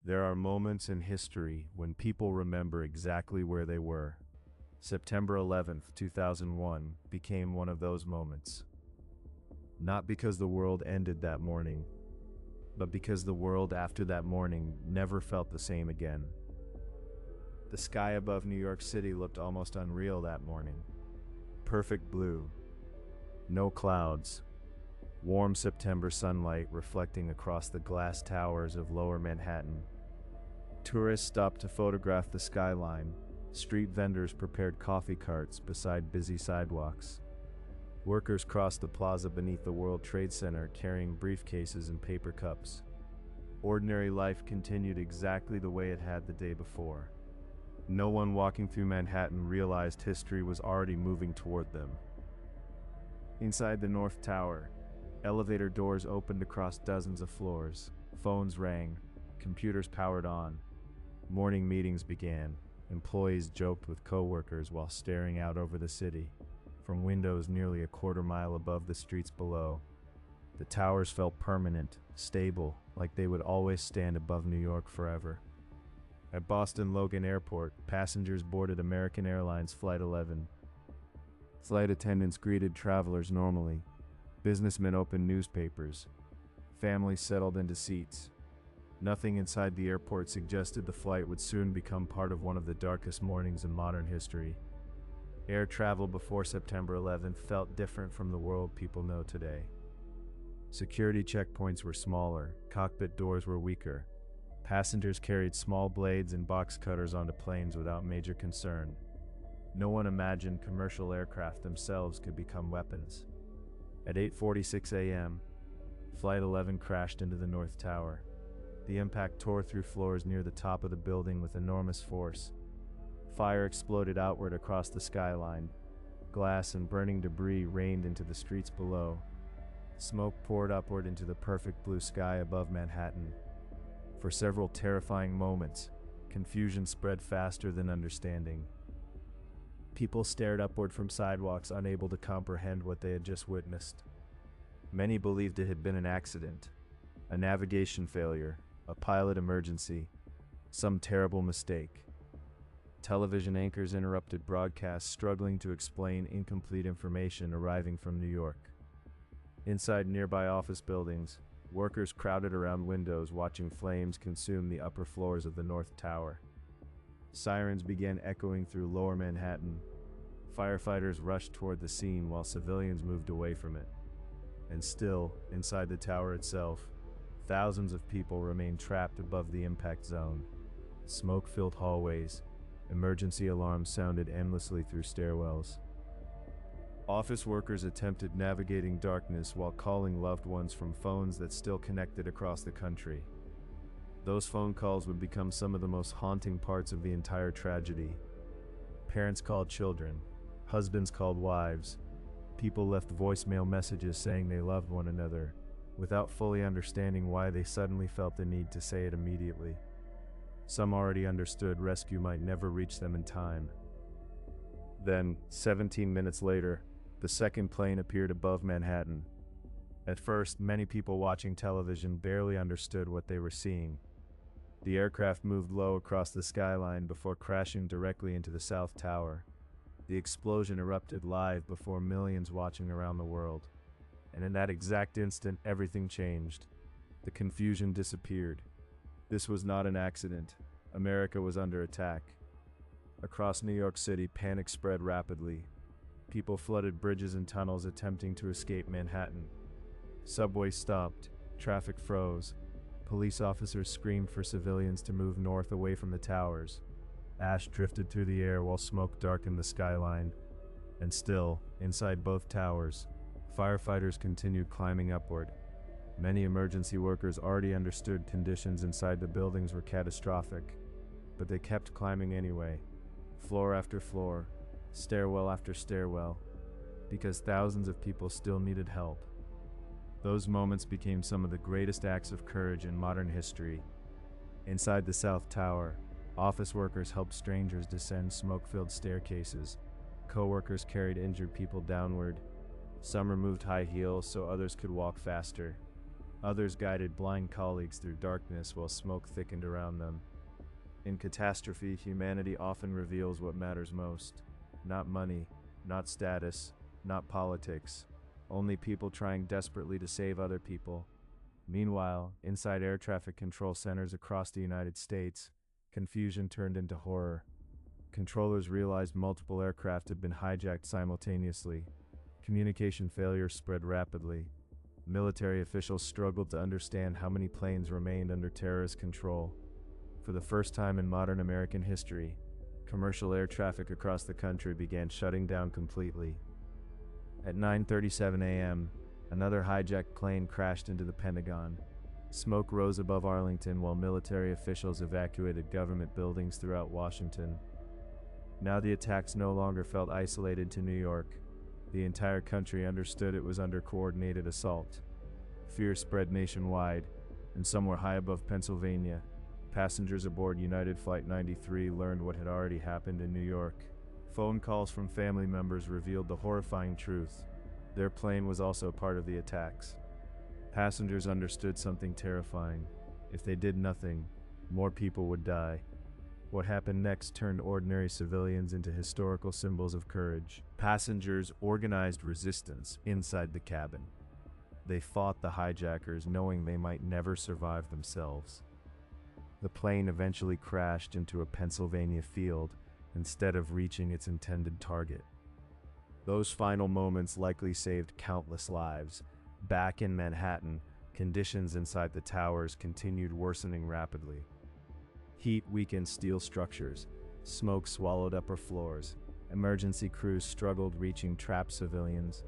There are moments in history when people remember exactly where they were. September 11th, 2001 became one of those moments. Not because the world ended that morning, but because the world after that morning never felt the same again. The sky above New York City looked almost unreal that morning. Perfect blue, no clouds, warm September sunlight reflecting across the glass towers of Lower Manhattan. Tourists stopped to photograph the skyline. Street vendors prepared coffee carts beside busy sidewalks. Workers crossed the plaza beneath the World Trade Center carrying briefcases and paper cups. Ordinary life continued exactly the way it had the day before. No one walking through Manhattan realized history was already moving toward them. Inside the North Tower, elevator doors opened across dozens of floors. Phones rang, computers powered on. Morning meetings began. Employees joked with coworkers while staring out over the city, from windows nearly a quarter mile above the streets below. The towers felt permanent, stable, like they would always stand above New York forever. At Boston Logan Airport, passengers boarded American Airlines Flight 11. Flight attendants greeted travelers normally. Businessmen opened newspapers. Families settled into seats. Nothing inside the airport suggested the flight would soon become part of one of the darkest mornings in modern history. Air travel before September 11th felt different from the world people know today. Security checkpoints were smaller, cockpit doors were weaker. Passengers carried small blades and box cutters onto planes without major concern. No one imagined commercial aircraft themselves could become weapons. At 8:46 a.m., Flight 11 crashed into the North Tower. The impact tore through floors near the top of the building with enormous force. Fire exploded outward across the skyline. Glass and burning debris rained into the streets below. Smoke poured upward into the perfect blue sky above Manhattan. For several terrifying moments, confusion spread faster than understanding. People stared upward from sidewalks, unable to comprehend what they had just witnessed. Many believed it had been an accident, a navigation failure, a pilot emergency, some terrible mistake. Television anchors interrupted broadcasts, struggling to explain incomplete information arriving from New York. Inside nearby office buildings, workers crowded around windows watching flames consume the upper floors of the North Tower. Sirens began echoing through Lower Manhattan. Firefighters rushed toward the scene while civilians moved away from it. And still, inside the tower itself, thousands of people remained trapped above the impact zone. Smoke-filled hallways, emergency alarms sounded endlessly through stairwells. Office workers attempted navigating darkness while calling loved ones from phones that still connected across the country. Those phone calls would become some of the most haunting parts of the entire tragedy. Parents called children, husbands called wives. People left voicemail messages saying they loved one another, without fully understanding why they suddenly felt the need to say it immediately. Some already understood rescue might never reach them in time. Then, 17 minutes later, the second plane appeared above Manhattan. At first, many people watching television barely understood what they were seeing. The aircraft moved low across the skyline before crashing directly into the South Tower. The explosion erupted live before millions watching around the world. And in that exact instant, everything changed. The confusion disappeared. This was not an accident. America was under attack. Across New York City, panic spread rapidly. People flooded bridges and tunnels attempting to escape Manhattan. Subways stopped, traffic froze. Police officers screamed for civilians to move north away from the towers. Ash drifted through the air while smoke darkened the skyline. And still, inside both towers, firefighters continued climbing upward. Many emergency workers already understood conditions inside the buildings were catastrophic, but they kept climbing anyway, floor after floor, stairwell after stairwell, because thousands of people still needed help. Those moments became some of the greatest acts of courage in modern history. Inside the South Tower, office workers helped strangers descend smoke-filled staircases. Co-workers carried injured people downward. Some removed high heels so others could walk faster. Others guided blind colleagues through darkness while smoke thickened around them. In catastrophe, humanity often reveals what matters most. Not money, not status, not politics. Only people trying desperately to save other people. Meanwhile, inside air traffic control centers across the United States, confusion turned into horror. Controllers realized multiple aircraft had been hijacked simultaneously. Communication failures spread rapidly. Military officials struggled to understand how many planes remained under terrorist control. For the first time in modern American history, commercial air traffic across the country began shutting down completely. At 9:37 a.m., another hijacked plane crashed into the Pentagon. Smoke rose above Arlington while military officials evacuated government buildings throughout Washington. Now the attacks no longer felt isolated to New York. The entire country understood it was under coordinated assault. Fear spread nationwide, and somewhere high above Pennsylvania, passengers aboard United Flight 93 learned what had already happened in New York. Phone calls from family members revealed the horrifying truth. Their plane was also part of the attacks. Passengers understood something terrifying. If they did nothing, more people would die. What happened next turned ordinary civilians into historical symbols of courage. Passengers organized resistance inside the cabin. They fought the hijackers, knowing they might never survive themselves. The plane eventually crashed into a Pennsylvania field instead of reaching its intended target. Those final moments likely saved countless lives. Back in Manhattan, conditions inside the towers continued worsening rapidly. Heat weakened steel structures. Smoke swallowed upper floors. Emergency crews struggled reaching trapped civilians.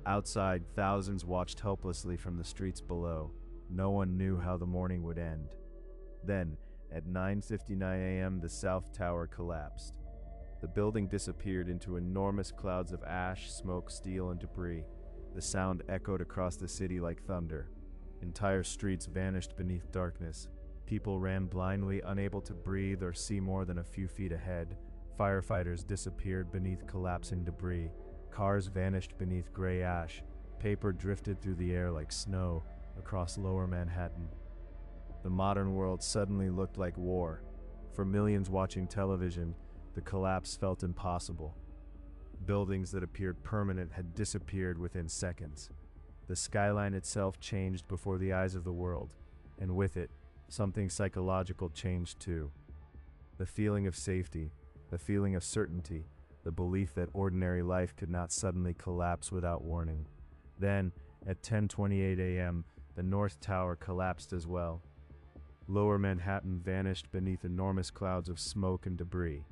Outside, thousands watched helplessly from the streets below. No one knew how the morning would end. Then, at 9:59 a.m., the South Tower collapsed. The building disappeared into enormous clouds of ash, smoke, steel, and debris. The sound echoed across the city like thunder. Entire streets vanished beneath darkness. People ran blindly, unable to breathe or see more than a few feet ahead. Firefighters disappeared beneath collapsing debris. Cars vanished beneath gray ash. Paper drifted through the air like snow across lower Manhattan. The modern world suddenly looked like war. For millions watching television, the collapse felt impossible. Buildings that appeared permanent had disappeared within seconds. The skyline itself changed before the eyes of the world, and with it, something psychological changed too. The feeling of safety, the feeling of certainty, the belief that ordinary life could not suddenly collapse without warning. Then, at 10:28 a.m., the North Tower collapsed as well. Lower Manhattan vanished beneath enormous clouds of smoke and debris.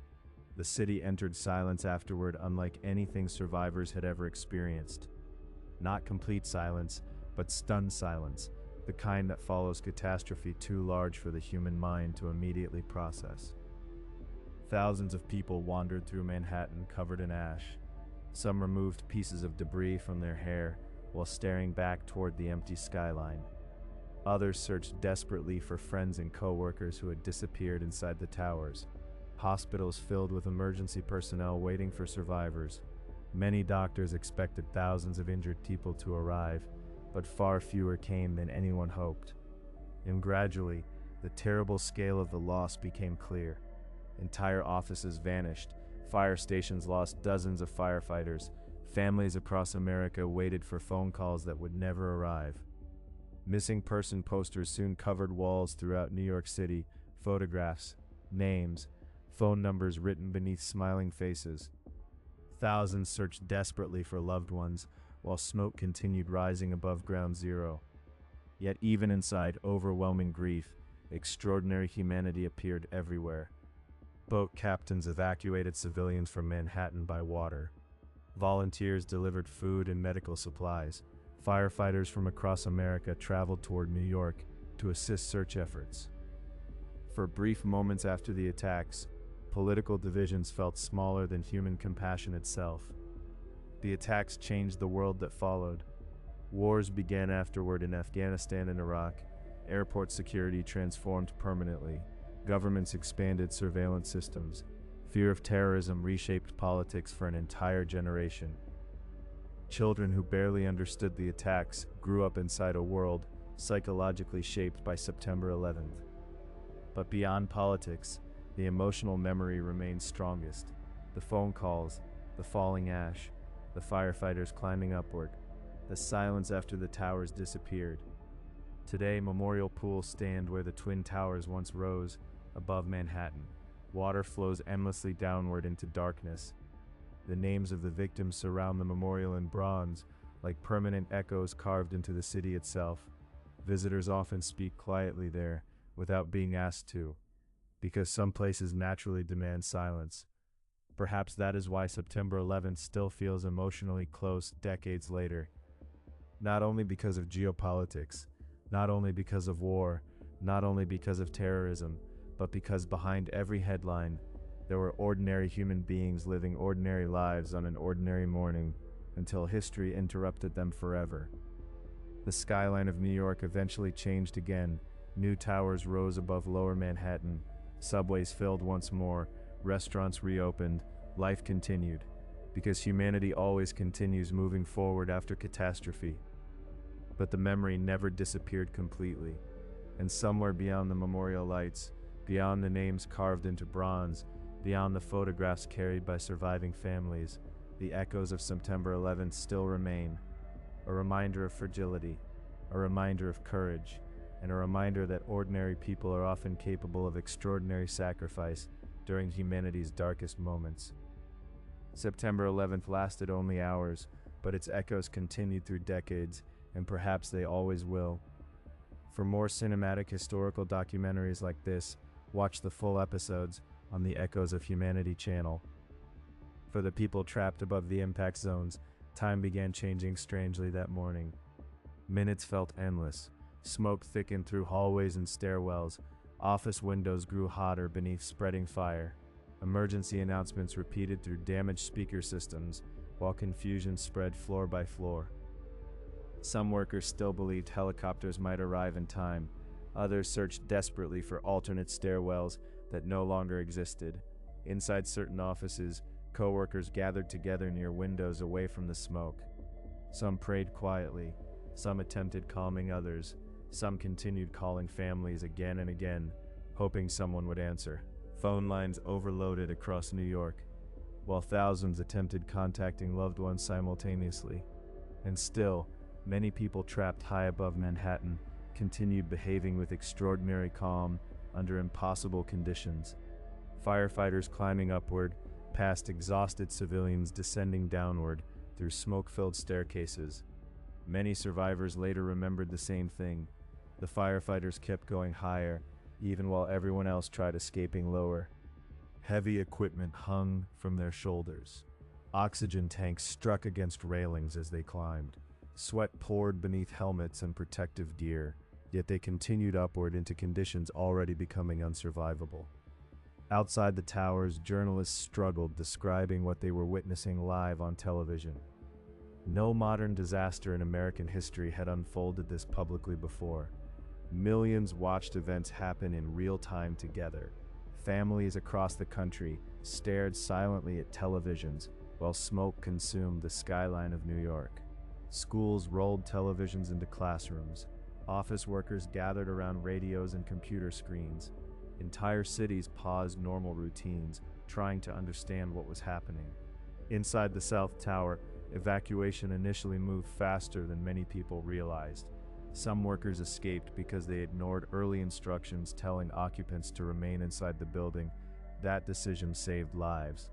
The city entered silence afterward, unlike anything survivors had ever experienced. Not complete silence, but stunned silence, the kind that follows catastrophe too large for the human mind to immediately process. Thousands of people wandered through Manhattan covered in ash. Some removed pieces of debris from their hair while staring back toward the empty skyline. Others searched desperately for friends and co-workers who had disappeared inside the towers. Hospitals filled with emergency personnel waiting for survivors. Many doctors expected thousands of injured people to arrive, but far fewer came than anyone hoped. And gradually, the terrible scale of the loss became clear. Entire offices vanished. Fire stations lost dozens of firefighters. Families across America waited for phone calls that would never arrive. Missing person posters soon covered walls throughout New York City. Photographs, names, phone numbers written beneath smiling faces. Thousands searched desperately for loved ones, while smoke continued rising above ground zero. Yet even inside overwhelming grief, extraordinary humanity appeared everywhere. Boat captains evacuated civilians from Manhattan by water. Volunteers delivered food and medical supplies. Firefighters from across America traveled toward New York to assist search efforts. For brief moments after the attacks, political divisions felt smaller than human compassion itself. The attacks changed the world that followed. Wars began afterward in Afghanistan and Iraq. Airport security transformed permanently. Governments expanded surveillance systems. Fear of terrorism reshaped politics for an entire generation. Children who barely understood the attacks grew up inside a world psychologically shaped by September 11th. But beyond politics, the emotional memory remains strongest. The phone calls, the falling ash, the firefighters climbing upward, the silence after the towers disappeared. Today, memorial pools stand where the Twin Towers once rose, above Manhattan. Water flows endlessly downward into darkness. The names of the victims surround the memorial in bronze, like permanent echoes carved into the city itself. Visitors often speak quietly there, without being asked to, because some places naturally demand silence. Perhaps that is why September 11th still feels emotionally close decades later. Not only because of geopolitics, not only because of war, not only because of terrorism, but because behind every headline, there were ordinary human beings living ordinary lives on an ordinary morning until history interrupted them forever. The skyline of New York eventually changed again. New towers rose above lower Manhattan. Subways filled once more. Restaurants reopened. Life continued. Because humanity always continues moving forward after catastrophe. But the memory never disappeared completely. And somewhere beyond the memorial lights, beyond the names carved into bronze, beyond the photographs carried by surviving families, the echoes of September 11th still remain. A reminder of fragility, a reminder of courage, and a reminder that ordinary people are often capable of extraordinary sacrifice during humanity's darkest moments. September 11th lasted only hours, but its echoes continued through decades, and perhaps they always will. For more cinematic historical documentaries like this, watch the full episodes on the Echoes of Humanity channel. For the people trapped above the impact zones, time began changing strangely that morning. Minutes felt endless. Smoke thickened through hallways and stairwells. Office windows grew hotter beneath spreading fire. Emergency announcements repeated through damaged speaker systems, while confusion spread floor by floor. Some workers still believed helicopters might arrive in time. Others searched desperately for alternate stairwells that no longer existed. Inside certain offices, co-workers gathered together near windows away from the smoke. Some prayed quietly. Some attempted calming others. Some continued calling families again and again, hoping someone would answer. Phone lines overloaded across New York, while thousands attempted contacting loved ones simultaneously. And still, many people trapped high above Manhattan continued behaving with extraordinary calm under impossible conditions. Firefighters climbing upward, past exhausted civilians descending downward through smoke-filled staircases. Many survivors later remembered the same thing. The firefighters kept going higher, even while everyone else tried escaping lower. Heavy equipment hung from their shoulders. Oxygen tanks struck against railings as they climbed. Sweat poured beneath helmets and protective gear, yet they continued upward into conditions already becoming unsurvivable. Outside the towers, journalists struggled, describing what they were witnessing live on television. No modern disaster in American history had unfolded this publicly before. Millions watched events happen in real time together. Families across the country stared silently at televisions while smoke consumed the skyline of New York. Schools rolled televisions into classrooms. Office workers gathered around radios and computer screens. Entire cities paused normal routines, trying to understand what was happening. Inside the South Tower, evacuation initially moved faster than many people realized. Some workers escaped because they ignored early instructions telling occupants to remain inside the building. That decision saved lives.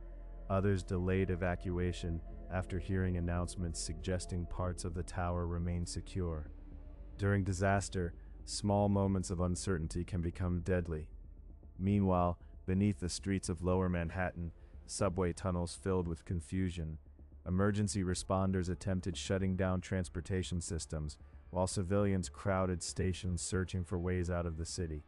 Others delayed evacuation after hearing announcements suggesting parts of the tower remain secure. During disaster, small moments of uncertainty can become deadly. Meanwhile, beneath the streets of Lower Manhattan, subway tunnels filled with confusion. Emergency responders attempted shutting down transportation systems, while civilians crowded stations searching for ways out of the city.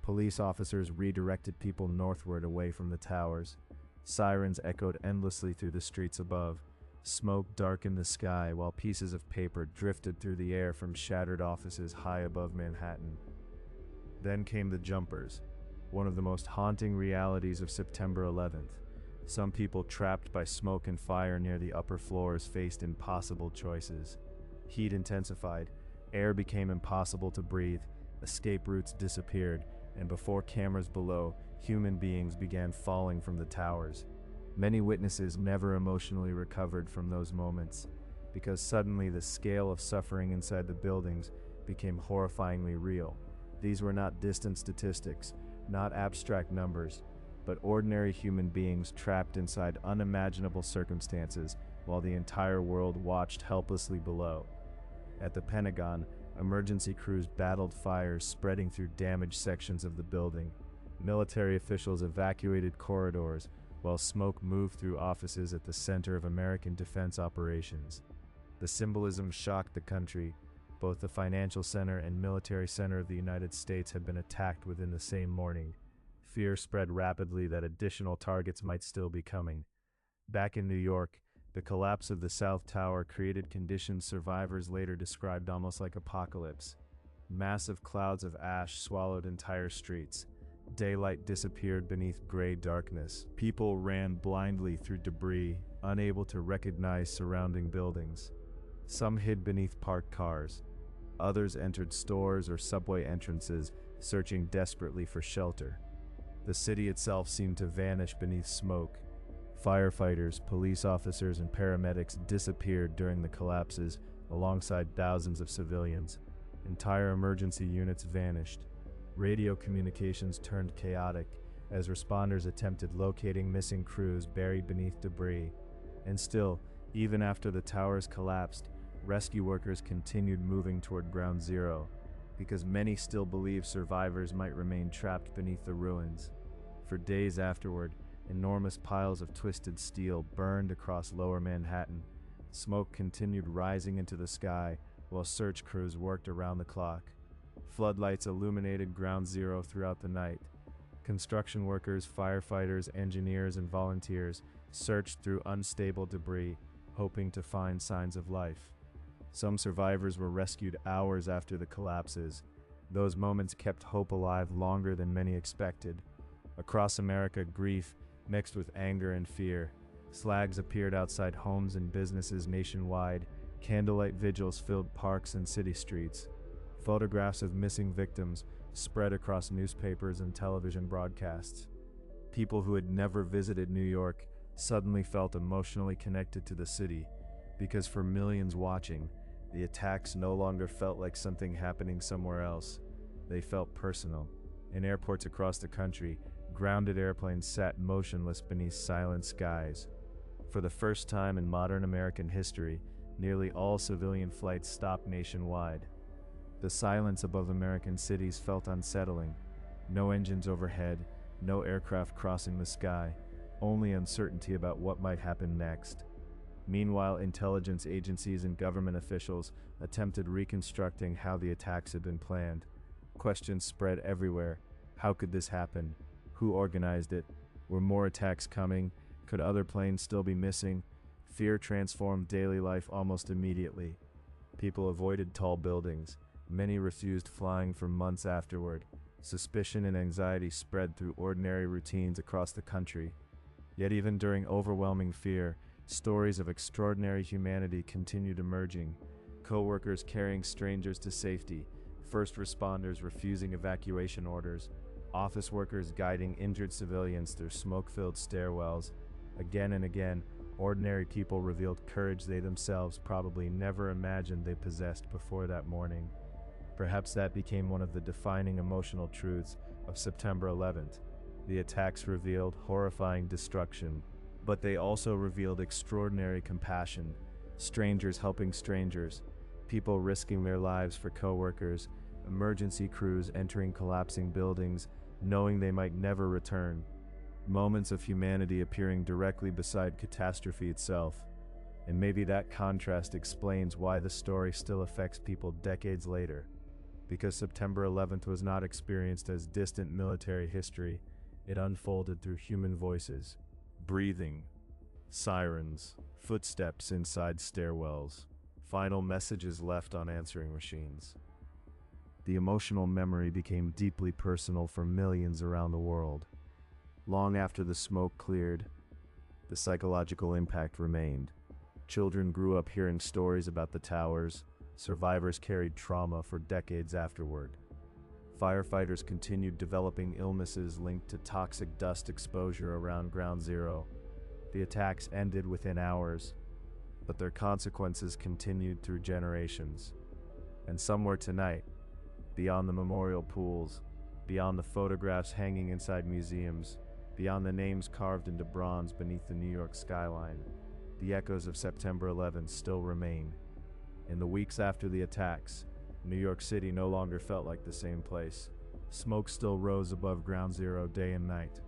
Police officers redirected people northward away from the towers. Sirens echoed endlessly through the streets above. Smoke darkened the sky while pieces of paper drifted through the air from shattered offices high above Manhattan. Then came the jumpers, one of the most haunting realities of September 11th. Some people trapped by smoke and fire near the upper floors faced impossible choices. Heat intensified, Air became impossible to breathe, escape routes disappeared, and before cameras below, human beings began falling from the towers. Many witnesses never emotionally recovered from those moments, because suddenly the scale of suffering inside the buildings became horrifyingly real. These were not distant statistics, not abstract numbers, but ordinary human beings trapped inside unimaginable circumstances while the entire world watched helplessly below. At the Pentagon, emergency crews battled fires spreading through damaged sections of the building. Military officials evacuated corridors, while smoke moved through offices at the center of American defense operations. The symbolism shocked the country. Both the financial center and military center of the United States had been attacked within the same morning. Fear spread rapidly that additional targets might still be coming. Back in New York, the collapse of the South Tower created conditions survivors later described almost like apocalypse. Massive clouds of ash swallowed entire streets. Daylight disappeared beneath gray darkness. People ran blindly through debris, unable to recognize surrounding buildings. Some hid beneath parked cars. Others entered stores or subway entrances, searching desperately for shelter. The city itself seemed to vanish beneath smoke. Firefighters, police officers, and paramedics disappeared during the collapses, alongside thousands of civilians. Entire emergency units vanished. Radio communications turned chaotic as responders attempted locating missing crews buried beneath debris. And still, even after the towers collapsed, rescue workers continued moving toward Ground Zero, because many still believed survivors might remain trapped beneath the ruins. For days afterward, enormous piles of twisted steel burned across lower Manhattan. Smoke continued rising into the sky while search crews worked around the clock. Floodlights illuminated Ground Zero throughout the night. Construction workers, firefighters, engineers, and volunteers searched through unstable debris, hoping to find signs of life. Some survivors were rescued hours after the collapses. Those moments kept hope alive longer than many expected. Across America, grief mixed with anger and fear. Flags appeared outside homes and businesses nationwide. Candlelight vigils filled parks and city streets. Photographs of missing victims spread across newspapers and television broadcasts. People who had never visited New York suddenly felt emotionally connected to the city, because for millions watching, the attacks no longer felt like something happening somewhere else. They felt personal. In airports across the country, grounded airplanes sat motionless beneath silent skies. For the first time in modern American history, nearly all civilian flights stopped nationwide. The silence above American cities felt unsettling. No engines overhead, no aircraft crossing the sky, only uncertainty about what might happen next. Meanwhile, intelligence agencies and government officials attempted reconstructing how the attacks had been planned. Questions spread everywhere. How could this happen? Who organized it? Were more attacks coming? Could other planes still be missing? Fear transformed daily life almost immediately. People avoided tall buildings. Many refused flying for months afterward. Suspicion and anxiety spread through ordinary routines across the country. Yet even during overwhelming fear, stories of extraordinary humanity continued emerging. Co-workers carrying strangers to safety, first responders refusing evacuation orders, office workers guiding injured civilians through smoke-filled stairwells. Again and again, ordinary people revealed courage they themselves probably never imagined they possessed before that morning. Perhaps that became one of the defining emotional truths of September 11th. The attacks revealed horrifying destruction, but they also revealed extraordinary compassion. Strangers helping strangers, people risking their lives for co-workers, emergency crews entering collapsing buildings, knowing they might never return. Moments of humanity appearing directly beside catastrophe itself. And maybe that contrast explains why the story still affects people decades later. Because September 11th was not experienced as distant military history, it unfolded through human voices. Breathing, sirens, footsteps inside stairwells, final messages left on answering machines. The emotional memory became deeply personal for millions around the world. Long after the smoke cleared, the psychological impact remained. Children grew up hearing stories about the towers. Survivors carried trauma for decades afterward. Firefighters continued developing illnesses linked to toxic dust exposure around Ground Zero. The attacks ended within hours, but their consequences continued through generations. And somewhere tonight, beyond the memorial pools, beyond the photographs hanging inside museums, beyond the names carved into bronze beneath the New York skyline, the echoes of September 11th still remain. In the weeks after the attacks, New York City no longer felt like the same place. Smoke still rose above Ground Zero day and night.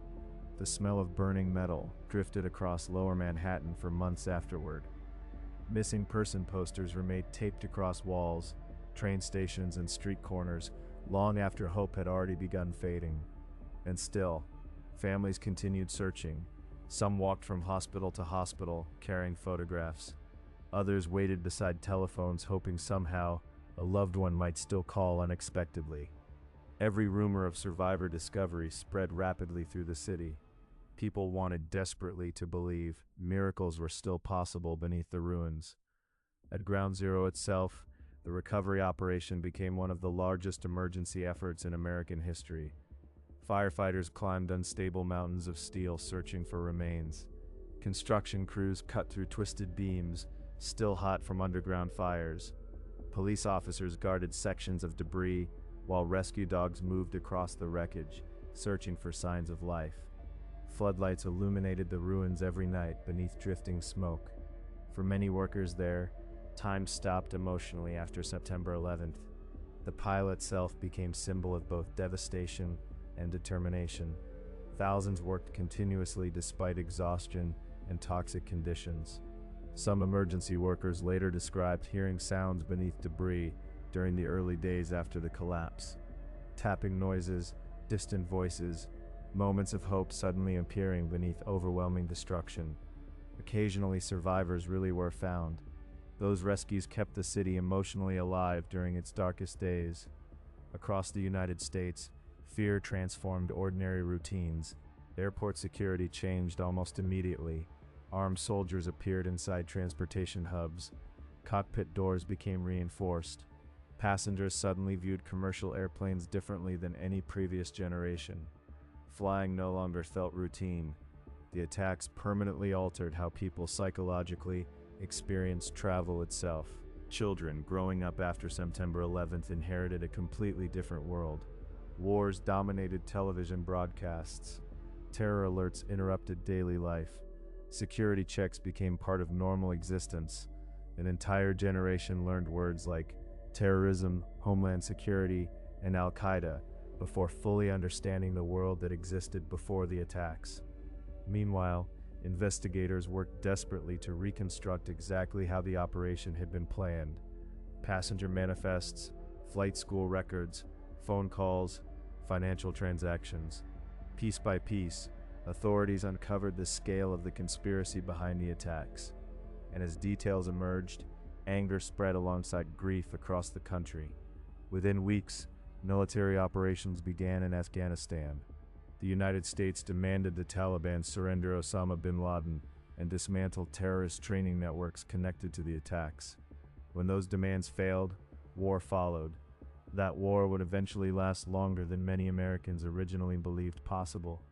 The smell of burning metal drifted across Lower Manhattan for months afterward. Missing person posters remained taped across walls, train stations, and street corners long after hope had already begun fading. And still, families continued searching. Some walked from hospital to hospital, carrying photographs. Others waited beside telephones, hoping somehow a loved one might still call unexpectedly. Every rumor of survivor discovery spread rapidly through the city. People wanted desperately to believe miracles were still possible beneath the ruins. At Ground Zero itself, the recovery operation became one of the largest emergency efforts in American history. Firefighters climbed unstable mountains of steel searching for remains. Construction crews cut through twisted beams, still hot from underground fires. Police officers guarded sections of debris, while rescue dogs moved across the wreckage, searching for signs of life. Floodlights illuminated the ruins every night beneath drifting smoke. For many workers there, time stopped emotionally after September 11th. The pile itself became symbol of both devastation and determination. Thousands worked continuously despite exhaustion and toxic conditions. Some emergency workers later described hearing sounds beneath debris during the early days after the collapse. Tapping noises, distant voices, moments of hope suddenly appearing beneath overwhelming destruction. Occasionally, survivors really were found. Those rescues kept the city emotionally alive during its darkest days. Across the United States, fear transformed ordinary routines. Airport security changed almost immediately. Armed soldiers appeared inside transportation hubs. Cockpit doors became reinforced. Passengers suddenly viewed commercial airplanes differently than any previous generation. Flying no longer felt routine. The attacks permanently altered how people psychologically experienced travel itself. Children growing up after September 11th inherited a completely different world. Wars dominated television broadcasts. Terror alerts interrupted daily life. Security checks became part of normal existence. An entire generation learned words like terrorism, homeland security, and Al-Qaeda before fully understanding the world that existed before the attacks. Meanwhile, investigators worked desperately to reconstruct exactly how the operation had been planned. Passenger manifests, flight school records, phone calls, financial transactions. Piece by piece, authorities uncovered the scale of the conspiracy behind the attacks. And as details emerged, anger spread alongside grief across the country. Within weeks, military operations began in Afghanistan. The United States demanded the Taliban surrender Osama bin Laden and dismantle terrorist training networks connected to the attacks. When those demands failed, war followed. That war would eventually last longer than many Americans originally believed possible.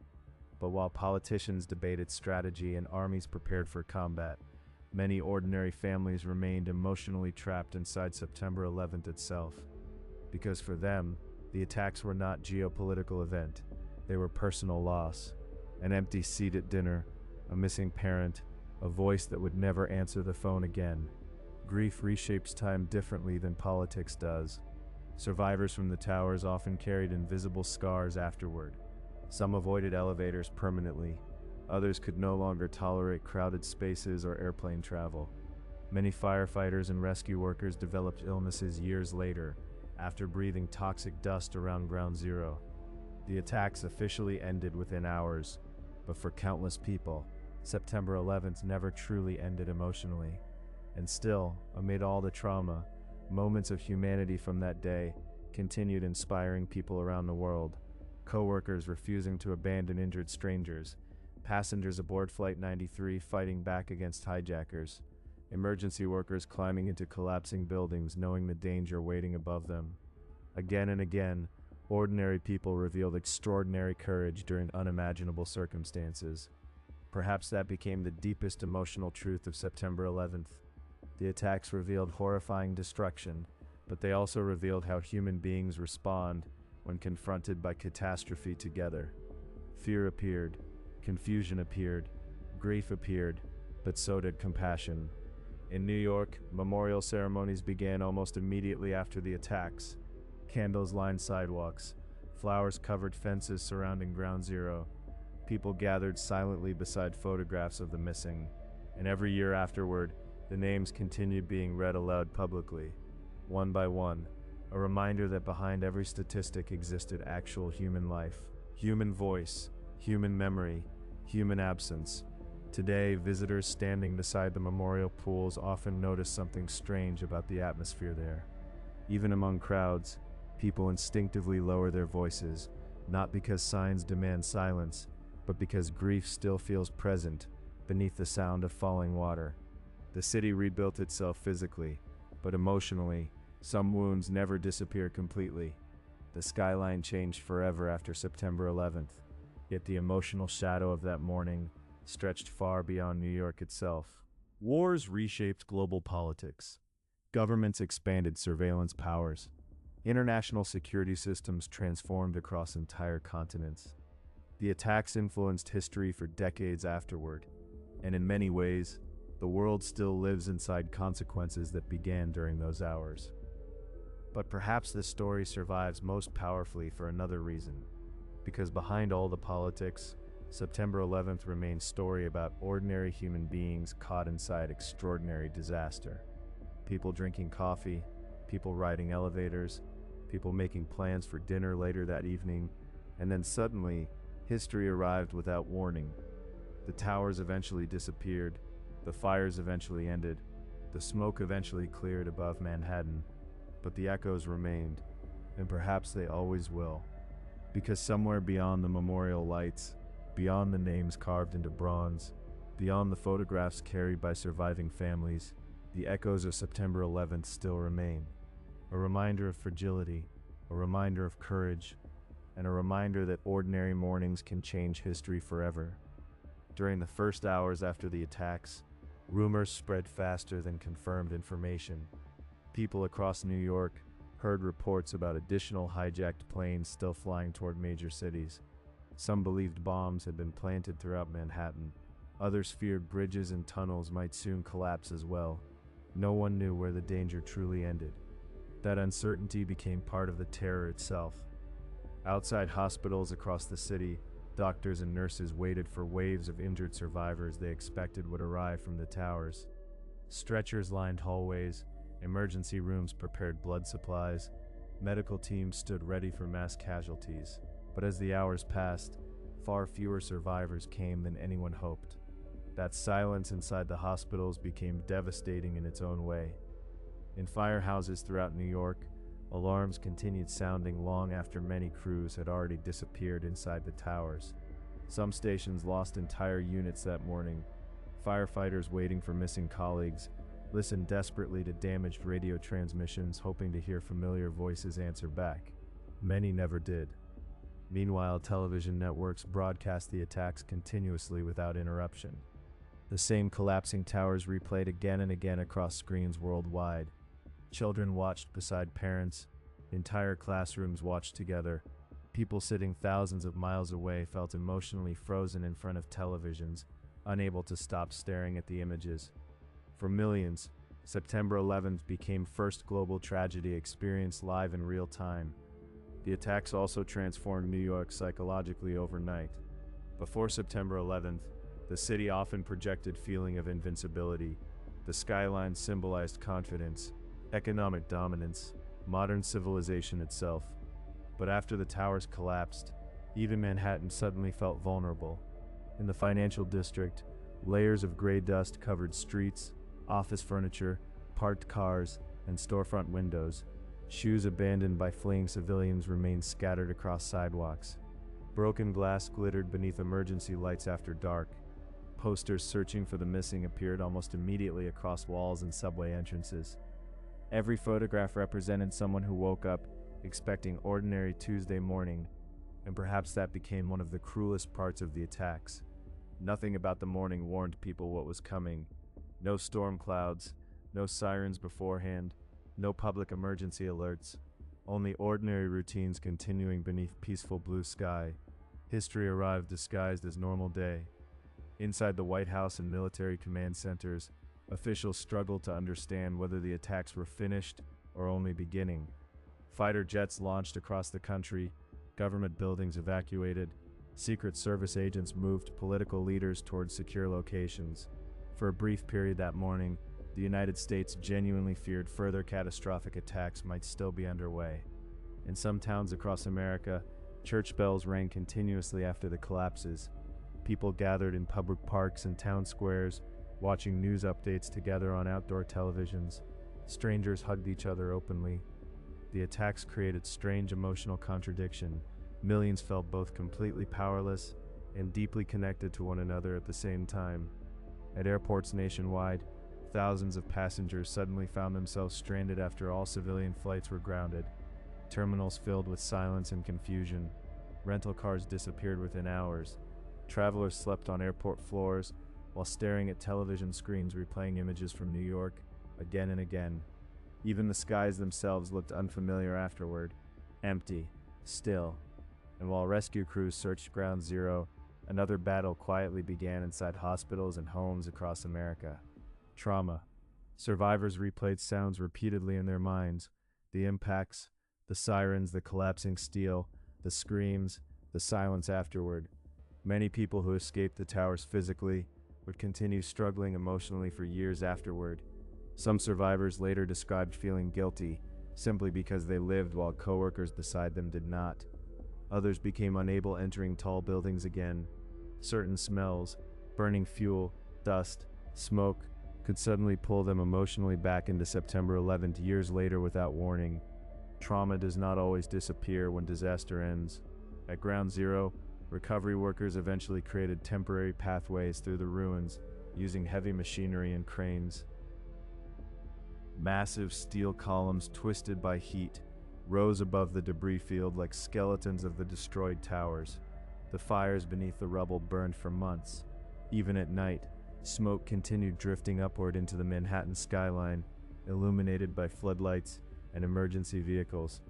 But while politicians debated strategy and armies prepared for combat, many ordinary families remained emotionally trapped inside September 11th itself. Because for them, the attacks were not a geopolitical event. They were personal loss. An empty seat at dinner, a missing parent, a voice that would never answer the phone again. Grief reshapes time differently than politics does. Survivors from the towers often carried invisible scars afterward. Some avoided elevators permanently. Others could no longer tolerate crowded spaces or airplane travel. Many firefighters and rescue workers developed illnesses years later, after breathing toxic dust around Ground Zero. The attacks officially ended within hours, but for countless people, September 11th never truly ended emotionally. And still, amid all the trauma, moments of humanity from that day continued inspiring people around the world. Co-workers refusing to abandon injured strangers, passengers aboard Flight 93 fighting back against hijackers, emergency workers climbing into collapsing buildings knowing the danger waiting above them. Again and again, ordinary people revealed extraordinary courage during unimaginable circumstances. Perhaps that became the deepest emotional truth of September 11th. The attacks revealed horrifying destruction, but they also revealed how human beings respond when confronted by catastrophe together. Fear appeared, confusion appeared, grief appeared, but so did compassion. In New York, memorial ceremonies began almost immediately after the attacks. Candles lined sidewalks, flowers covered fences surrounding Ground Zero. People gathered silently beside photographs of the missing, and every year afterward, the names continued being read aloud publicly, one by one, a reminder that behind every statistic existed actual human life, human voice, human memory, human absence. Today, visitors standing beside the memorial pools often notice something strange about the atmosphere there. Even among crowds, people instinctively lower their voices, not because signs demand silence, but because grief still feels present beneath the sound of falling water. The city rebuilt itself physically, but emotionally, some wounds never disappear completely. The skyline changed forever after September 11th, yet the emotional shadow of that morning stretched far beyond New York itself. Wars reshaped global politics. Governments expanded surveillance powers. International security systems transformed across entire continents. The attacks influenced history for decades afterward, and in many ways, the world still lives inside consequences that began during those hours. But perhaps this story survives most powerfully for another reason, because behind all the politics, September 11th remains a story about ordinary human beings caught inside extraordinary disaster. People drinking coffee, people riding elevators, people making plans for dinner later that evening, and then suddenly, history arrived without warning. The towers eventually disappeared, the fires eventually ended, the smoke eventually cleared above Manhattan, but the echoes remained, and perhaps they always will. Because somewhere beyond the memorial lights, beyond the names carved into bronze, beyond the photographs carried by surviving families, the echoes of September 11th still remain. A reminder of fragility, a reminder of courage, and a reminder that ordinary mornings can change history forever. During the first hours after the attacks, rumors spread faster than confirmed information. People across New York heard reports about additional hijacked planes still flying toward major cities. Some believed bombs had been planted throughout Manhattan. Others feared bridges and tunnels might soon collapse as well. No one knew where the danger truly ended. That uncertainty became part of the terror itself. Outside hospitals across the city, doctors and nurses waited for waves of injured survivors they expected would arrive from the towers. Stretchers lined hallways, emergency rooms prepared blood supplies, medical teams stood ready for mass casualties. But as the hours passed, far fewer survivors came than anyone hoped. That silence inside the hospitals became devastating in its own way. In firehouses throughout New York, alarms continued sounding long after many crews had already disappeared inside the towers. Some stations lost entire units that morning. Firefighters waiting for missing colleagues listened desperately to damaged radio transmissions, hoping to hear familiar voices answer back. Many never did. Meanwhile, television networks broadcast the attacks continuously without interruption. The same collapsing towers replayed again and again across screens worldwide. Children watched beside parents. Entire classrooms watched together. People sitting thousands of miles away felt emotionally frozen in front of televisions, unable to stop staring at the images. For millions, September 11th became first global tragedy experienced live in real time. The attacks also transformed New York psychologically overnight. Before September 11th, the city often projected feeling of invincibility. The skyline symbolized confidence, economic dominance, modern civilization itself. But after the towers collapsed, even Manhattan suddenly felt vulnerable. In the financial district, layers of gray dust covered streets, office furniture, parked cars, and storefront windows. Shoes abandoned by fleeing civilians remained scattered across sidewalks. Broken glass glittered beneath emergency lights after dark. Posters searching for the missing appeared almost immediately across walls and subway entrances. Every photograph represented someone who woke up expecting ordinary Tuesday morning, and perhaps that became one of the cruelest parts of the attacks. Nothing about the morning warned people what was coming. No storm clouds, no sirens beforehand, no public emergency alerts, only ordinary routines continuing beneath peaceful blue sky. History arrived disguised as normal day. Inside the White House and military command centers, officials struggled to understand whether the attacks were finished or only beginning. Fighter jets launched across the country, government buildings evacuated, Secret Service agents moved political leaders towards secure locations. For a brief period that morning, the United States genuinely feared further catastrophic attacks might still be underway. In some towns across America, church bells rang continuously after the collapses. People gathered in public parks and town squares, watching news updates together on outdoor televisions. Strangers hugged each other openly. The attacks created strange emotional contradiction. Millions felt both completely powerless and deeply connected to one another at the same time. At airports nationwide, thousands of passengers suddenly found themselves stranded after all civilian flights were grounded. Terminals filled with silence and confusion. Rental cars disappeared within hours. Travelers slept on airport floors while staring at television screens replaying images from New York again and again. Even the skies themselves looked unfamiliar afterward, empty, still. And while rescue crews searched Ground Zero, another battle quietly began inside hospitals and homes across America. Trauma. Survivors replayed sounds repeatedly in their minds. The impacts, the sirens, the collapsing steel, the screams, the silence afterward. Many people who escaped the towers physically would continue struggling emotionally for years afterward. Some survivors later described feeling guilty simply because they lived while coworkers beside them did not. Others became unable entering tall buildings again. Certain smells, burning fuel, dust, smoke, could suddenly pull them emotionally back into September 11th years later without warning. Trauma does not always disappear when disaster ends. At Ground Zero, recovery workers eventually created temporary pathways through the ruins using heavy machinery and cranes. Massive steel columns twisted by heat rose above the debris field like skeletons of the destroyed towers. The fires beneath the rubble burned for months. Even at night, smoke continued drifting upward into the Manhattan skyline, illuminated by floodlights and emergency vehicles.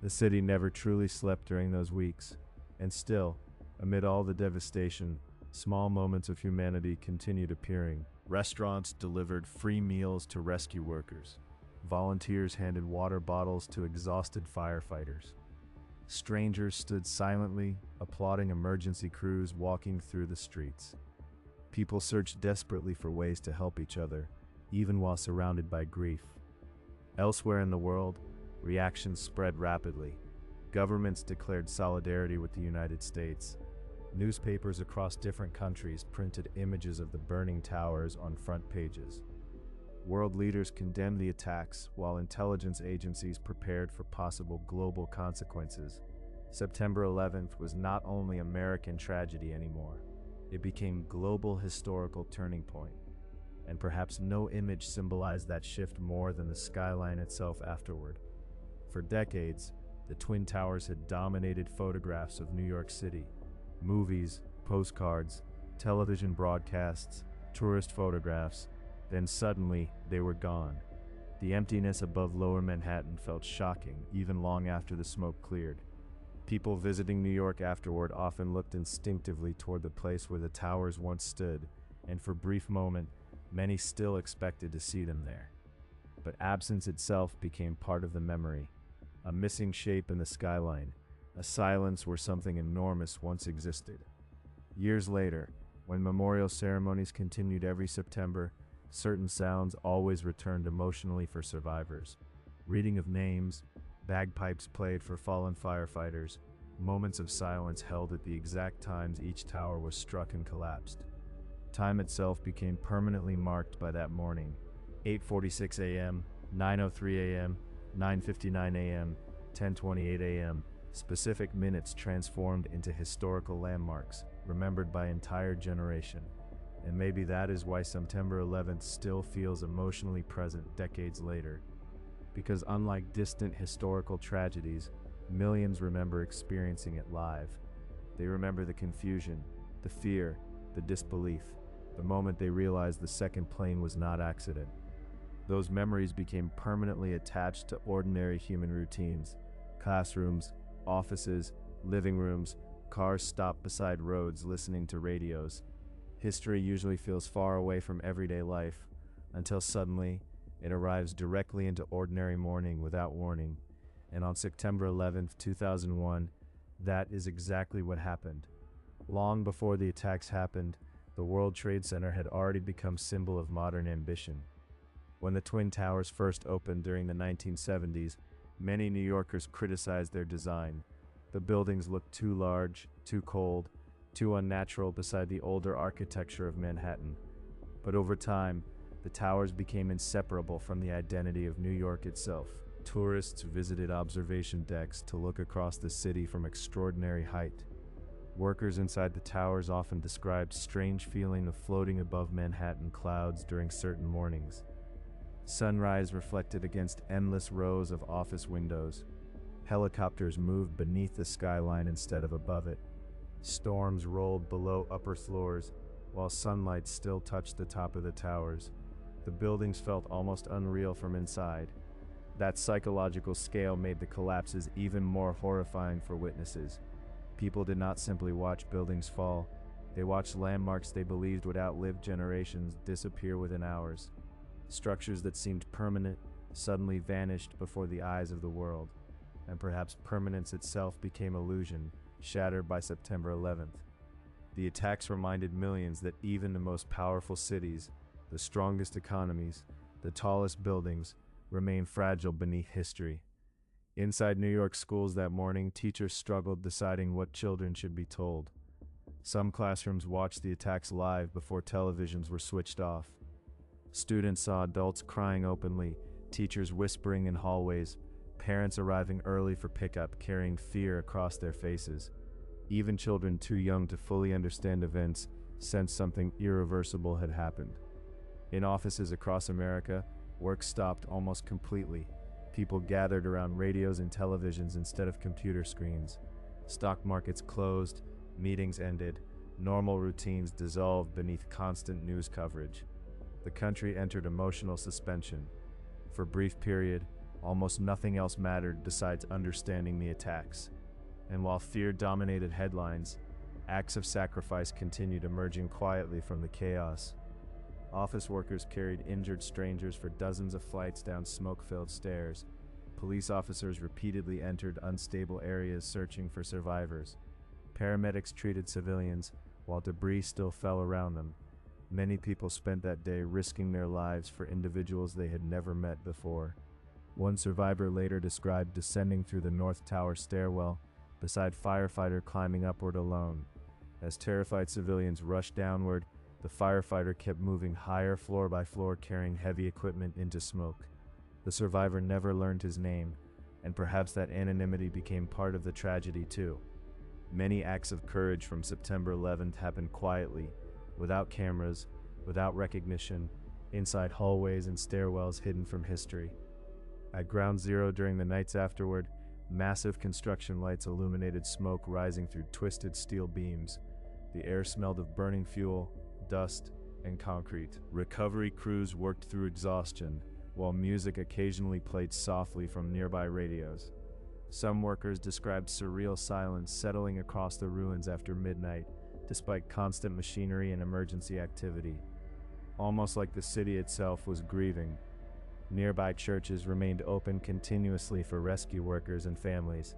The city never truly slept during those weeks, and still, amid all the devastation, small moments of humanity continued appearing. Restaurants delivered free meals to rescue workers. Volunteers handed water bottles to exhausted firefighters. Strangers stood silently, applauding emergency crews walking through the streets. People searched desperately for ways to help each other, even while surrounded by grief. Elsewhere in the world, reactions spread rapidly. Governments declared solidarity with the United States. Newspapers across different countries printed images of the burning towers on front pages. World leaders condemned the attacks, while intelligence agencies prepared for possible global consequences. September 11th was not only American tragedy anymore. It became global historical turning point, and perhaps no image symbolized that shift more than the skyline itself afterward. For decades, the Twin Towers had dominated photographs of New York City. Movies, postcards, television broadcasts, tourist photographs. Then suddenly, they were gone. The emptiness above Lower Manhattan felt shocking, even long after the smoke cleared. People visiting New York afterward often looked instinctively toward the place where the towers once stood, and for a brief moment, many still expected to see them there. But absence itself became part of the memory, a missing shape in the skyline, a silence where something enormous once existed. Years later, when memorial ceremonies continued every September, certain sounds always returned emotionally for survivors. Reading of names, bagpipes played for fallen firefighters, moments of silence held at the exact times each tower was struck and collapsed. Time itself became permanently marked by that morning. 8:46 a.m., 9:03 a.m., 9:59 a.m., 10:28 a.m. Specific minutes transformed into historical landmarks, remembered by an entire generation. And maybe that is why September 11th still feels emotionally present decades later. Because unlike distant historical tragedies, millions remember experiencing it live. They remember the confusion, the fear, the disbelief, the moment they realized the second plane was not accident. Those memories became permanently attached to ordinary human routines: classrooms, offices, living rooms, cars stopped beside roads listening to radios. History usually feels far away from everyday life, until suddenly it arrives directly into ordinary morning without warning. And on September 11th, 2001, that is exactly what happened. Long before the attacks happened, the World Trade Center had already become symbol of modern ambition. When the Twin Towers first opened during the 1970s, many New Yorkers criticized their design. The buildings looked too large, too cold, too unnatural beside the older architecture of Manhattan. But over time, the towers became inseparable from the identity of New York itself. Tourists visited observation decks to look across the city from extraordinary height. Workers inside the towers often described strange feeling of floating above Manhattan clouds during certain mornings. Sunrise reflected against endless rows of office windows. Helicopters moved beneath the skyline instead of above it. Storms rolled below upper floors, while sunlight still touched the top of the towers. The buildings felt almost unreal from inside. That psychological scale made the collapses even more horrifying for witnesses. People did not simply watch buildings fall, they watched landmarks they believed would outlive generations disappear within hours. Structures that seemed permanent suddenly vanished before the eyes of the world, and perhaps permanence itself became illusion, shattered by September 11th. The attacks reminded millions that even the most powerful cities, the strongest economies, the tallest buildings, remain fragile beneath history. Inside New York schools that morning, teachers struggled deciding what children should be told. Some classrooms watched the attacks live before televisions were switched off. Students saw adults crying openly, teachers whispering in hallways, parents arriving early for pickup carrying fear across their faces. Even children too young to fully understand events sensed something irreversible had happened. In offices across America, work stopped almost completely. People gathered around radios and televisions instead of computer screens. Stock markets closed, meetings ended, normal routines dissolved beneath constant news coverage. The country entered emotional suspension. For a brief period, almost nothing else mattered besides understanding the attacks. And while fear dominated headlines, acts of sacrifice continued emerging quietly from the chaos. Office workers carried injured strangers for dozens of flights down smoke-filled stairs. Police officers repeatedly entered unstable areas searching for survivors. Paramedics treated civilians, while debris still fell around them. Many people spent that day risking their lives for individuals they had never met before. One survivor later described descending through the North Tower stairwell, beside firefighter climbing upward alone. As terrified civilians rushed downward, the firefighter kept moving higher floor by floor, carrying heavy equipment into smoke. The survivor never learned his name, and perhaps that anonymity became part of the tragedy too. Many acts of courage from September 11th happened quietly, without cameras, without recognition, inside hallways and stairwells hidden from history. At Ground Zero during the nights afterward, massive construction lights illuminated smoke rising through twisted steel beams. The air smelled of burning fuel, dust, and concrete. Recovery crews worked through exhaustion, while music occasionally played softly from nearby radios. Some workers described surreal silence settling across the ruins after midnight, despite constant machinery and emergency activity. Almost like the city itself was grieving. Nearby churches remained open continuously for rescue workers and families.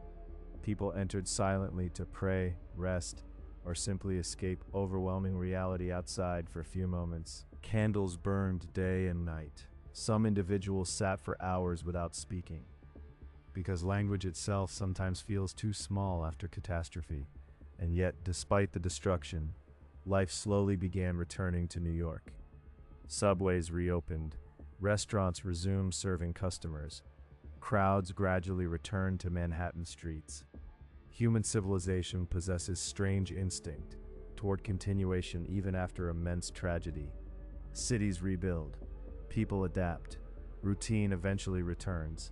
People entered silently to pray, rest, or simply escape overwhelming reality outside for a few moments. Candles burned day and night. Some individuals sat for hours without speaking, because language itself sometimes feels too small after catastrophe. And yet, despite the destruction, life slowly began returning to New York. Subways reopened, restaurants resumed serving customers, crowds gradually returned to Manhattan streets. Human civilization possesses strange instinct toward continuation even after immense tragedy. Cities rebuild, people adapt, routine eventually returns,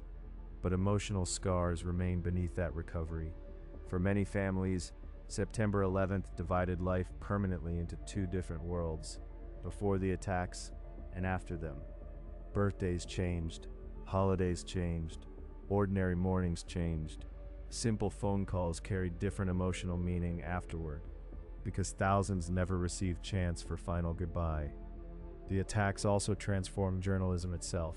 but emotional scars remain beneath that recovery. For many families, September 11th divided life permanently into two different worlds, before the attacks and after them. Birthdays changed, holidays changed, ordinary mornings changed. Simple phone calls carried different emotional meaning afterward, because thousands never received chance for final goodbye. The attacks also transformed journalism itself.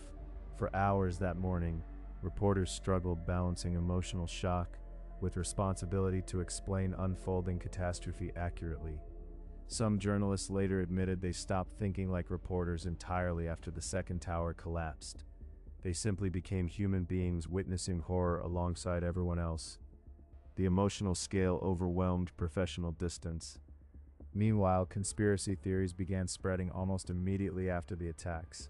For hours that morning, reporters struggled balancing emotional shock with responsibility to explain unfolding catastrophe accurately. Some journalists later admitted they stopped thinking like reporters entirely after the second tower collapsed. They simply became human beings witnessing horror alongside everyone else. The emotional scale overwhelmed professional distance. Meanwhile, conspiracy theories began spreading almost immediately after the attacks.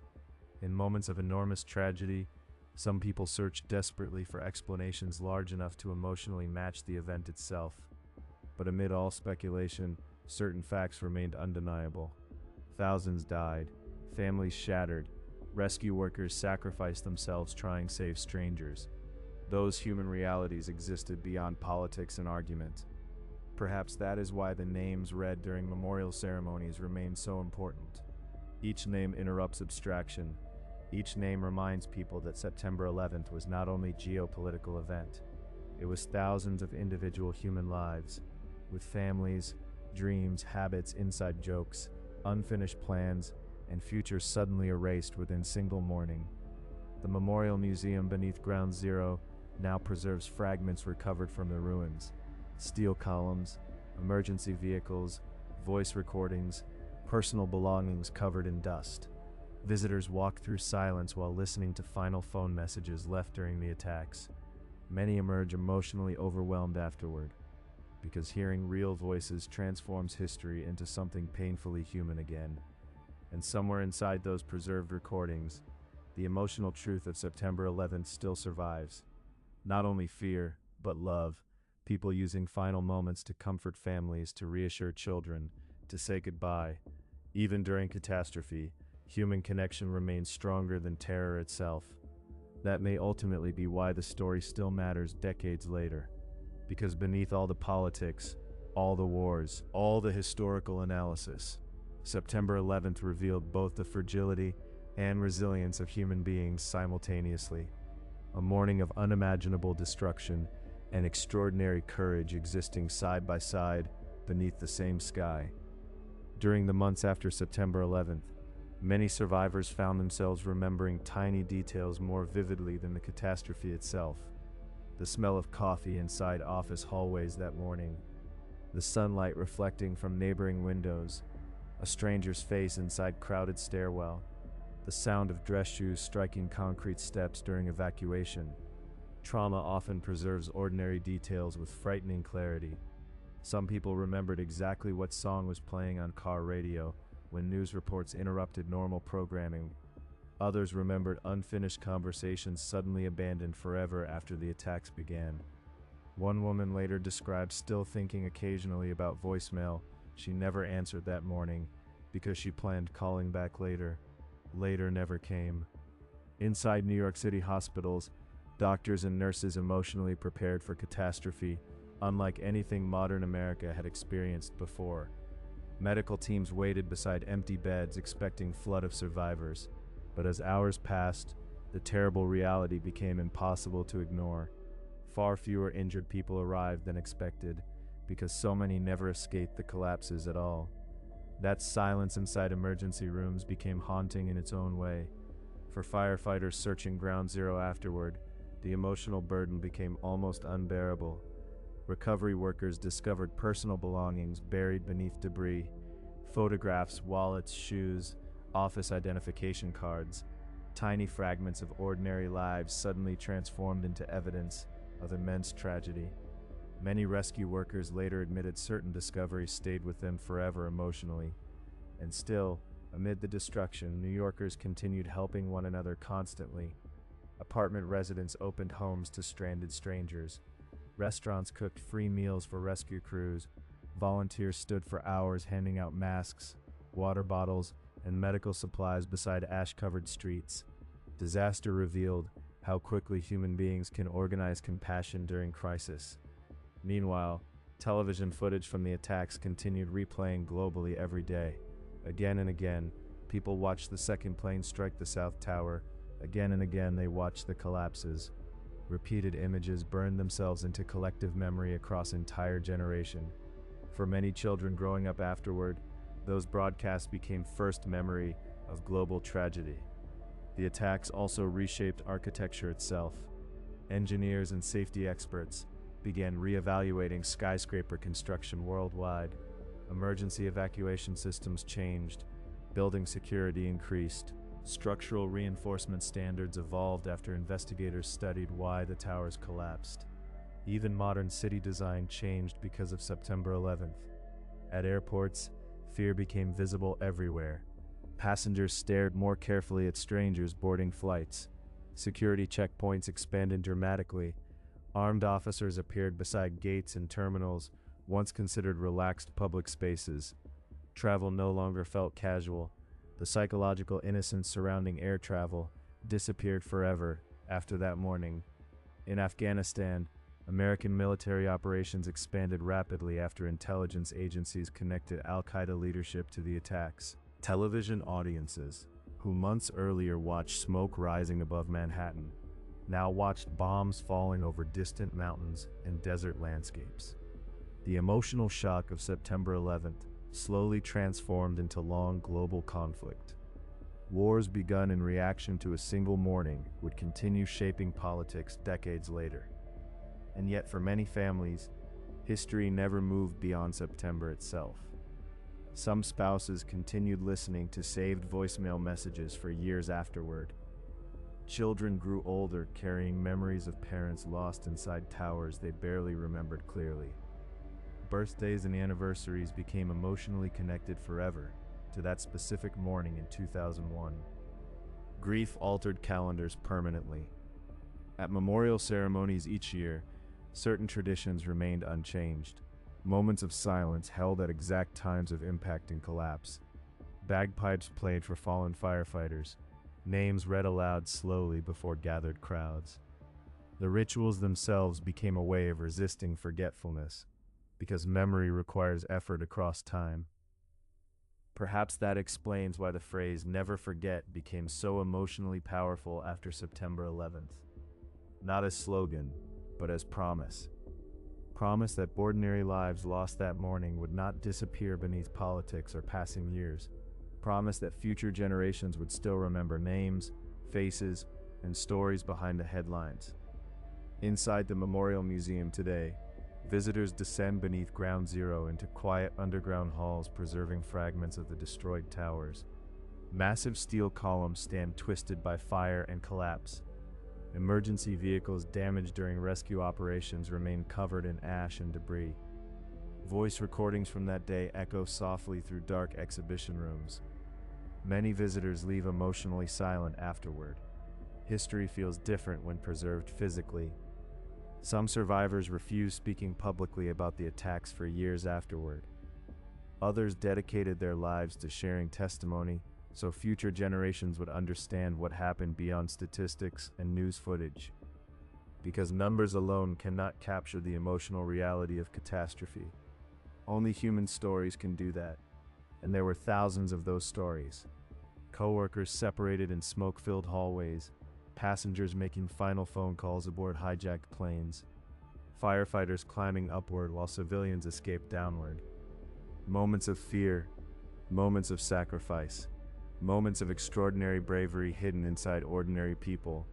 In moments of enormous tragedy, some people searched desperately for explanations large enough to emotionally match the event itself. But amid all speculation, certain facts remained undeniable. Thousands died, families shattered, rescue workers sacrificed themselves trying to save strangers. Those human realities existed beyond politics and argument. Perhaps that is why the names read during memorial ceremonies remain so important. Each name interrupts abstraction. Each name reminds people that September 11th was not only a geopolitical event, it was thousands of individual human lives, with families, dreams, habits, inside jokes, unfinished plans, and futures suddenly erased within single morning. The Memorial Museum beneath Ground Zero now preserves fragments recovered from the ruins: steel columns, emergency vehicles, voice recordings, personal belongings covered in dust. Visitors walk through silence while listening to final phone messages left during the attacks. Many emerge emotionally overwhelmed afterward, because hearing real voices transforms history into something painfully human again. And somewhere inside those preserved recordings, the emotional truth of September 11th still survives. Not only fear, but love. People using final moments to comfort families, to reassure children, to say goodbye. Even during catastrophe, human connection remains stronger than terror itself. That may ultimately be why the story still matters decades later. Because beneath all the politics, all the wars, all the historical analysis, September 11th revealed both the fragility and resilience of human beings simultaneously. A morning of unimaginable destruction and extraordinary courage existing side by side beneath the same sky. During the months after September 11th, many survivors found themselves remembering tiny details more vividly than the catastrophe itself. The smell of coffee inside office hallways that morning, the sunlight reflecting from neighboring windows, a stranger's face inside crowded stairwell, the sound of dress shoes striking concrete steps during evacuation. Trauma often preserves ordinary details with frightening clarity. Some people remembered exactly what song was playing on car radio when news reports interrupted normal programming. Others remembered unfinished conversations suddenly abandoned forever after the attacks began. One woman later described still thinking occasionally about voicemail she never answered that morning because she planned calling back later. Later never came. Inside New York City hospitals, doctors and nurses emotionally prepared for catastrophe, unlike anything modern America had experienced before. Medical teams waited beside empty beds expecting a flood of survivors. But as hours passed, the terrible reality became impossible to ignore. Far fewer injured people arrived than expected, because so many never escaped the collapses at all. That silence inside emergency rooms became haunting in its own way. For firefighters searching Ground Zero afterward, the emotional burden became almost unbearable. Recovery workers discovered personal belongings buried beneath debris: photographs, wallets, shoes, office identification cards. Tiny fragments of ordinary lives suddenly transformed into evidence of immense tragedy. Many rescue workers later admitted certain discoveries stayed with them forever emotionally. And still, amid the destruction, New Yorkers continued helping one another constantly. Apartment residents opened homes to stranded strangers. Restaurants cooked free meals for rescue crews. Volunteers stood for hours handing out masks, water bottles, and medical supplies beside ash-covered streets. Disaster revealed how quickly human beings can organize compassion during crisis. Meanwhile, television footage from the attacks continued replaying globally every day. Again and again, people watched the second plane strike the South Tower. Again and again, they watched the collapses. Repeated images burned themselves into collective memory across entire generation. For many children growing up afterward, those broadcasts became first memory of global tragedy. The attacks also reshaped architecture itself. Engineers and safety experts began re-evaluating skyscraper construction worldwide. Emergency evacuation systems changed. Building security increased. Structural reinforcement standards evolved after investigators studied why the towers collapsed. Even modern city design changed because of September 11th. At airports, fear became visible everywhere. Passengers stared more carefully at strangers boarding flights. Security checkpoints expanded dramatically. Armed officers appeared beside gates and terminals, once considered relaxed public spaces. Travel no longer felt casual. The psychological innocence surrounding air travel disappeared forever after that morning. In Afghanistan, American military operations expanded rapidly after intelligence agencies connected al-Qaeda leadership to the attacks. Television audiences, who months earlier watched smoke rising above Manhattan, now watched bombs falling over distant mountains and desert landscapes. The emotional shock of September 11th slowly transformed into long global conflict. Wars begun in reaction to a single morning would continue shaping politics decades later. And yet for many families, history never moved beyond September itself. Some spouses continued listening to saved voicemail messages for years afterward. Children grew older, carrying memories of parents lost inside towers they barely remembered clearly. Birthdays and anniversaries became emotionally connected forever to that specific morning in 2001. Grief altered calendars permanently. At memorial ceremonies each year, certain traditions remained unchanged. Moments of silence held at exact times of impact and collapse. Bagpipes played for fallen firefighters. Names read aloud slowly before gathered crowds. The rituals themselves became a way of resisting forgetfulness, because memory requires effort across time. Perhaps that explains why the phrase "never forget" became so emotionally powerful after September 11th. Not as slogan, but as promise. Promise that ordinary lives lost that morning would not disappear beneath politics or passing years. Promise that future generations would still remember names, faces, and stories behind the headlines. Inside the Memorial Museum today, visitors descend beneath Ground Zero into quiet underground halls preserving fragments of the destroyed towers. Massive steel columns stand twisted by fire and collapse. Emergency vehicles damaged during rescue operations remain covered in ash and debris. Voice recordings from that day echo softly through dark exhibition rooms. Many visitors leave emotionally silent afterward. History feels different when preserved physically. Some survivors refuse speaking publicly about the attacks for years afterward. Others dedicated their lives to sharing testimony so future generations would understand what happened beyond statistics and news footage. Because numbers alone cannot capture the emotional reality of catastrophe. Only human stories can do that, and there were thousands of those stories. Coworkers separated in smoke-filled hallways, passengers making final phone calls aboard hijacked planes, firefighters climbing upward while civilians escaped downward. Moments of fear, moments of sacrifice, moments of extraordinary bravery hidden inside ordinary people.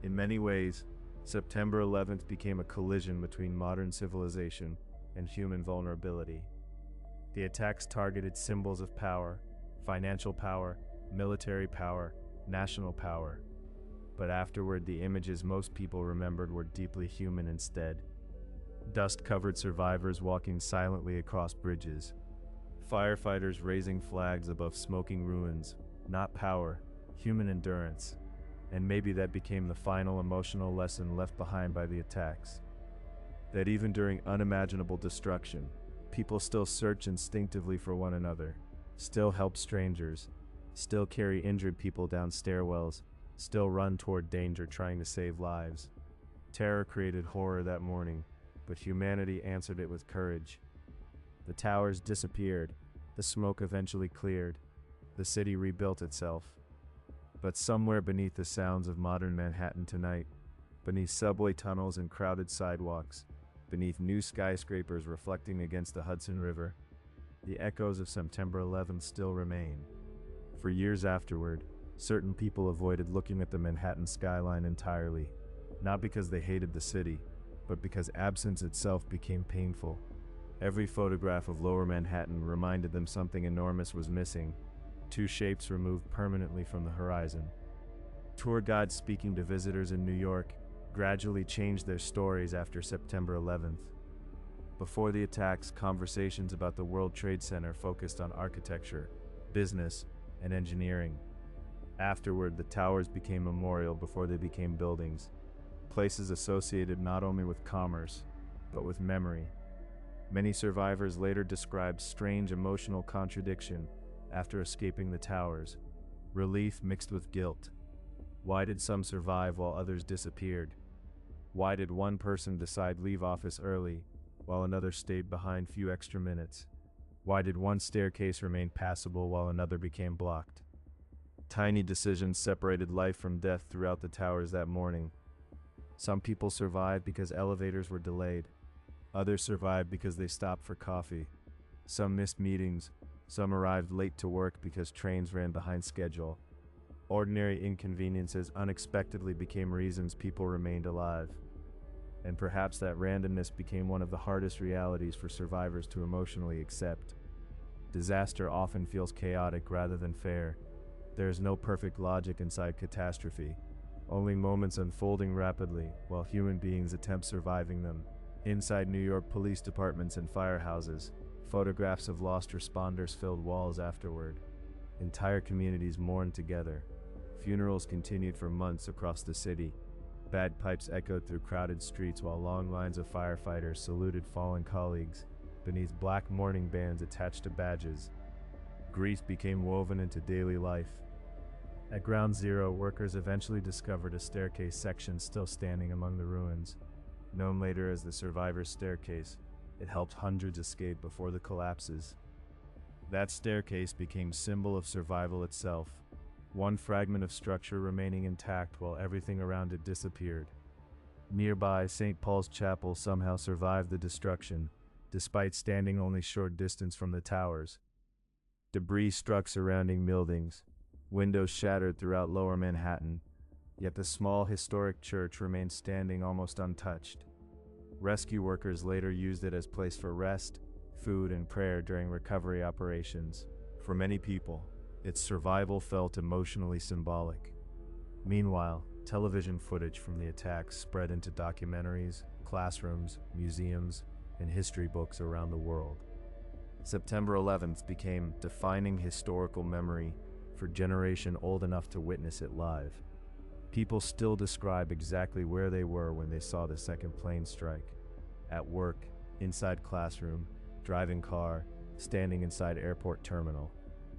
In many ways, September 11th became a collision between modern civilization and human vulnerability. The attacks targeted symbols of power, financial power, military power, national power. But afterward, the images most people remembered were deeply human instead. Dust-covered survivors walking silently across bridges. Firefighters raising flags above smoking ruins. Not power, human endurance. And maybe that became the final emotional lesson left behind by the attacks. That even during unimaginable destruction, People still search instinctively for one another, still help strangers, still carry injured people down stairwells, still run toward danger trying to save lives. Terror created horror that morning, but humanity answered it with courage. The towers disappeared, the smoke eventually cleared, the city rebuilt itself. But somewhere beneath the sounds of modern Manhattan tonight, beneath subway tunnels and crowded sidewalks, beneath new skyscrapers reflecting against the Hudson River, the echoes of September 11th still remain. For years afterward, certain people avoided looking at the Manhattan skyline entirely, not because they hated the city, but because absence itself became painful. Every photograph of Lower Manhattan reminded them something enormous was missing, two shapes removed permanently from the horizon. Tour guides speaking to visitors in New York gradually changed their stories after September 11th. Before the attacks, conversations about the World Trade Center focused on architecture, business, and engineering. Afterward, the towers became memorial before they became buildings, places associated not only with commerce, but with memory. Many survivors later described strange emotional contradiction after escaping the towers, relief mixed with guilt. Why did some survive while others disappeared? Why did one person decide leave office early, while another stayed behind few extra minutes? Why did one staircase remain passable while another became blocked? Tiny decisions separated life from death throughout the towers that morning. Some people survived because elevators were delayed. Others survived because they stopped for coffee. Some missed meetings. Some arrived late to work because trains ran behind schedule. Ordinary inconveniences unexpectedly became reasons people remained alive. And perhaps that randomness became one of the hardest realities for survivors to emotionally accept. Disaster often feels chaotic rather than fair. There is no perfect logic inside catastrophe, only moments unfolding rapidly while human beings attempt surviving them. Inside New York police departments and firehouses, photographs of lost responders filled walls afterward. Entire communities mourned together. Funerals continued for months across the city. Bagpipes echoed through crowded streets while long lines of firefighters saluted fallen colleagues beneath black mourning bands attached to badges. Grief became woven into daily life. At Ground Zero, workers eventually discovered a staircase section still standing among the ruins. Known later as the Survivor's Staircase, it helped hundreds escape before the collapses. That staircase became symbol of survival itself, one fragment of structure remaining intact while everything around it disappeared. Nearby, St. Paul's Chapel somehow survived the destruction, despite standing only short distance from the towers. Debris struck surrounding buildings, windows shattered throughout Lower Manhattan, yet the small historic church remained standing almost untouched. Rescue workers later used it as a place for rest, food, and prayer during recovery operations. For many people, its survival felt emotionally symbolic. Meanwhile, television footage from the attacks spread into documentaries, classrooms, museums, and history books around the world. September 11th became defining historical memory for a generation old enough to witness it live. People still describe exactly where they were when they saw the second plane strike. At work, inside classroom, driving car, standing inside airport terminal.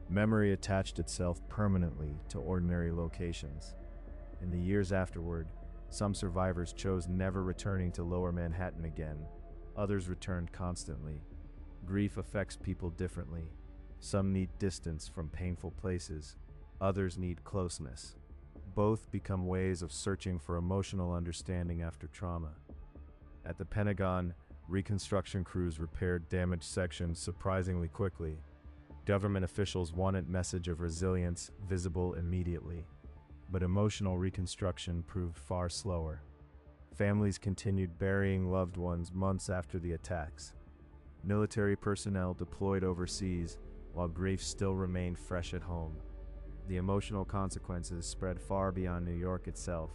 Memory attached itself permanently to ordinary locations. In the years afterward, some survivors chose never returning to Lower Manhattan again. Others returned constantly. Grief affects people differently. Some need distance from painful places. Others need closeness. Both become ways of searching for emotional understanding after trauma. At the Pentagon, reconstruction crews repaired damaged sections surprisingly quickly. Government officials wanted a message of resilience visible immediately, but emotional reconstruction proved far slower. Families continued burying loved ones months after the attacks. Military personnel deployed overseas, while grief still remained fresh at home. The emotional consequences spread far beyond New York itself.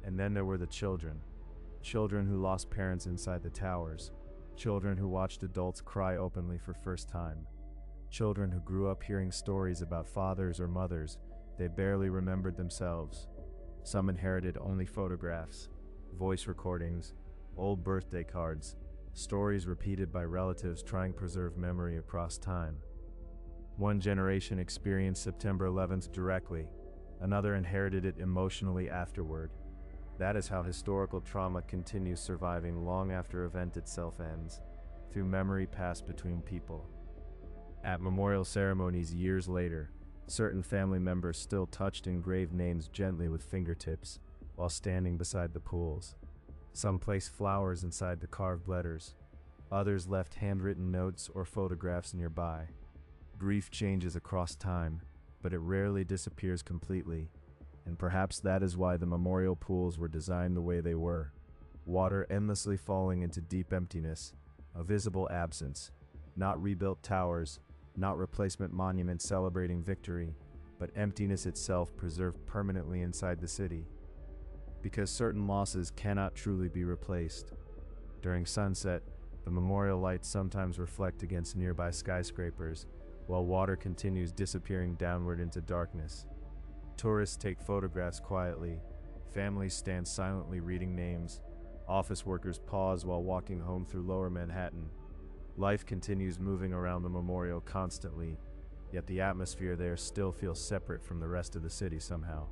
And then there were the children. Children who lost parents inside the towers. Children who watched adults cry openly for first time. Children who grew up hearing stories about fathers or mothers they barely remembered themselves. Some inherited only photographs, voice recordings, old birthday cards, stories repeated by relatives trying to preserve memory across time. One generation experienced September 11th directly, another inherited it emotionally afterward. That is how historical trauma continues surviving long after event itself ends, through memory passed between people. At memorial ceremonies years later, certain family members still touched engraved names gently with fingertips while standing beside the pools. Some placed flowers inside the carved letters. Others left handwritten notes or photographs nearby. Grief changes across time, but it rarely disappears completely, and perhaps that is why the memorial pools were designed the way they were. Water endlessly falling into deep emptiness, a visible absence, not rebuilt towers, not replacement monuments celebrating victory, but emptiness itself preserved permanently inside the city. Because certain losses cannot truly be replaced. During sunset, the memorial lights sometimes reflect against nearby skyscrapers, while water continues disappearing downward into darkness. Tourists take photographs quietly, families stand silently reading names, office workers pause while walking home through lower Manhattan. Life continues moving around the memorial constantly, yet the atmosphere there still feels separate from the rest of the city somehow.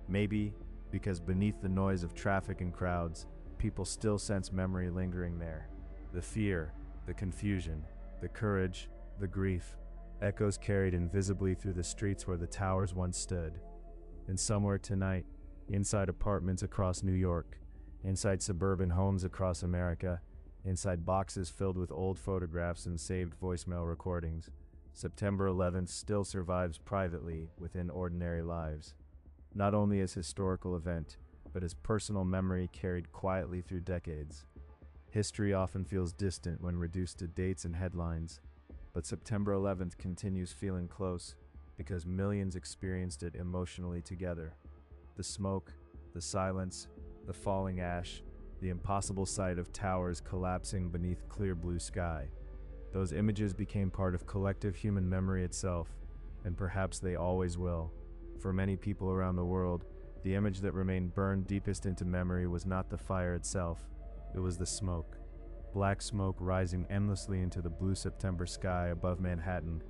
Maybe because beneath the noise of traffic and crowds, people still sense memory lingering there. The fear, the confusion, the courage, the grief, echoes carried invisibly through the streets where the towers once stood. And somewhere tonight, inside apartments across New York, inside suburban homes across America, inside boxes filled with old photographs and saved voicemail recordings, September 11th still survives privately within ordinary lives. Not only as historical event, but as personal memory carried quietly through decades. History often feels distant when reduced to dates and headlines, but September 11th continues feeling close because millions experienced it emotionally together. The smoke, the silence, the falling ash, the impossible sight of towers collapsing beneath clear blue sky. Those images became part of collective human memory itself, and perhaps they always will. For many people around the world, the image that remained burned deepest into memory was not the fire itself, it was the smoke. Black smoke rising endlessly into the blue September sky above Manhattan,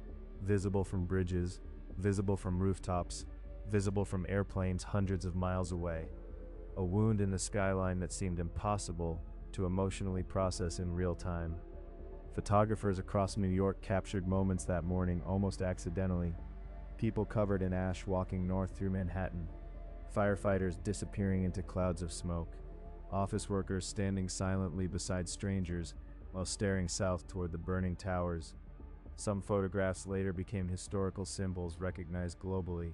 visible from bridges, visible from rooftops, visible from airplanes hundreds of miles away. A wound in the skyline that seemed impossible to emotionally process in real time. Photographers across New York captured moments that morning almost accidentally. People covered in ash walking north through Manhattan. Firefighters disappearing into clouds of smoke. Office workers standing silently beside strangers while staring south toward the burning towers. Some photographs later became historical symbols recognized globally,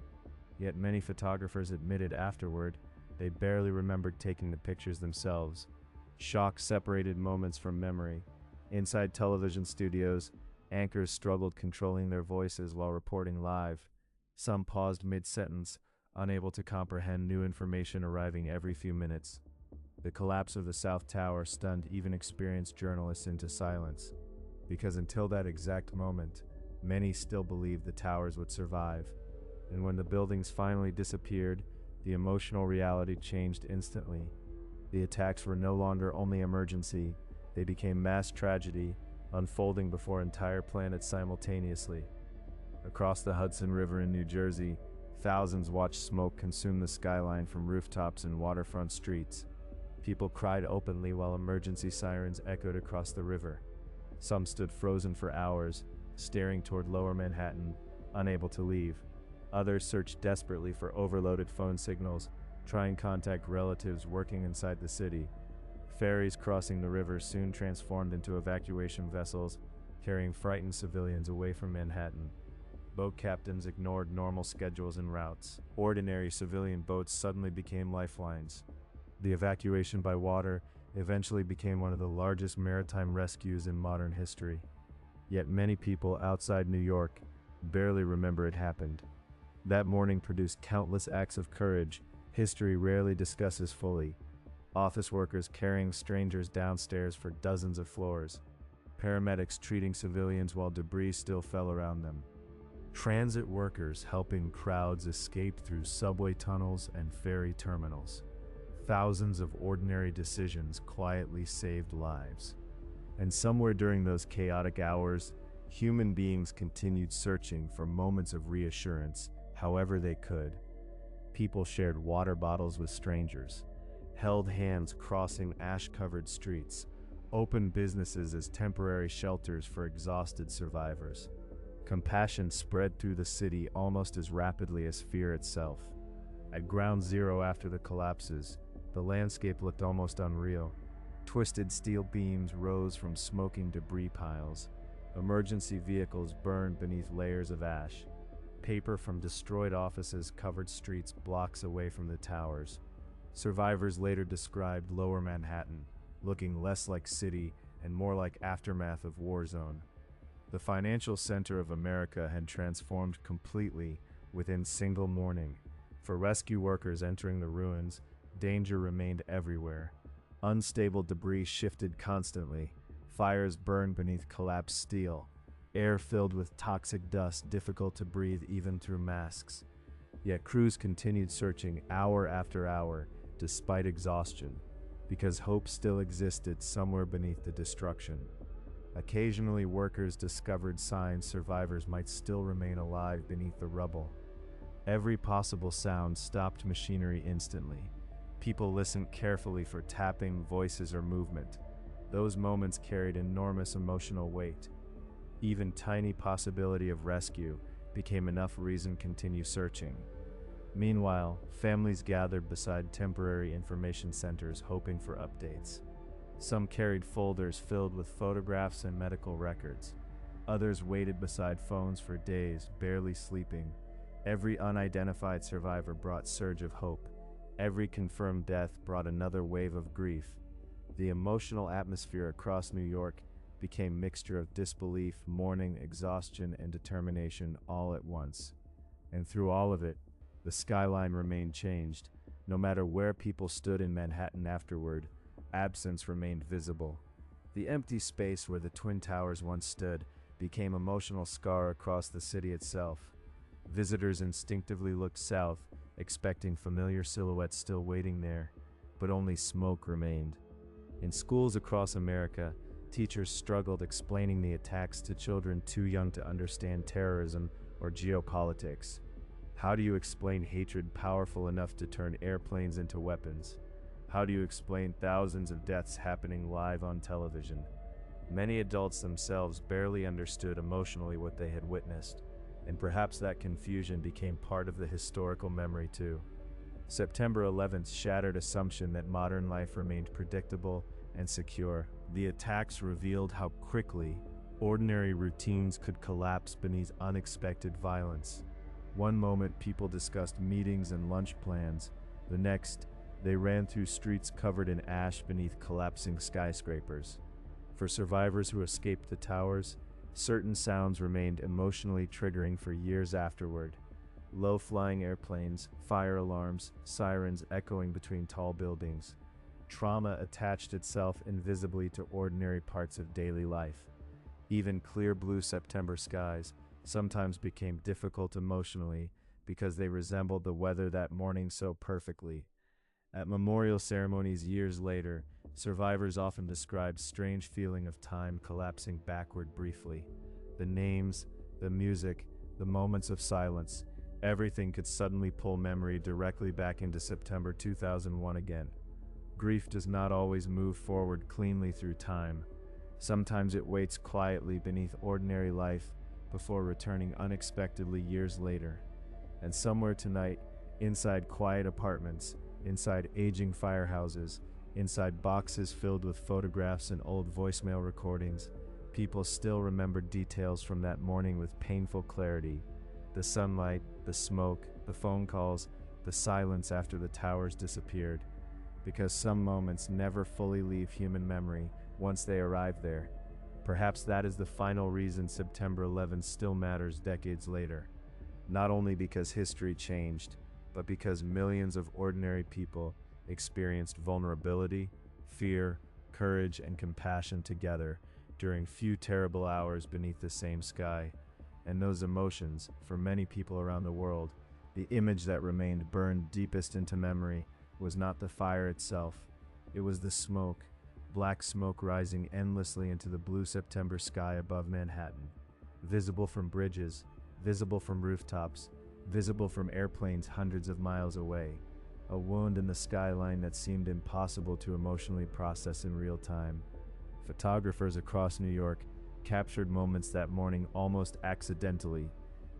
yet many photographers admitted afterward they barely remembered taking the pictures themselves. Shock separated moments from memory. Inside television studios, anchors struggled controlling their voices while reporting live. Some paused mid-sentence, unable to comprehend new information arriving every few minutes. The collapse of the South Tower stunned even experienced journalists into silence, because until that exact moment, many still believed the towers would survive. And when the buildings finally disappeared, the emotional reality changed instantly. The attacks were no longer only emergency, they became mass tragedy, unfolding before entire planets simultaneously. Across the Hudson River in New Jersey, thousands watched smoke consume the skyline from rooftops and waterfront streets. People cried openly while emergency sirens echoed across the river. Some stood frozen for hours, staring toward lower Manhattan, unable to leave. Others searched desperately for overloaded phone signals, trying to contact relatives working inside the city. Ferries crossing the river soon transformed into evacuation vessels, carrying frightened civilians away from Manhattan. Boat captains ignored normal schedules and routes. Ordinary civilian boats suddenly became lifelines. The evacuation by water eventually became one of the largest maritime rescues in modern history. Yet many people outside New York barely remember it happened. That morning produced countless acts of courage history rarely discusses fully. Office workers carrying strangers downstairs for dozens of floors. Paramedics treating civilians while debris still fell around them. Transit workers helping crowds escape through subway tunnels and ferry terminals. Thousands of ordinary decisions quietly saved lives. And somewhere during those chaotic hours, human beings continued searching for moments of reassurance, however they could. People shared water bottles with strangers, held hands crossing ash-covered streets, opened businesses as temporary shelters for exhausted survivors. Compassion spread through the city almost as rapidly as fear itself. At ground zero after the collapses, the landscape looked almost unreal. Twisted steel beams rose from smoking debris piles. Emergency vehicles burned beneath layers of ash. Paper from destroyed offices covered streets blocks away from the towers. Survivors later described Lower Manhattan, looking less like city and more like aftermath of war zone. The financial center of America had transformed completely within single morning. For rescue workers entering the ruins, danger remained everywhere. Unstable debris shifted constantly. Fires burned beneath collapsed steel. Air filled with toxic dust, difficult to breathe even through masks. Yet crews continued searching hour after hour, despite exhaustion, because hope still existed somewhere beneath the destruction. Occasionally, workers discovered signs survivors might still remain alive beneath the rubble. Every possible sound stopped machinery instantly. People listened carefully for tapping, voices, or movement. Those moments carried enormous emotional weight. Even tiny possibility of rescue became enough reason to continue searching. Meanwhile, families gathered beside temporary information centers hoping for updates. Some carried folders filled with photographs and medical records. Others waited beside phones for days, barely sleeping. Every unidentified survivor brought surge of hope. Every confirmed death brought another wave of grief. The emotional atmosphere across New York became a mixture of disbelief, mourning, exhaustion, and determination all at once. And through all of it, the skyline remained changed. No matter where people stood in Manhattan afterward, absence remained visible. The empty space where the Twin Towers once stood became an emotional scar across the city itself. Visitors instinctively looked south, expecting familiar silhouettes still waiting there, but only smoke remained. In schools across America, teachers struggled explaining the attacks to children too young to understand terrorism or geopolitics. How do you explain hatred powerful enough to turn airplanes into weapons? How do you explain thousands of deaths happening live on television? Many adults themselves barely understood emotionally what they had witnessed, and perhaps that confusion became part of the historical memory too. September 11th shattered assumption that modern life remained predictable and secure. The attacks revealed how quickly ordinary routines could collapse beneath unexpected violence. One moment people discussed meetings and lunch plans. The next, they ran through streets covered in ash beneath collapsing skyscrapers. For survivors who escaped the towers, certain sounds remained emotionally triggering for years afterward. Low-flying airplanes, fire alarms, sirens echoing between tall buildings. Trauma attached itself invisibly to ordinary parts of daily life. Even clear blue September skies sometimes became difficult emotionally because they resembled the weather that morning so perfectly. At memorial ceremonies years later, survivors often described strange feeling of time collapsing backward briefly. The names, the music, the moments of silence, everything could suddenly pull memory directly back into September 2001 again. Grief does not always move forward cleanly through time. Sometimes it waits quietly beneath ordinary life before returning unexpectedly years later. And somewhere tonight, inside quiet apartments, inside aging firehouses, inside boxes filled with photographs and old voicemail recordings, people still remember details from that morning with painful clarity. The sunlight, the smoke, the phone calls, the silence after the towers disappeared. Because some moments never fully leave human memory once they arrive there. Perhaps that is the final reason September 11th still matters decades later. Not only because history changed, but because millions of ordinary people experienced vulnerability, fear, courage, and compassion together during few terrible hours beneath the same sky. And those emotions, for many people around the world, the image that remained burned deepest into memory was not the fire itself. It was the smoke, black smoke rising endlessly into the blue September sky above Manhattan, visible from bridges, visible from rooftops, visible from airplanes hundreds of miles away, a wound in the skyline that seemed impossible to emotionally process in real time. Photographers across New York captured moments that morning almost accidentally.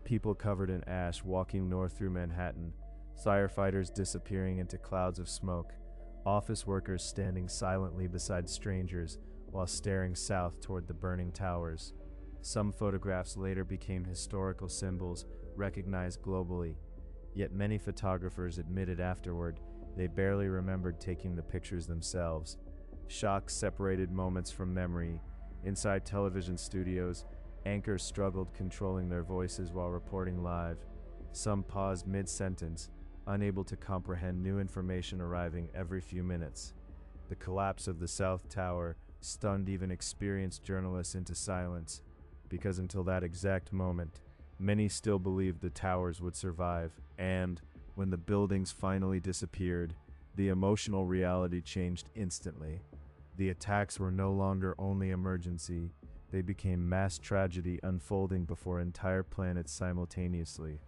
People covered in ash walking north through Manhattan, firefighters disappearing into clouds of smoke, office workers standing silently beside strangers while staring south toward the burning towers. Some photographs later became historical symbols recognized globally, yet many photographers admitted afterward they barely remembered taking the pictures themselves. Shock separated moments from memory. Inside television studios, anchors struggled controlling their voices while reporting live. Some paused mid-sentence, unable to comprehend new information arriving every few minutes. The collapse of the South Tower stunned even experienced journalists into silence, because until that exact moment, many still believed the towers would survive, and, when the buildings finally disappeared, the emotional reality changed instantly. The attacks were no longer only emergency, they became mass tragedy unfolding before entire planets simultaneously.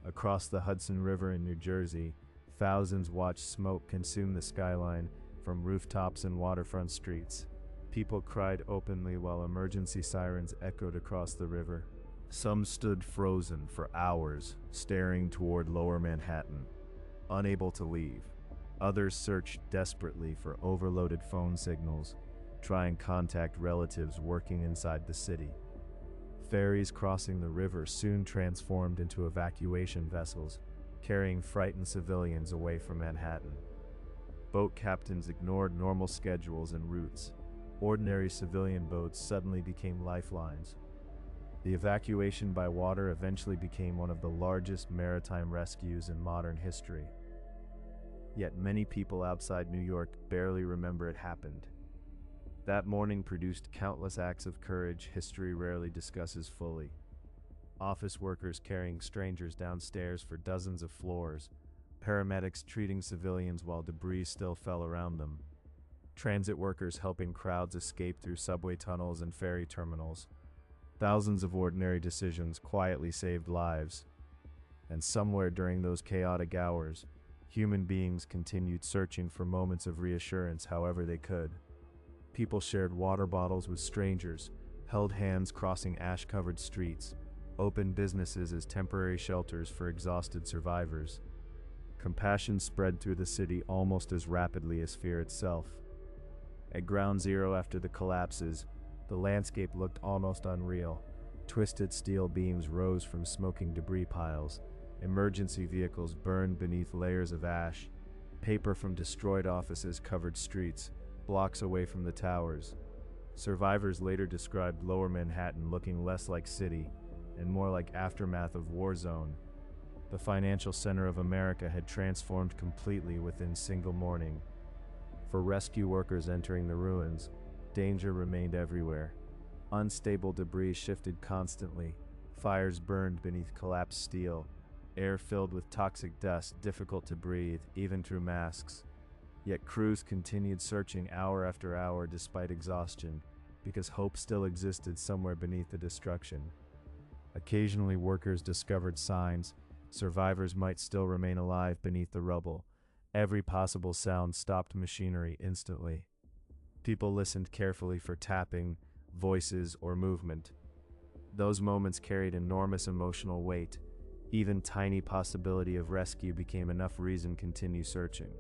Across the Hudson River in New Jersey, thousands watched smoke consume the skyline from rooftops and waterfront streets. People cried openly while emergency sirens echoed across the river. Some stood frozen for hours, staring toward lower Manhattan, unable to leave. Others searched desperately for overloaded phone signals, trying to contact relatives working inside the city. Ferries crossing the river soon transformed into evacuation vessels, carrying frightened civilians away from Manhattan. Boat captains ignored normal schedules and routes. Ordinary civilian boats suddenly became lifelines. The evacuation by water eventually became one of the largest maritime rescues in modern history. Yet many people outside New York barely remember it happened. That morning produced countless acts of courage history rarely discusses fully. Office workers carrying strangers downstairs for dozens of floors, paramedics treating civilians while debris still fell around them, transit workers helping crowds escape through subway tunnels and ferry terminals. Thousands of ordinary decisions quietly saved lives. And somewhere during those chaotic hours, human beings continued searching for moments of reassurance however they could. People shared water bottles with strangers, held hands crossing ash-covered streets, opened businesses as temporary shelters for exhausted survivors. Compassion spread through the city almost as rapidly as fear itself. At Ground Zero after the collapses, the landscape looked almost unreal. Twisted steel beams rose from smoking debris piles. Emergency vehicles burned beneath layers of ash. Paper from destroyed offices covered streets, blocks away from the towers. Survivors later described Lower Manhattan looking less like city and more like aftermath of war zone. The financial center of America had transformed completely within single morning. For rescue workers entering the ruins, danger remained everywhere. Unstable debris shifted constantly. Fires burned beneath collapsed steel. Air filled with toxic dust, difficult to breathe, even through masks. Yet crews continued searching hour after hour despite exhaustion, because hope still existed somewhere beneath the destruction. Occasionally workers discovered signs. Survivors might still remain alive beneath the rubble. Every possible sound stopped machinery instantly. People listened carefully for tapping, voices, or movement. Those moments carried enormous emotional weight. Even tiny possibility of rescue became enough reason to continue searching.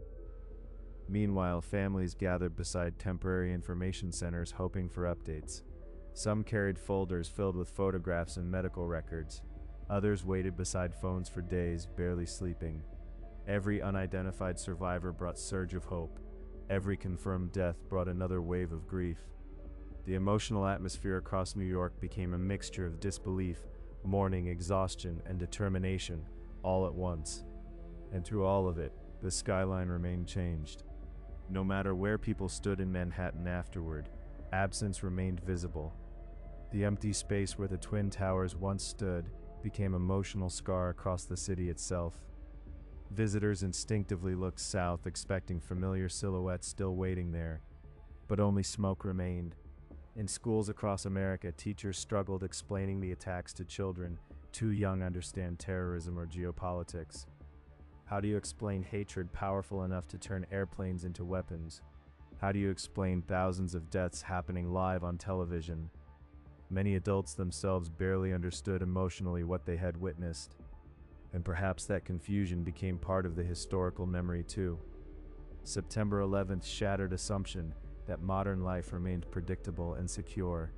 Meanwhile, families gathered beside temporary information centers hoping for updates. Some carried folders filled with photographs and medical records. Others waited beside phones for days, barely sleeping. Every unidentified survivor brought surge of hope. Every confirmed death brought another wave of grief. The emotional atmosphere across New York became a mixture of disbelief, mourning, exhaustion, and determination, all at once. And through all of it, the skyline remained changed. No matter where people stood in Manhattan afterward, absence remained visible. The empty space where the Twin Towers once stood became an emotional scar across the city itself. Visitors instinctively looked south, expecting familiar silhouettes still waiting there. but only smoke remained. In schools across America, teachers struggled explaining the attacks to children too young to understand terrorism or geopolitics. How do you explain hatred powerful enough to turn airplanes into weapons? How do you explain thousands of deaths happening live on television? Many adults themselves barely understood emotionally what they had witnessed, and perhaps that confusion became part of the historical memory too. September 11th shattered assumption that modern life remained predictable and secure.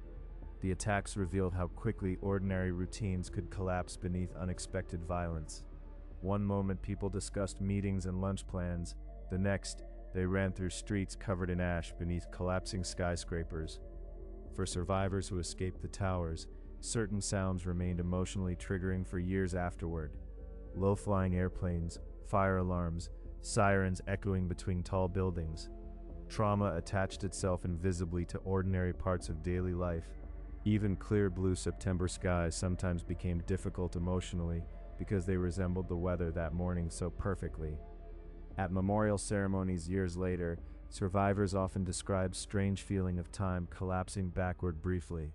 The attacks revealed how quickly ordinary routines could collapse beneath unexpected violence. One moment people discussed meetings and lunch plans, the next, they ran through streets covered in ash beneath collapsing skyscrapers. For survivors who escaped the towers, certain sounds remained emotionally triggering for years afterward. Low-flying airplanes, fire alarms, sirens echoing between tall buildings. Trauma attached itself invisibly to ordinary parts of daily life. Even clear blue September skies sometimes became difficult emotionally because they resembled the weather that morning so perfectly. At memorial ceremonies years later, survivors often describe strange feeling of time collapsing backward briefly.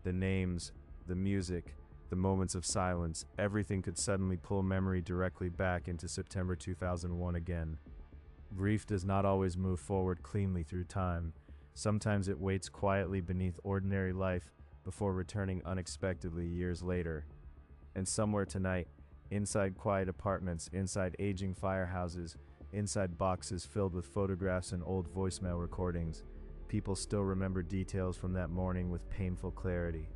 The names, the music, the moments of silence, everything could suddenly pull memory directly back into September 2001 again. Grief does not always move forward cleanly through time. Sometimes it waits quietly beneath ordinary life before returning unexpectedly years later. And somewhere tonight, inside quiet apartments, inside aging firehouses, inside boxes filled with photographs and old voicemail recordings, people still remember details from that morning with painful clarity.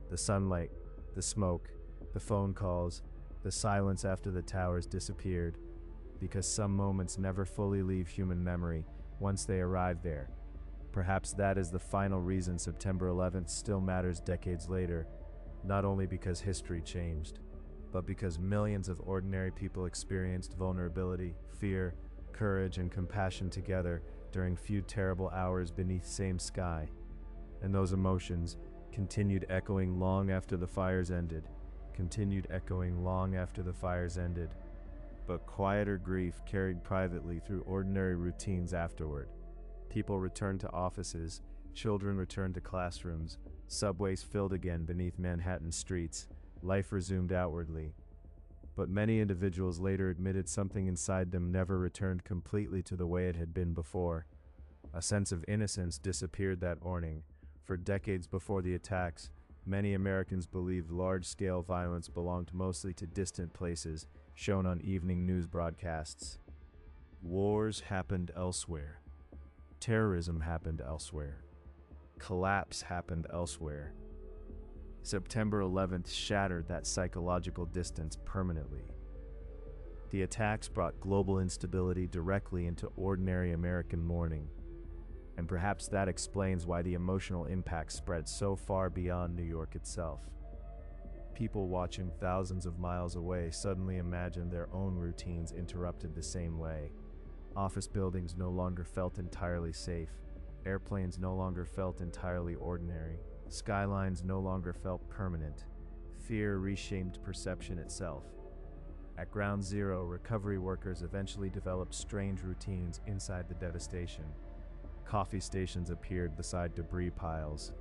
The sunlight, the smoke, the phone calls, the silence after the towers disappeared, because some moments never fully leave human memory once they arrive there. Perhaps that is the final reason September 11th still matters decades later, not only because history changed, but because millions of ordinary people experienced vulnerability, fear, courage, and compassion together during few terrible hours beneath same sky. And those emotions continued echoing long after the fires ended, But quieter grief carried privately through ordinary routines afterward. People returned to offices, children returned to classrooms, subways filled again beneath Manhattan streets, life resumed outwardly. But many individuals later admitted something inside them never returned completely to the way it had been before. A sense of innocence disappeared that morning. For decades before the attacks, many Americans believed large-scale violence belonged mostly to distant places, shown on evening news broadcasts. Wars happened elsewhere. Terrorism happened elsewhere. Collapse happened elsewhere. September 11th shattered that psychological distance permanently. The attacks brought global instability directly into ordinary American mourning, and perhaps that explains why the emotional impact spread so far beyond New York itself. People watching thousands of miles away suddenly imagined their own routines interrupted the same way. Office buildings no longer felt entirely safe. Airplanes no longer felt entirely ordinary. Skylines no longer felt permanent. Fear reshaped perception itself. At Ground Zero, recovery workers eventually developed strange routines inside the devastation. Coffee stations appeared beside debris piles.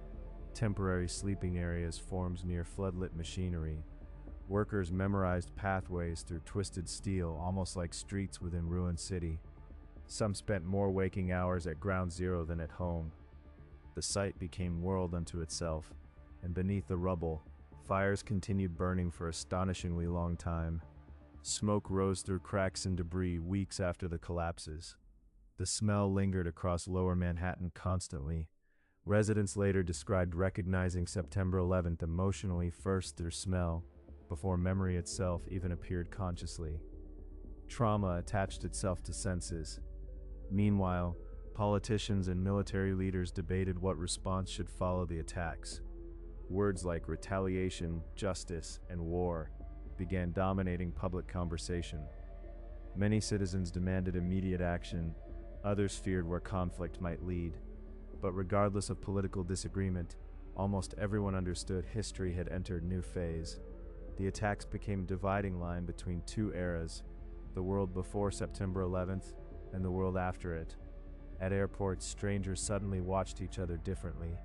Temporary sleeping areas formed near floodlit machinery. Workers memorized pathways through twisted steel, almost like streets within ruined city. Some spent more waking hours at Ground Zero than at home. The site became world unto itself, and beneath the rubble, fires continued burning for astonishingly long time. Smoke rose through cracks and debris weeks after the collapses. The smell lingered across lower Manhattan constantly. Residents later described recognizing September 11th emotionally first through smell, before memory itself even appeared consciously. Trauma attached itself to senses. Meanwhile, politicians and military leaders debated what response should follow the attacks. Words like retaliation, justice, and war began dominating public conversation. Many citizens demanded immediate action, others feared where conflict might lead. But regardless of political disagreement, almost everyone understood history had entered a new phase. The attacks became a dividing line between two eras, the world before September 11th and the world after it. At airports, strangers suddenly watched each other differently.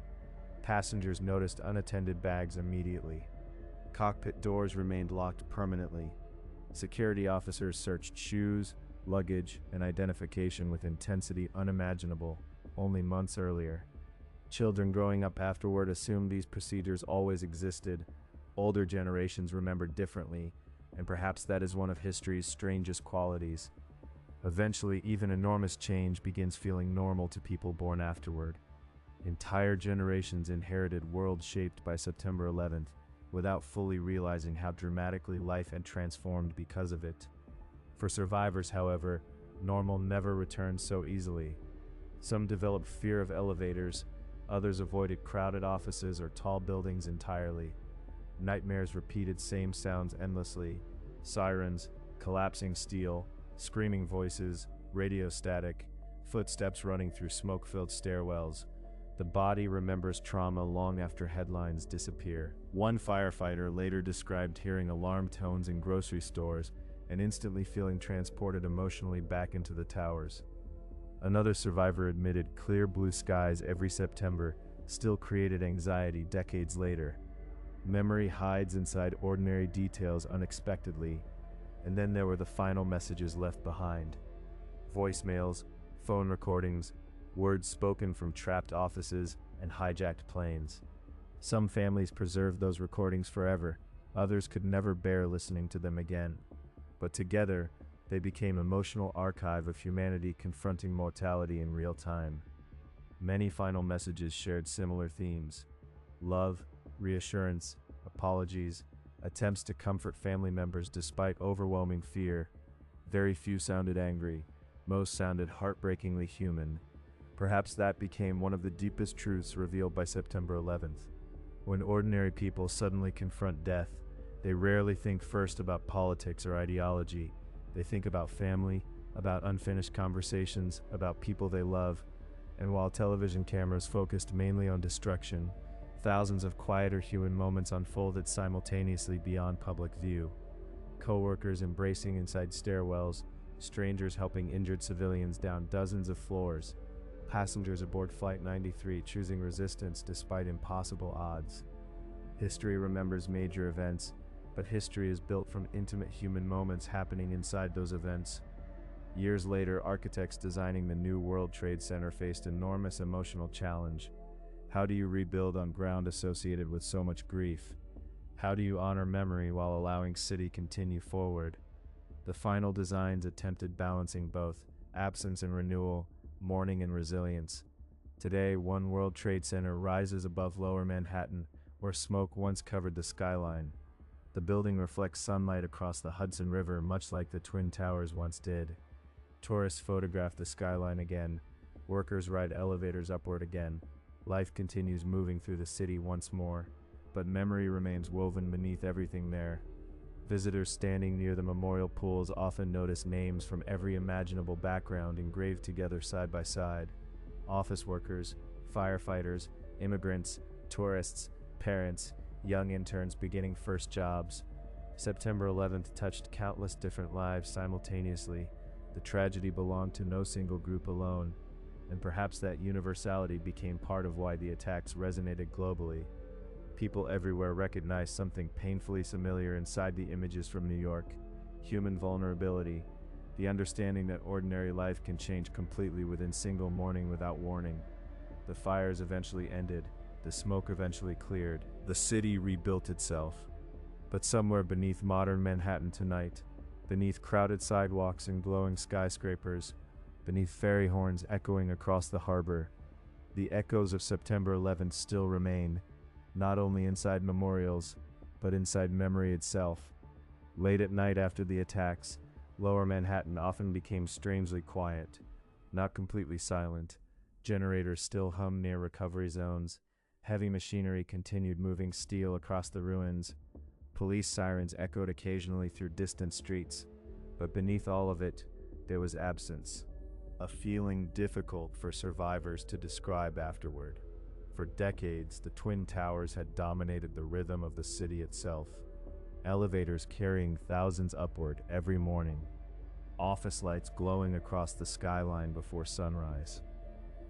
Passengers noticed unattended bags immediately. Cockpit doors remained locked permanently. Security officers searched shoes, luggage, and identification with intensity unimaginable only months earlier. Children growing up afterward assumed these procedures always existed. Older generations remembered differently, and perhaps that is one of history's strangest qualities. Eventually, even enormous change begins feeling normal to people born afterward. Entire generations inherited worlds shaped by September 11th, without fully realizing how dramatically life had transformed because of it. For survivors, however, normal never returns so easily. Some developed fear of elevators, others avoided crowded offices or tall buildings entirely. Nightmares repeated same sounds endlessly: sirens, collapsing steel, screaming voices, radio static, footsteps running through smoke-filled stairwells. The body remembers trauma long after headlines disappear. One firefighter later described hearing alarm tones in grocery stores and instantly feeling transported emotionally back into the towers. Another survivor admitted clear blue skies every September still created anxiety decades later. Memory hides inside ordinary details unexpectedly, and then there were the final messages left behind. Voicemails, phone recordings, words spoken from trapped offices and hijacked planes. Some families preserved those recordings forever, others could never bear listening to them again. But together, they became an emotional archive of humanity confronting mortality in real time. Many final messages shared similar themes: love, reassurance, apologies, attempts to comfort family members despite overwhelming fear. Very few sounded angry, most sounded heartbreakingly human. Perhaps that became one of the deepest truths revealed by September 11th. When ordinary people suddenly confront death, they rarely think first about politics or ideology. They think about family, about unfinished conversations, about people they love. And while television cameras focused mainly on destruction, thousands of quieter human moments unfolded simultaneously beyond public view. Co-workers embracing inside stairwells, strangers helping injured civilians down dozens of floors, passengers aboard Flight 93 choosing resistance despite impossible odds. History remembers major events, but history is built from intimate human moments happening inside those events. Years later, architects designing the new World Trade Center faced enormous emotional challenge. How do you rebuild on ground associated with so much grief? How do you honor memory while allowing city continue forward? The final designs attempted balancing both absence and renewal, mourning and resilience. Today, One World Trade Center rises above Lower Manhattan, where smoke once covered the skyline. The building reflects sunlight across the Hudson River, much like the Twin Towers once did. Tourists photograph the skyline again. Workers ride elevators upward again. Life continues moving through the city once more, but memory remains woven beneath everything there. Visitors standing near the memorial pools often notice names from every imaginable background engraved together side by side. Office workers, firefighters, immigrants, tourists, parents, young interns beginning first jobs. September 11th touched countless different lives simultaneously. The tragedy belonged to no single group alone, and perhaps that universality became part of why the attacks resonated globally. People everywhere recognized something painfully familiar inside the images from New York: human vulnerability, the understanding that ordinary life can change completely within single morning without warning. The fires eventually ended, the smoke eventually cleared, the city rebuilt itself. But somewhere beneath modern Manhattan tonight, beneath crowded sidewalks and glowing skyscrapers, beneath ferry horns echoing across the harbor, the echoes of September 11th still remain, not only inside memorials, but inside memory itself. Late at night after the attacks, Lower Manhattan often became strangely quiet, not completely silent. Generators still hummed near recovery zones. Heavy machinery continued moving steel across the ruins. Police sirens echoed occasionally through distant streets, but beneath all of it, there was absence, a feeling difficult for survivors to describe afterward. For decades, the Twin Towers had dominated the rhythm of the city itself, elevators carrying thousands upward every morning, office lights glowing across the skyline before sunrise.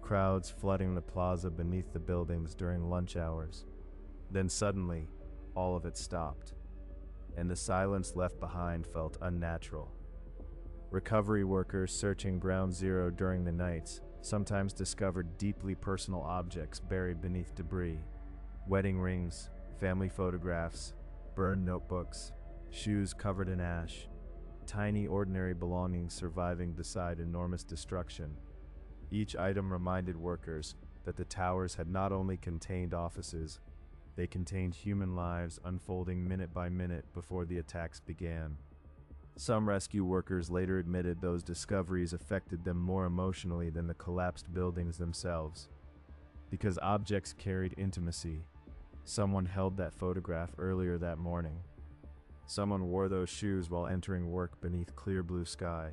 crowds flooding the plaza beneath the buildings during lunch hours. Then suddenly, all of it stopped, and the silence left behind felt unnatural. Recovery workers searching Ground Zero during the nights sometimes discovered deeply personal objects buried beneath debris: wedding rings, family photographs, burned notebooks, shoes covered in ash, tiny ordinary belongings surviving beside enormous destruction. Each item reminded workers that the towers had not only contained offices, they contained human lives unfolding minute by minute before the attacks began. Some rescue workers later admitted those discoveries affected them more emotionally than the collapsed buildings themselves, because objects carried intimacy. Someone held that photograph earlier that morning. Someone wore those shoes while entering work beneath clear blue sky.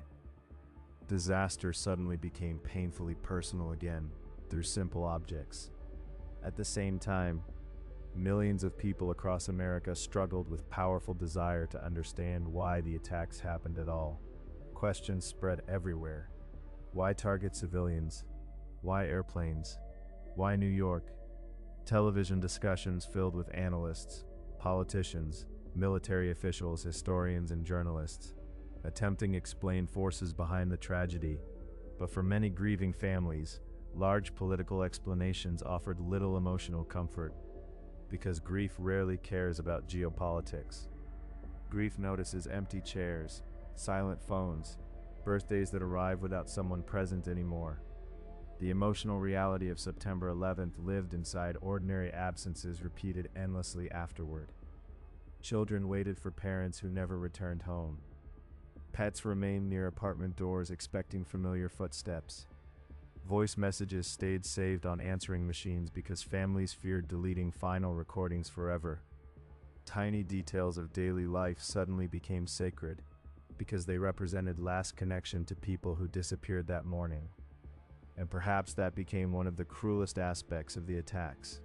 Disaster suddenly became painfully personal again through simple objects. At the same time, millions of people across America struggled with powerful desire to understand why the attacks happened at all. Questions spread everywhere. Why target civilians? Why airplanes? Why New York? Television discussions filled with analysts, politicians, military officials, historians, and journalists, attempting to explain forces behind the tragedy. But for many grieving families, large political explanations offered little emotional comfort, because grief rarely cares about geopolitics. Grief notices empty chairs, silent phones, birthdays that arrive without someone present anymore. The emotional reality of September 11th lived inside ordinary absences repeated endlessly afterward. Children waited for parents who never returned home. Pets remained near apartment doors expecting familiar footsteps. Voice messages stayed saved on answering machines because families feared deleting final recordings forever. Tiny details of daily life suddenly became sacred because they represented last connection to people who disappeared that morning. And perhaps that became one of the cruelest aspects of the attacks.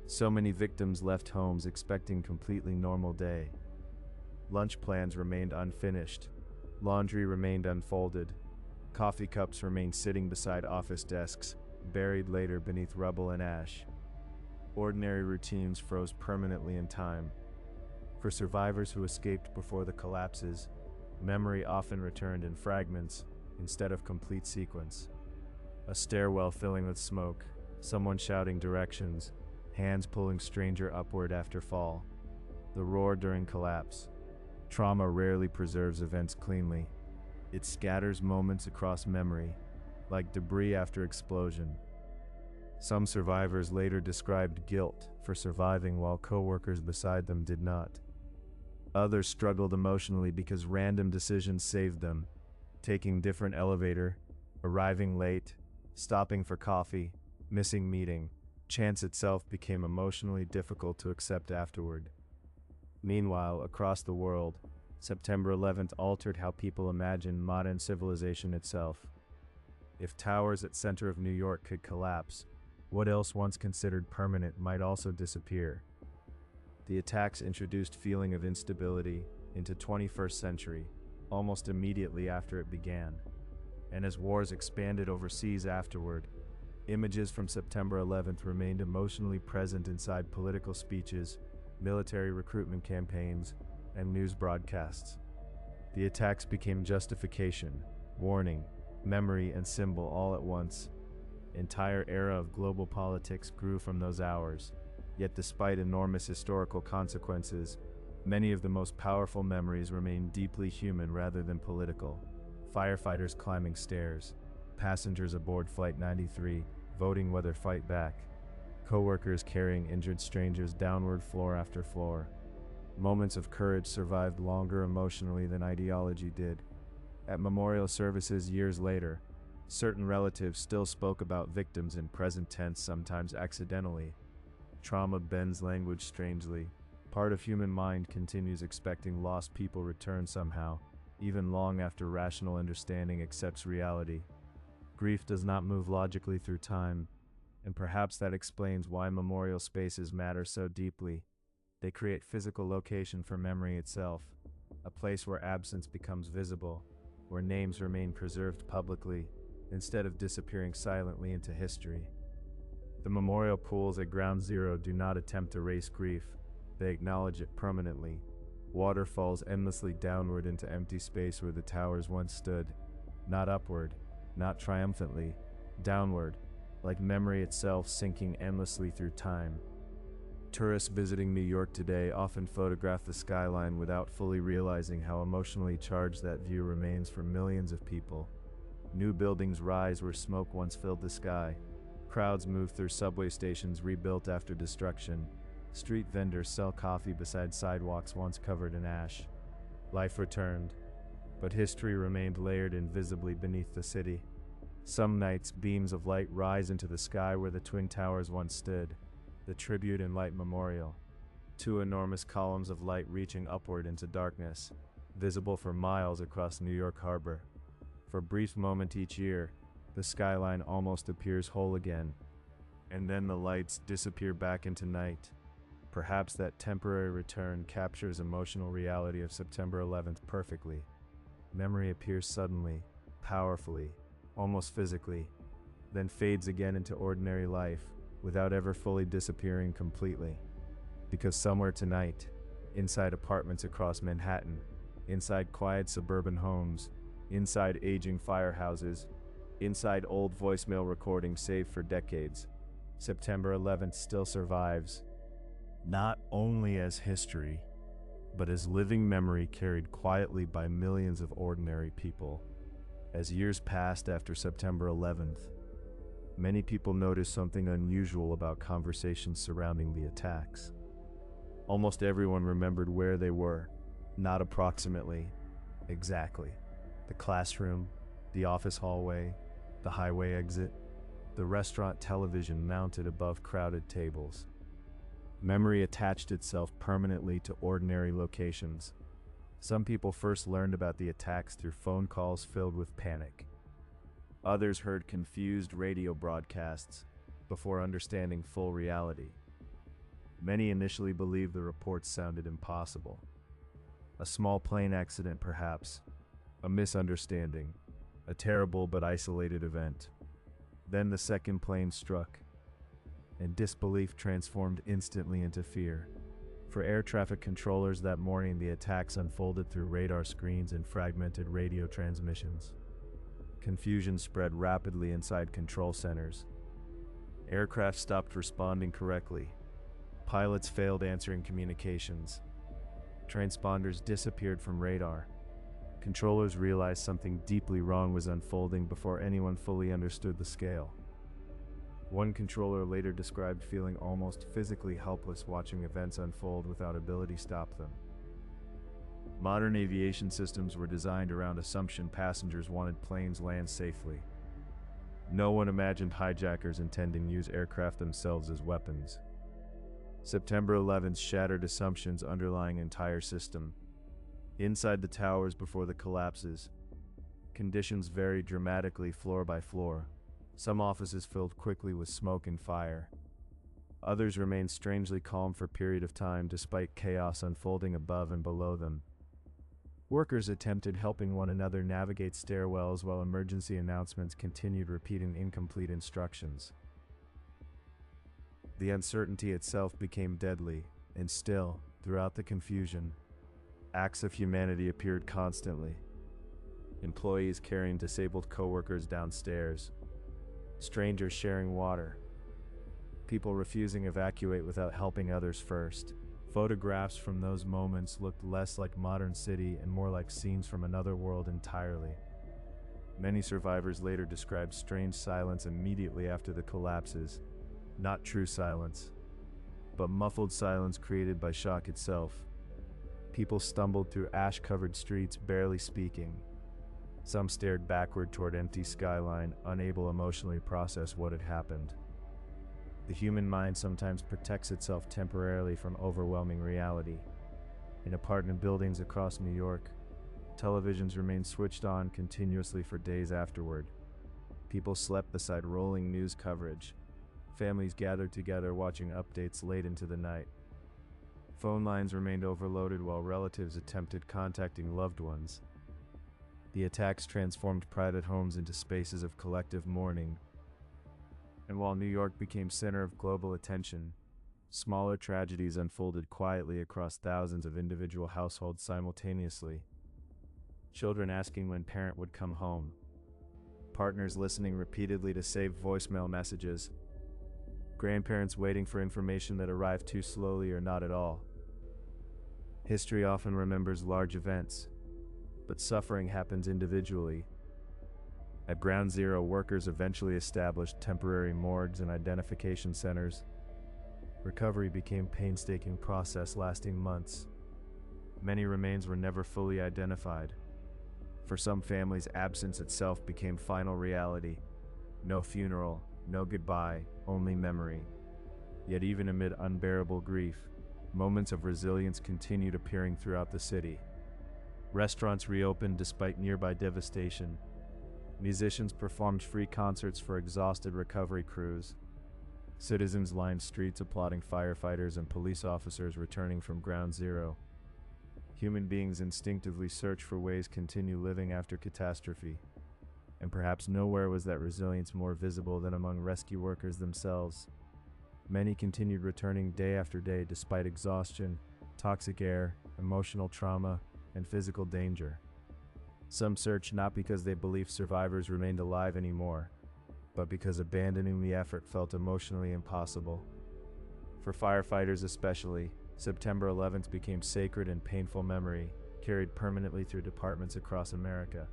So many victims left homes expecting completely normal day. Lunch plans remained unfinished. Laundry remained unfolded. Coffee cups remained sitting beside office desks, buried later beneath rubble and ash. Ordinary routines froze permanently in time. For survivors who escaped before the collapses, memory often returned in fragments instead of complete sequence. A stairwell filling with smoke, someone shouting directions, hands pulling stranger upward after fall. The roar during collapse. Trauma rarely preserves events cleanly. It scatters moments across memory, like debris after explosion. Some survivors later described guilt for surviving while coworkers beside them did not. Others struggled emotionally because random decisions saved them, taking different elevator, arriving late, stopping for coffee, missing meeting. Chance itself became emotionally difficult to accept afterward. Meanwhile, across the world, September 11th altered how people imagined modern civilization itself. If towers at center of New York could collapse, what else once considered permanent might also disappear. The attacks introduced feeling of instability into 21st century, almost immediately after it began. And as wars expanded overseas afterward, images from September 11th remained emotionally present inside political speeches, military recruitment campaigns, and news broadcasts. The attacks became justification, warning, memory, and symbol all at once. Entire era of global politics grew from those hours. Yet despite enormous historical consequences, many of the most powerful memories remain deeply human rather than political. Firefighters climbing stairs, passengers aboard Flight 93 voting whether fight back, coworkers carrying injured strangers downward floor after floor. Moments of courage survived longer emotionally than ideology did. At memorial services years later, certain relatives still spoke about victims in present tense, sometimes accidentally. Trauma bends language strangely. Part of human mind continues expecting lost people return somehow, even long after rational understanding accepts reality. Grief does not move logically through time, and perhaps that explains why memorial spaces matter so deeply. They create physical location for memory itself, a place where absence becomes visible, where names remain preserved publicly, instead of disappearing silently into history. The memorial pools at Ground Zero do not attempt to erase grief, they acknowledge it permanently. Water falls endlessly downward into empty space where the towers once stood, not upward, not triumphantly, downward, like memory itself sinking endlessly through time. Tourists visiting New York today often photograph the skyline without fully realizing how emotionally charged that view remains for millions of people. New buildings rise where smoke once filled the sky. Crowds move through subway stations rebuilt after destruction. Street vendors sell coffee beside sidewalks once covered in ash. Life returned, but history remained layered invisibly beneath the city. Some nights, beams of light rise into the sky where the Twin Towers once stood, the Tribute and Light Memorial. Two enormous columns of light reaching upward into darkness, visible for miles across New York Harbor. For a brief moment each year, the skyline almost appears whole again, and then the lights disappear back into night. Perhaps that temporary return captures emotional reality of September 11th perfectly. Memory appears suddenly, powerfully, almost physically, then fades again into ordinary life, without ever fully disappearing completely. Because somewhere tonight, inside apartments across Manhattan, inside quiet suburban homes, inside aging firehouses, inside old voicemail recordings saved for decades, September 11th still survives, not only as history, but as living memory carried quietly by millions of ordinary people. As years passed after September 11th, many people noticed something unusual about conversations surrounding the attacks. Almost everyone remembered where they were, not approximately, exactly. The classroom, the office hallway, the highway exit, the restaurant television mounted above crowded tables. Memory attached itself permanently to ordinary locations. Some people first learned about the attacks through phone calls filled with panic. Others heard confused radio broadcasts before understanding full reality. Many initially believed the reports sounded impossible. A small plane accident, perhaps, a misunderstanding, a terrible but isolated event. Then the second plane struck, and disbelief transformed instantly into fear. For air traffic controllers that morning, the attacks unfolded through radar screens and fragmented radio transmissions. Confusion spread rapidly inside control centers. Aircraft stopped responding correctly. Pilots failed answering communications. Transponders disappeared from radar. Controllers realized something deeply wrong was unfolding before anyone fully understood the scale. One controller later described feeling almost physically helpless watching events unfold without ability to stop them. Modern aviation systems were designed around assumption passengers wanted planes land safely. No one imagined hijackers intending to use aircraft themselves as weapons. September 11th shattered assumptions underlying entire system. Inside the towers before the collapses, conditions varied dramatically floor by floor. Some offices filled quickly with smoke and fire. Others remained strangely calm for a period of time despite chaos unfolding above and below them. Workers attempted helping one another navigate stairwells while emergency announcements continued repeating incomplete instructions. The uncertainty itself became deadly, and still, throughout the confusion, acts of humanity appeared constantly. Employees carrying disabled coworkers downstairs, strangers sharing water, people refusing to evacuate without helping others first. Photographs from those moments looked less like modern city and more like scenes from another world entirely. Many survivors later described strange silence immediately after the collapses. Not true silence, but muffled silence created by shock itself. People stumbled through ash-covered streets, barely speaking. Some stared backward toward empty skyline, unable emotionally to process what had happened. The human mind sometimes protects itself temporarily from overwhelming reality. In apartment buildings across New York, televisions remained switched on continuously for days afterward. People slept beside rolling news coverage. Families gathered together watching updates late into the night. Phone lines remained overloaded while relatives attempted contacting loved ones. The attacks transformed private homes into spaces of collective mourning. And while New York became center of global attention, smaller tragedies unfolded quietly across thousands of individual households simultaneously. Children asking when parent would come home. Partners listening repeatedly to saved voicemail messages. Grandparents waiting for information that arrived too slowly or not at all. History often remembers large events, but suffering happens individually. At Ground Zero, workers eventually established temporary morgues and identification centers. Recovery became a painstaking process lasting months. Many remains were never fully identified. For some families, absence itself became final reality. No funeral, no goodbye, only memory. Yet even amid unbearable grief, moments of resilience continued appearing throughout the city. Restaurants reopened despite nearby devastation. Musicians performed free concerts for exhausted recovery crews. Citizens lined streets applauding firefighters and police officers returning from Ground Zero. Human beings instinctively search for ways to continue living after catastrophe. And perhaps nowhere was that resilience more visible than among rescue workers themselves. Many continued returning day after day despite exhaustion, toxic air, emotional trauma, and physical danger. Some searched not because they believed survivors remained alive anymore, but because abandoning the effort felt emotionally impossible. For firefighters especially, September 11th became sacred and painful memory, carried permanently through departments across America.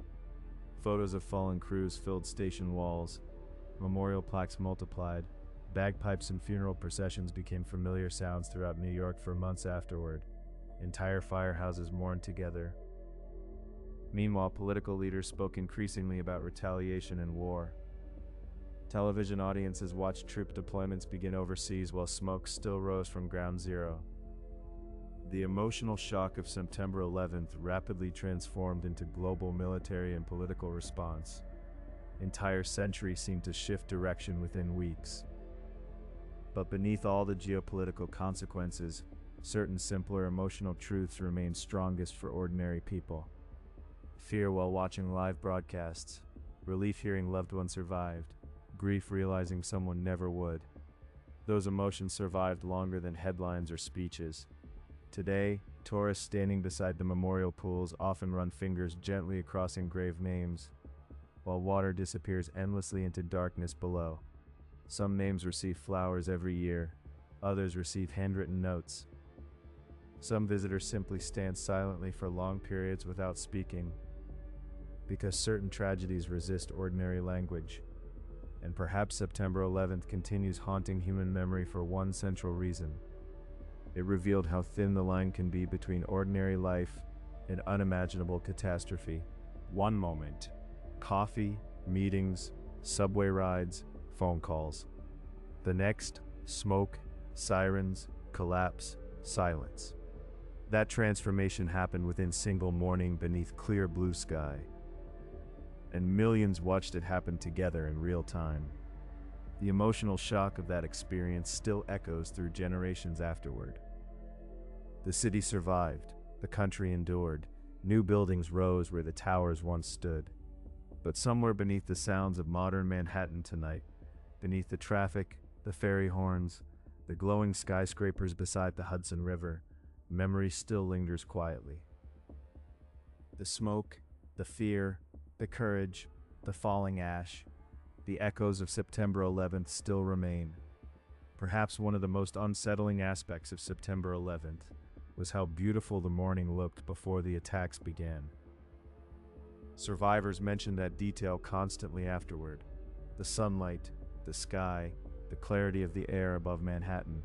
Photos of fallen crews filled station walls, memorial plaques multiplied, bagpipes and funeral processions became familiar sounds throughout New York for months afterward. Entire firehouses mourned together. Meanwhile, political leaders spoke increasingly about retaliation and war. Television audiences watched troop deployments begin overseas while smoke still rose from Ground Zero. The emotional shock of September 11th rapidly transformed into global military and political response. Entire centuries seemed to shift direction within weeks. But beneath all the geopolitical consequences, certain simpler emotional truths remained strongest for ordinary people. Fear while watching live broadcasts, relief hearing loved ones survived, grief realizing someone never would. Those emotions survived longer than headlines or speeches. Today, tourists standing beside the memorial pools often run fingers gently across engraved names, while water disappears endlessly into darkness below. Some names receive flowers every year, others receive handwritten notes. Some visitors simply stand silently for long periods without speaking, because certain tragedies resist ordinary language. And perhaps September 11th continues haunting human memory for one central reason. It revealed how thin the line can be between ordinary life and unimaginable catastrophe. One moment, coffee, meetings, subway rides, phone calls. The next, smoke, sirens, collapse, silence. That transformation happened within single morning beneath clear blue sky. And millions watched it happen together in real time. The emotional shock of that experience still echoes through generations afterward. The city survived, the country endured, new buildings rose where the towers once stood. But somewhere beneath the sounds of modern Manhattan tonight, beneath the traffic, the ferry horns, the glowing skyscrapers beside the Hudson River, memory still lingers quietly. The smoke, the fear, the courage, the falling ash, the echoes of September 11th still remain. Perhaps one of the most unsettling aspects of September 11th was how beautiful the morning looked before the attacks began. Survivors mentioned that detail constantly afterward. The sunlight, the sky, the clarity of the air above Manhattan.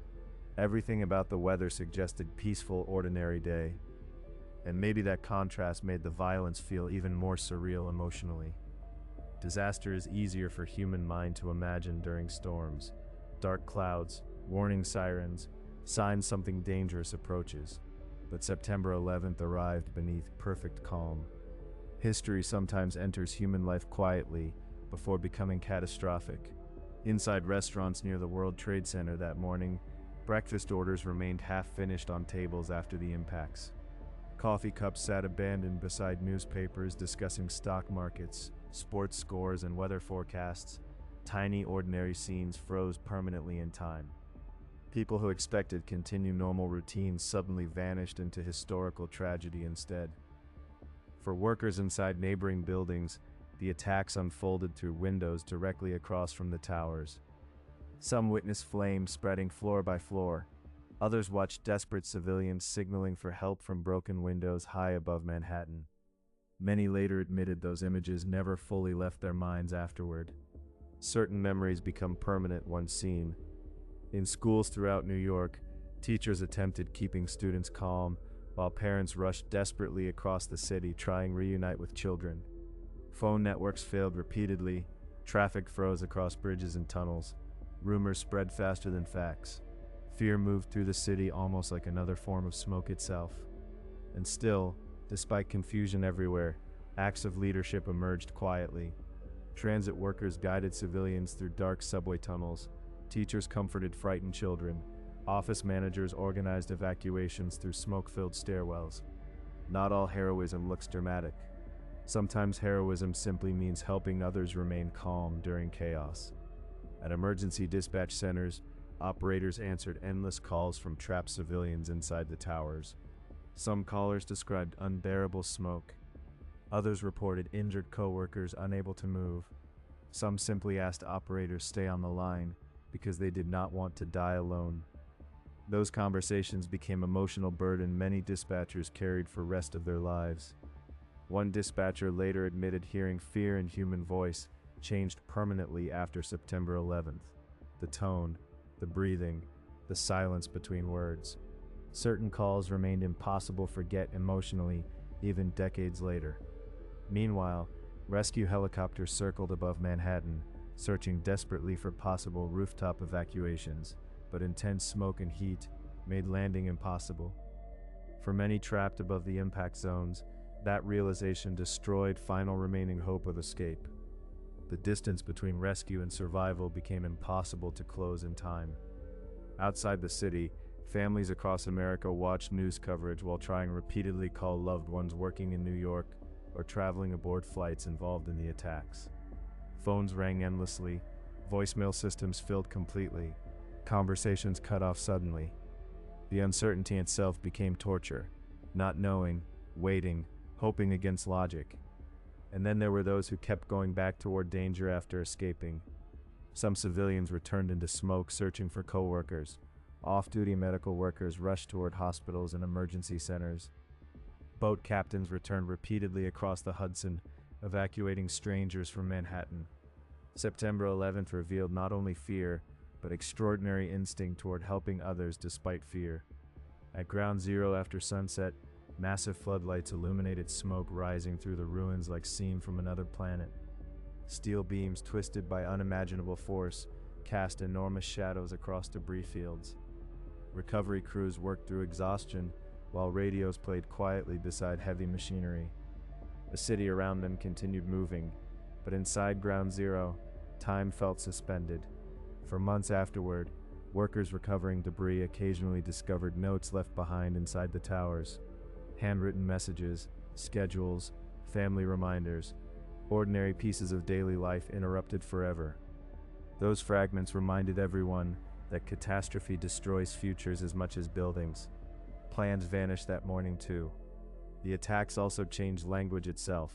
Everything about the weather suggested peaceful, ordinary day. And maybe that contrast made the violence feel even more surreal emotionally. Disaster is easier for human mind to imagine during storms. Dark clouds, warning sirens, signs something dangerous approaches. But September 11th arrived beneath perfect calm. History sometimes enters human life quietly before becoming catastrophic. Inside restaurants near the World Trade Center that morning, breakfast orders remained half-finished on tables after the impacts. Coffee cups sat abandoned beside newspapers discussing stock markets, sports scores, and weather forecasts. Tiny, ordinary scenes froze permanently in time. People who expected continue normal routines suddenly vanished into historical tragedy instead. For workers inside neighboring buildings, the attacks unfolded through windows directly across from the towers. Some witnessed flames spreading floor by floor. Others watched desperate civilians signaling for help from broken windows high above Manhattan. Many later admitted those images never fully left their minds afterward. Certain memories become permanent once seen. In schools throughout New York, teachers attempted keeping students calm, while parents rushed desperately across the city trying to reunite with children. Phone networks failed repeatedly, traffic froze across bridges and tunnels, rumors spread faster than facts. Fear moved through the city almost like another form of smoke itself. And still, despite confusion everywhere, acts of leadership emerged quietly. Transit workers guided civilians through dark subway tunnels, teachers comforted frightened children, office managers organized evacuations through smoke-filled stairwells. Not all heroism looks dramatic. Sometimes heroism simply means helping others remain calm during chaos. At emergency dispatch centers, operators answered endless calls from trapped civilians inside the towers. Some callers described unbearable smoke. Others reported injured coworkers unable to move. Some simply asked operators stay on the line because they did not want to die alone. Those conversations became emotional burden many dispatchers carried for the rest of their lives. One dispatcher later admitted hearing fear in human voice changed permanently after September 11th. The tone, the breathing, the silence between words. Certain calls remained impossible to forget emotionally, even decades later. Meanwhile, rescue helicopters circled above Manhattan, searching desperately for possible rooftop evacuations, but intense smoke and heat made landing impossible. For many trapped above the impact zones, that realization destroyed final remaining hope of escape. The distance between rescue and survival became impossible to close in time. Outside the city, families across America watched news coverage while trying to repeatedly call loved ones working in New York or traveling aboard flights involved in the attacks. Phones rang endlessly, voicemail systems filled completely, conversations cut off suddenly. The uncertainty itself became torture, not knowing, waiting, hoping against logic. And then there were those who kept going back toward danger after escaping. Some civilians returned into smoke searching for coworkers. Off-duty medical workers rushed toward hospitals and emergency centers. Boat captains returned repeatedly across the Hudson, evacuating strangers from Manhattan. September 11th revealed not only fear, but extraordinary instinct toward helping others despite fear. At Ground Zero after sunset, massive floodlights illuminated smoke rising through the ruins like seen from another planet. Steel beams twisted by unimaginable force cast enormous shadows across debris fields. Recovery crews worked through exhaustion while radios played quietly beside heavy machinery. The city around them continued moving, but inside Ground Zero, time felt suspended. For months afterward, workers recovering debris occasionally discovered notes left behind inside the towers. Handwritten messages, schedules, family reminders, ordinary pieces of daily life interrupted forever. Those fragments reminded everyone that catastrophe destroys futures as much as buildings. Plans vanished that morning too. The attacks also changed language itself.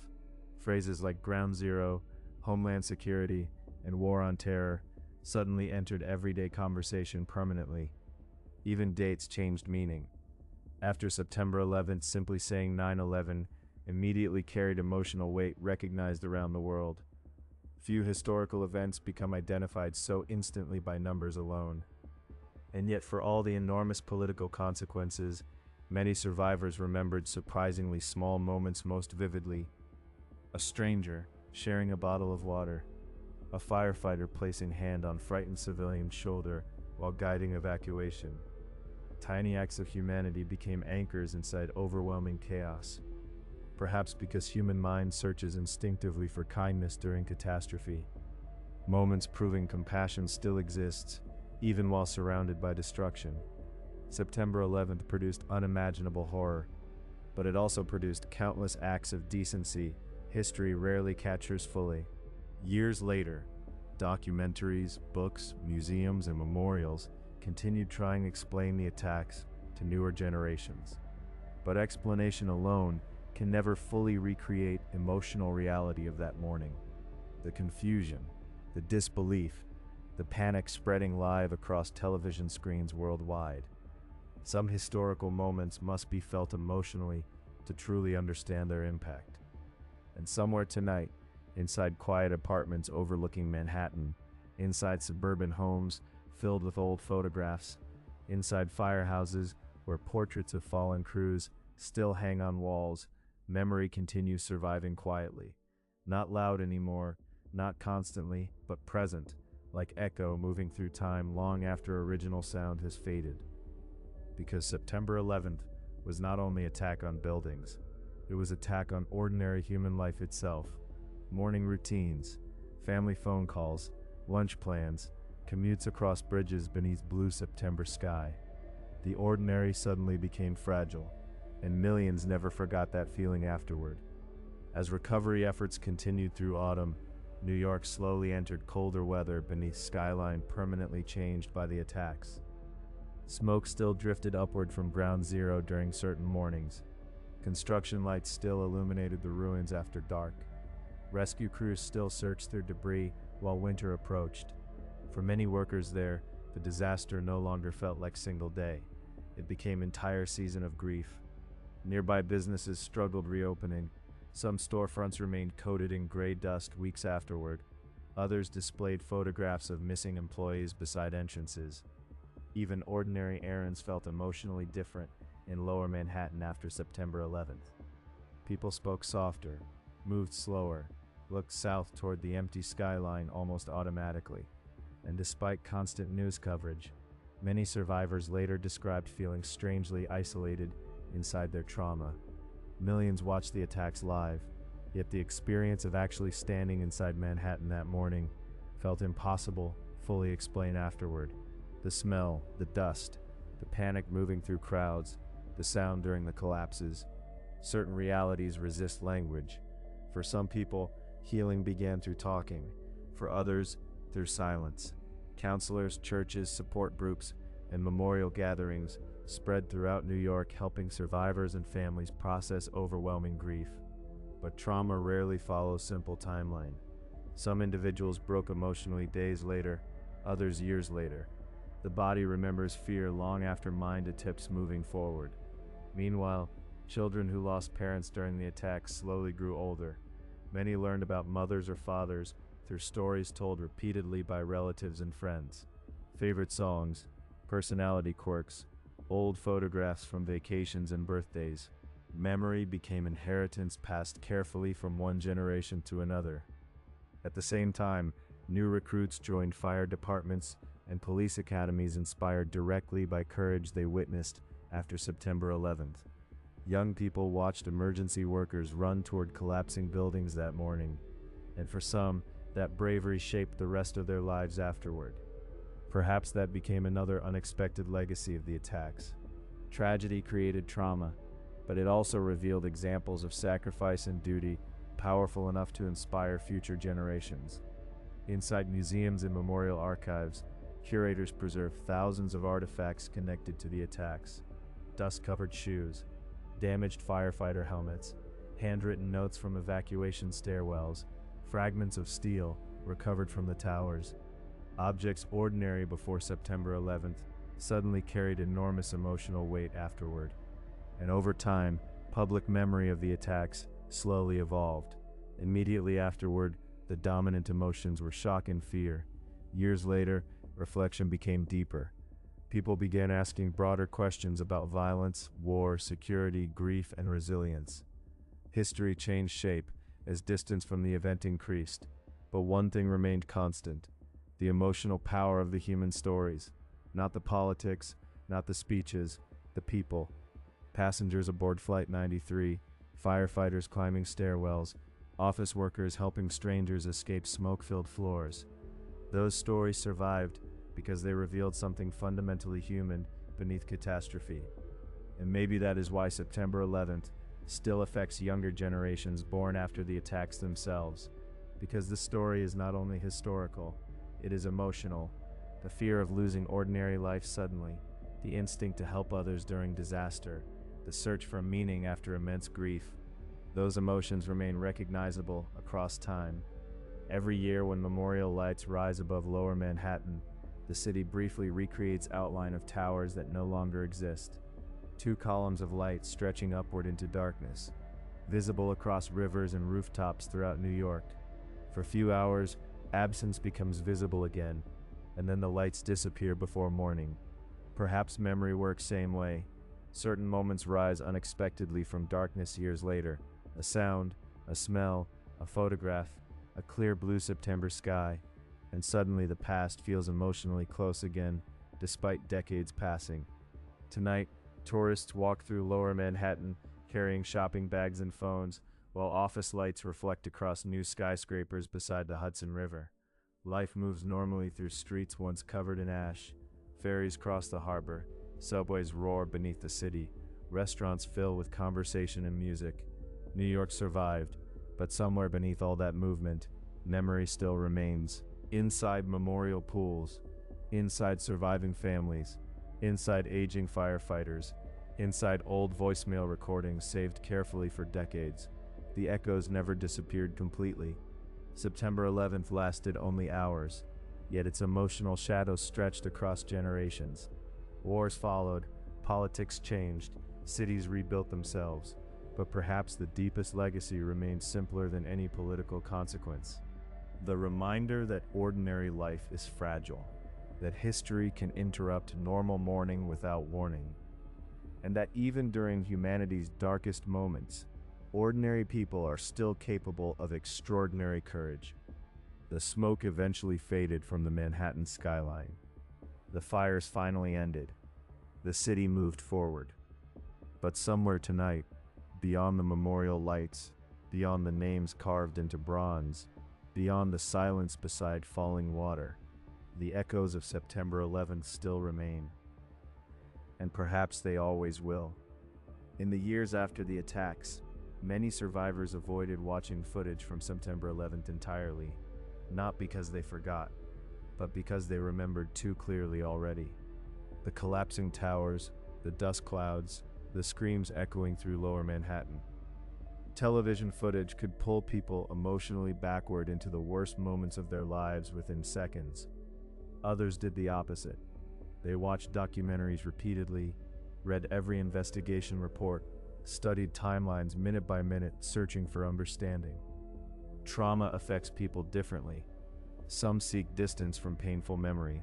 Phrases like Ground Zero, Homeland Security, and War on Terror suddenly entered everyday conversation permanently. Even dates changed meaning. After September 11th, simply saying 9/11 immediately carried emotional weight recognized around the world. Few historical events become identified so instantly by numbers alone. And yet, for all the enormous political consequences, many survivors remembered surprisingly small moments most vividly. A stranger sharing a bottle of water, a firefighter placing hand on frightened civilian's shoulder while guiding evacuation. Tiny acts of humanity became anchors inside overwhelming chaos. Perhaps because human mind searches instinctively for kindness during catastrophe. Moments proving compassion still exists, even while surrounded by destruction. September 11th produced unimaginable horror. but it also produced countless acts of decency history rarely captures fully. Years later, documentaries, books, museums, and memorials continued trying to explain the attacks to newer generations. But explanation alone can never fully recreate emotional reality of that morning. The confusion, the disbelief, the panic spreading live across television screens worldwide. Some historical moments must be felt emotionally to truly understand their impact. And somewhere tonight, inside quiet apartments overlooking Manhattan, inside suburban homes filled with old photographs, inside firehouses where portraits of fallen crews still hang on walls, memory continues surviving quietly. Not loud anymore, not constantly, but present, like echo moving through time long after original sound has faded. Because September 11th was not only attack on buildings, it was attack on ordinary human life itself. Morning routines, family phone calls, lunch plans, commutes across bridges beneath blue September sky. The ordinary suddenly became fragile, and millions never forgot that feeling afterward. As recovery efforts continued through autumn, New York slowly entered colder weather beneath skyline permanently changed by the attacks. Smoke still drifted upward from Ground Zero during certain mornings. Construction lights still illuminated the ruins after dark. Rescue crews still searched through debris while winter approached. For many workers there, the disaster no longer felt like single day. It became an entire season of grief. Nearby businesses struggled reopening. Some storefronts remained coated in gray dust weeks afterward. Others displayed photographs of missing employees beside entrances. Even ordinary errands felt emotionally different in lower Manhattan after September 11th. People spoke softer, moved slower, looked south toward the empty skyline almost automatically. And despite constant news coverage, many survivors later described feeling strangely isolated inside their trauma. Millions watched the attacks live, yet the experience of actually standing inside Manhattan that morning felt impossible to fully explain afterward. The smell, the dust, the panic moving through crowds, the sound during the collapses. Certain realities resist language. For some people, healing began through talking. For others, through silence. Counselors, churches, support groups, and memorial gatherings spread throughout New York, helping survivors and families process overwhelming grief. But trauma rarely follows simple timeline. Some individuals broke emotionally days later, others years later. The body remembers fear long after mind attempts moving forward. Meanwhile, children who lost parents during the attacks slowly grew older. Many learned about mothers or fathers through stories told repeatedly by relatives and friends. Favorite songs, personality quirks, old photographs from vacations and birthdays. Memory became inheritance passed carefully from one generation to another. At the same time, new recruits joined fire departments and police academies inspired directly by courage they witnessed after September 11th. Young people watched emergency workers run toward collapsing buildings that morning, and for some, that bravery shaped the rest of their lives afterward. Perhaps that became another unexpected legacy of the attacks. Tragedy created trauma, but it also revealed examples of sacrifice and duty powerful enough to inspire future generations. Inside museums and memorial archives, curators preserve thousands of artifacts connected to the attacks. Dust-covered shoes, damaged firefighter helmets, handwritten notes from evacuation stairwells, fragments of steel recovered from the towers. Objects ordinary before September 11th suddenly carried enormous emotional weight afterward. And over time, public memory of the attacks slowly evolved. Immediately afterward, the dominant emotions were shock and fear. Years later, reflection became deeper. People began asking broader questions about violence, war, security, grief, and resilience. History changed shape as distance from the event increased, but one thing remained constant: the emotional power of the human stories. Not the politics, not the speeches, the people. Passengers aboard Flight 93, firefighters climbing stairwells, office workers helping strangers escape smoke-filled floors. Those stories survived because they revealed something fundamentally human beneath catastrophe. And maybe that is why September 11th still affects younger generations born after the attacks themselves, because the story is not only historical, it is emotional. The fear of losing ordinary life suddenly, the instinct to help others during disaster, the search for meaning after immense grief. Those emotions remain recognizable across time. Every year when memorial lights rise above Lower Manhattan, the city briefly recreates outline of towers that no longer exist. Two columns of light stretching upward into darkness, visible across rivers and rooftops throughout New York. For a few hours, absence becomes visible again, and then the lights disappear before morning. Perhaps memory works same way. Certain moments rise unexpectedly from darkness years later. A sound, a smell, a photograph, a clear blue September sky, and suddenly the past feels emotionally close again, despite decades passing. Tonight, tourists walk through Lower Manhattan, carrying shopping bags and phones, while office lights reflect across new skyscrapers beside the Hudson River. Life moves normally through streets once covered in ash. Ferries cross the harbor, subways roar beneath the city, restaurants fill with conversation and music. New York survived, but somewhere beneath all that movement, memory still remains. Inside memorial pools, inside surviving families, inside aging firefighters, inside old voicemail recordings saved carefully for decades, the echoes never disappeared completely. September 11th lasted only hours, yet its emotional shadows stretched across generations. Wars followed, politics changed, cities rebuilt themselves, but perhaps the deepest legacy remains simpler than any political consequence. The reminder that ordinary life is fragile, that history can interrupt normal mourning without warning, and that even during humanity's darkest moments, ordinary people are still capable of extraordinary courage. The smoke eventually faded from the Manhattan skyline. The fires finally ended. The city moved forward. But somewhere tonight, beyond the memorial lights, beyond the names carved into bronze, beyond the silence beside falling water, the echoes of September 11th still remain. And perhaps they always will. In the years after the attacks, many survivors avoided watching footage from September 11th entirely, not because they forgot, but because they remembered too clearly already. The collapsing towers, the dust clouds, the screams echoing through Lower Manhattan. Television footage could pull people emotionally backward into the worst moments of their lives within seconds. Others did the opposite. They watched documentaries repeatedly, read every investigation report, studied timelines minute by minute, searching for understanding. Trauma affects people differently. Some seek distance from painful memory.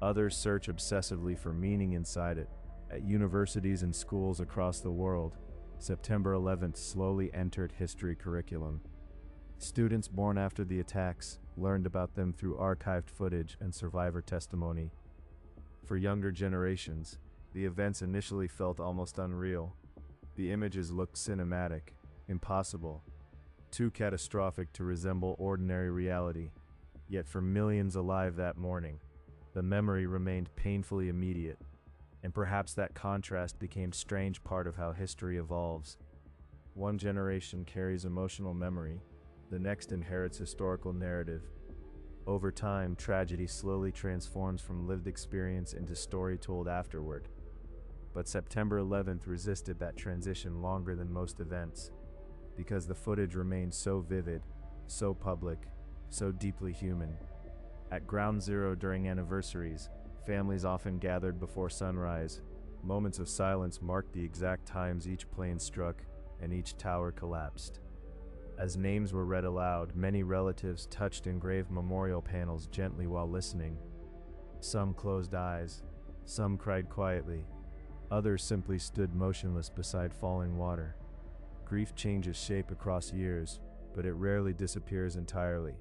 Others search obsessively for meaning inside it. At universities and schools across the world, September 11th slowly entered history curriculum. Students born after the attacks learned about them through archived footage and survivor testimony. For younger generations, the events initially felt almost unreal. The images looked cinematic, impossible, too catastrophic to resemble ordinary reality. Yet for millions alive that morning, the memory remained painfully immediate, and perhaps that contrast became a strange part of how history evolves. One generation carries emotional memory, the next inherits historical narrative. Over time, tragedy slowly transforms from lived experience into story told afterward. But September 11th resisted that transition longer than most events, because the footage remained so vivid, so public, so deeply human. At Ground Zero during anniversaries, families often gathered before sunrise. Moments of silence marked the exact times each plane struck and each tower collapsed. As names were read aloud, many relatives touched engraved memorial panels gently while listening. Some closed eyes, some cried quietly, others simply stood motionless beside falling water. Grief changes shape across years, but it rarely disappears entirely.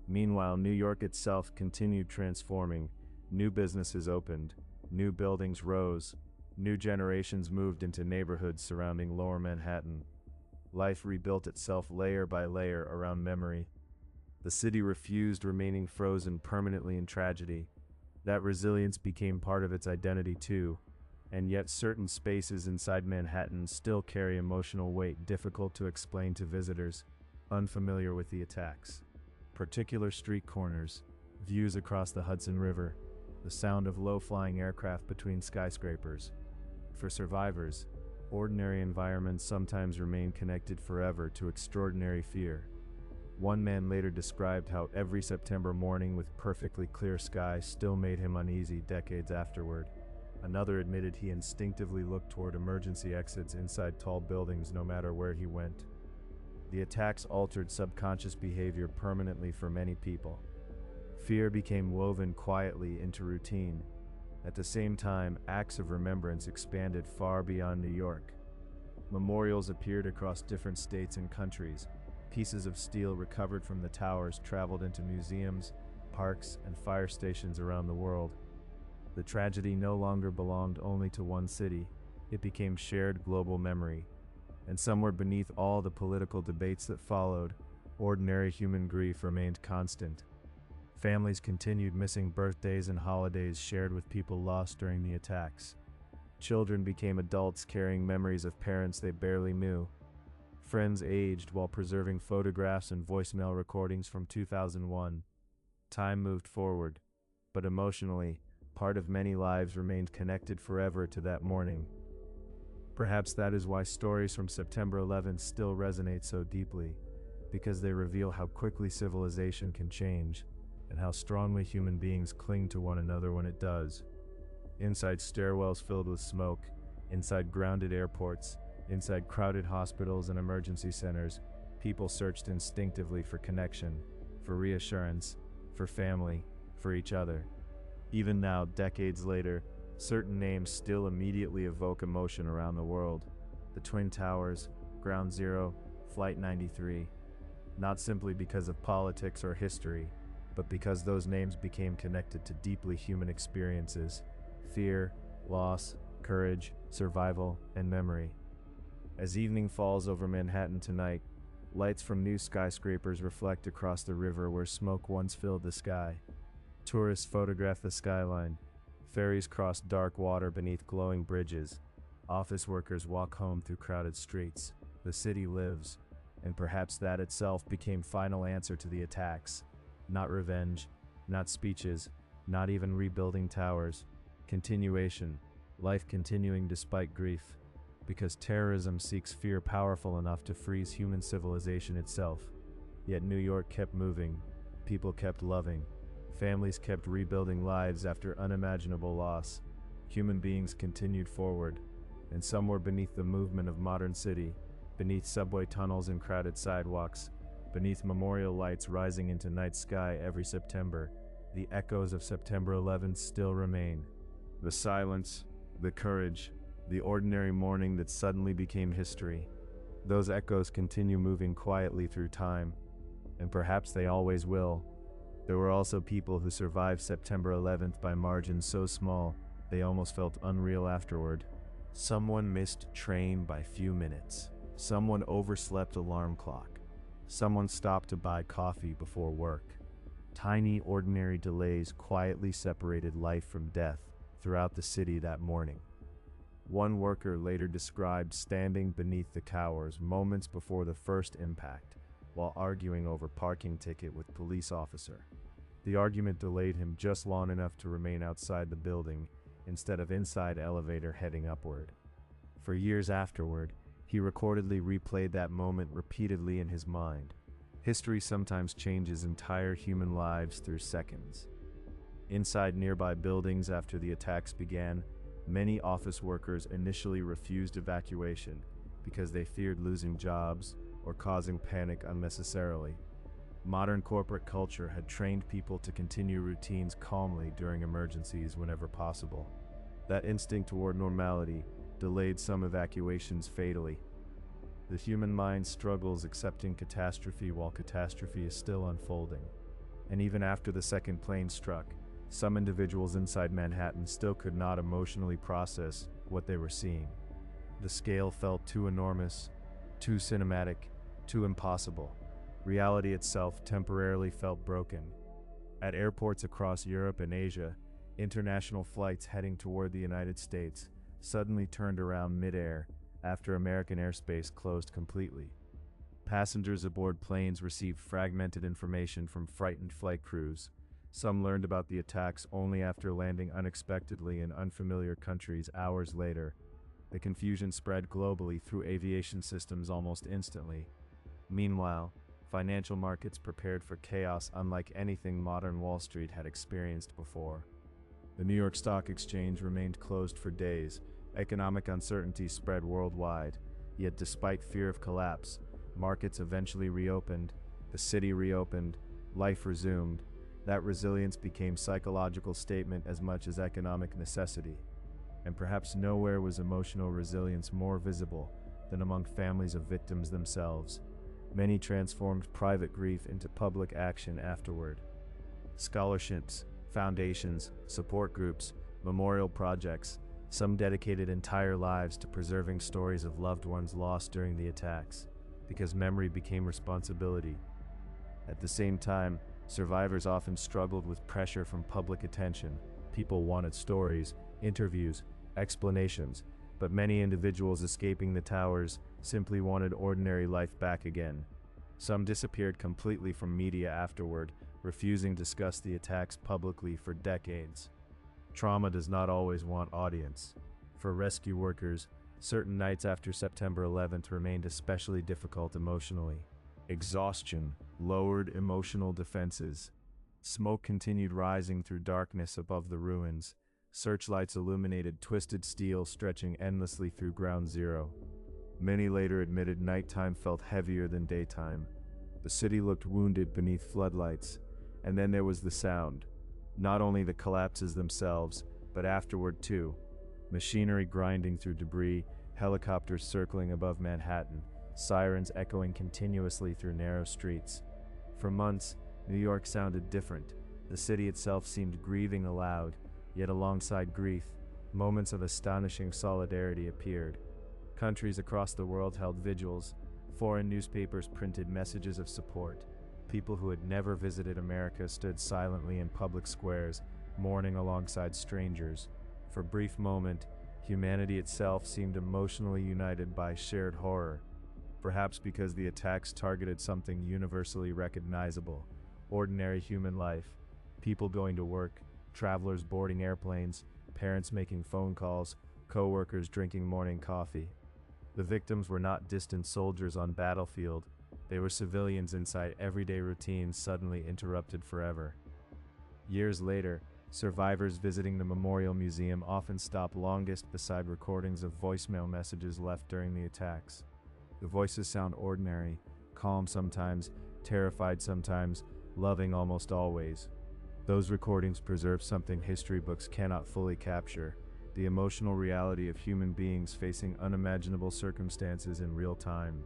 Meanwhile, New York itself continued transforming. New businesses opened, new buildings rose, new generations moved into neighborhoods surrounding Lower Manhattan. Life rebuilt itself layer by layer around memory. The city refused remaining frozen permanently in tragedy. That resilience became part of its identity too. And yet certain spaces inside Manhattan still carry emotional weight difficult to explain to visitors unfamiliar with the attacks. Particular street corners, views across the Hudson River, the sound of low-flying aircraft between skyscrapers. For survivors, ordinary environments sometimes remain connected forever to extraordinary fear. One man later described how every September morning with perfectly clear sky still made him uneasy decades afterward. Another admitted he instinctively looked toward emergency exits inside tall buildings no matter where he went. The attacks altered subconscious behavior permanently for many people. Fear became woven quietly into routine. At the same time, acts of remembrance expanded far beyond New York. Memorials appeared across different states and countries. Pieces of steel recovered from the towers traveled into museums, parks, and fire stations around the world. The tragedy no longer belonged only to one city. It became shared global memory. And somewhere beneath all the political debates that followed, ordinary human grief remained constant. Families continued missing birthdays and holidays shared with people lost during the attacks. Children became adults carrying memories of parents they barely knew. Friends aged while preserving photographs and voicemail recordings from 2001. Time moved forward, but emotionally, part of many lives remained connected forever to that morning. Perhaps that is why stories from September 11th still resonate so deeply, because they reveal how quickly civilization can change, and how strongly human beings cling to one another when it does. Inside stairwells filled with smoke, inside grounded airports, inside crowded hospitals and emergency centers, people searched instinctively for connection, for reassurance, for family, for each other. Even now, decades later, certain names still immediately evoke emotion around the world. The Twin Towers, Ground Zero, Flight 93. Not simply because of politics or history, but because those names became connected to deeply human experiences: fear, loss, courage, survival, and memory. As evening falls over Manhattan tonight, lights from new skyscrapers reflect across the river where smoke once filled the sky. Tourists photograph the skyline. Ferries cross dark water beneath glowing bridges. Office workers walk home through crowded streets. The city lives, and perhaps that itself became final answer to the attacks. Not revenge, not speeches, not even rebuilding towers. Continuation, life continuing despite grief. Because terrorism seeks fear powerful enough to freeze human civilization itself. Yet New York kept moving, people kept loving, families kept rebuilding lives after unimaginable loss. Human beings continued forward, and somewhere beneath the movement of modern city, beneath subway tunnels and crowded sidewalks, beneath memorial lights rising into night sky every September, the echoes of September 11th still remain. The silence, the courage, the ordinary morning that suddenly became history. Those echoes continue moving quietly through time, and perhaps they always will. There were also people who survived September 11th by margins so small they almost felt unreal afterward. Someone missed train by few minutes. Someone overslept alarm clock. Someone stopped to buy coffee before work. Tiny ordinary delays quietly separated life from death throughout the city that morning. One worker later described standing beneath the towers moments before the first impact, while arguing over parking ticket with police officer. The argument delayed him just long enough to remain outside the building instead of inside elevator heading upward. For years afterward, he recordedly replayed that moment repeatedly in his mind. History sometimes changes entire human lives through seconds. Inside nearby buildings after the attacks began, many office workers initially refused evacuation because they feared losing jobs or causing panic unnecessarily. Modern corporate culture had trained people to continue routines calmly during emergencies whenever possible. That instinct toward normality delayed some evacuations fatally. The human mind struggles accepting catastrophe while catastrophe is still unfolding. And even after the second plane struck, some individuals inside Manhattan still could not emotionally process what they were seeing. The scale felt too enormous, too cinematic, too impossible. Reality itself temporarily felt broken. At airports across Europe and Asia, international flights heading toward the United States suddenly turned around mid-air after American airspace closed completely. Passengers aboard planes received fragmented information from frightened flight crews. Some learned about the attacks only after landing unexpectedly in unfamiliar countries hours later. The confusion spread globally through aviation systems almost instantly. Meanwhile, financial markets prepared for chaos unlike anything modern Wall Street had experienced before. The New York Stock Exchange remained closed for days. Economic uncertainty spread worldwide. Yet despite fear of collapse, markets eventually reopened, the city reopened, life resumed. That resilience became psychological statement as much as economic necessity. And perhaps nowhere was emotional resilience more visible than among families of victims themselves. Many transformed private grief into public action afterward. Scholarships, foundations, support groups, memorial projects, some dedicated entire lives to preserving stories of loved ones lost during the attacks, because memory became responsibility. At the same time, survivors often struggled with pressure from public attention. People wanted stories, interviews, explanations, but many individuals escaping the towers simply wanted ordinary life back again. Some disappeared completely from media afterward, refusing to discuss the attacks publicly for decades. Trauma does not always want audience. For rescue workers, certain nights after September 11th remained especially difficult emotionally. Exhaustion lowered emotional defenses. Smoke continued rising through darkness above the ruins. Searchlights illuminated twisted steel stretching endlessly through Ground Zero. Many later admitted nighttime felt heavier than daytime. The city looked wounded beneath floodlights. And then there was the sound. Not only the collapses themselves, but afterward too. Machinery grinding through debris, helicopters circling above Manhattan, sirens echoing continuously through narrow streets. For months, New York sounded different. The city itself seemed grieving aloud, yet alongside grief, moments of astonishing solidarity appeared. Countries across the world held vigils. Foreign newspapers printed messages of support. People who had never visited America stood silently in public squares, mourning alongside strangers. For a brief moment, humanity itself seemed emotionally united by shared horror. Perhaps because the attacks targeted something universally recognizable: ordinary human life. People going to work, travelers boarding airplanes, parents making phone calls, co-workers drinking morning coffee. The victims were not distant soldiers on battlefield. They were civilians inside everyday routines suddenly interrupted forever. Years later, survivors visiting the Memorial Museum often stop longest beside recordings of voicemail messages left during the attacks. The voices sound ordinary, calm sometimes, terrified sometimes, loving almost always. Those recordings preserve something history books cannot fully capture: the emotional reality of human beings facing unimaginable circumstances in real time.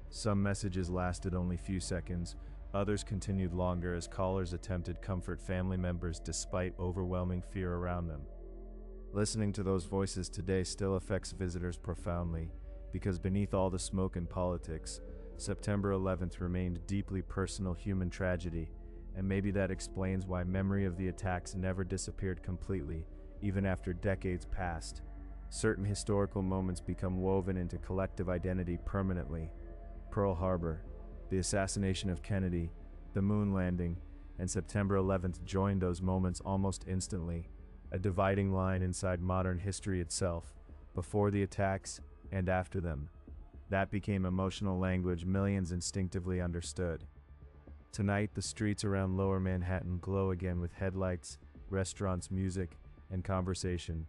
Some messages lasted only few seconds, others continued longer as callers attempted to comfort family members despite overwhelming fear around them. Listening to those voices today still affects visitors profoundly, because beneath all the smoke and politics, September 11th remained deeply personal human tragedy, and maybe that explains why memory of the attacks never disappeared completely, even after decades passed. Certain historical moments become woven into collective identity permanently. Pearl Harbor, the assassination of Kennedy, the moon landing, and September 11th joined those moments almost instantly, a dividing line inside modern history itself, before the attacks and after them. That became emotional language millions instinctively understood. Tonight, the streets around Lower Manhattan glow again with headlights, restaurants, music, and conversation.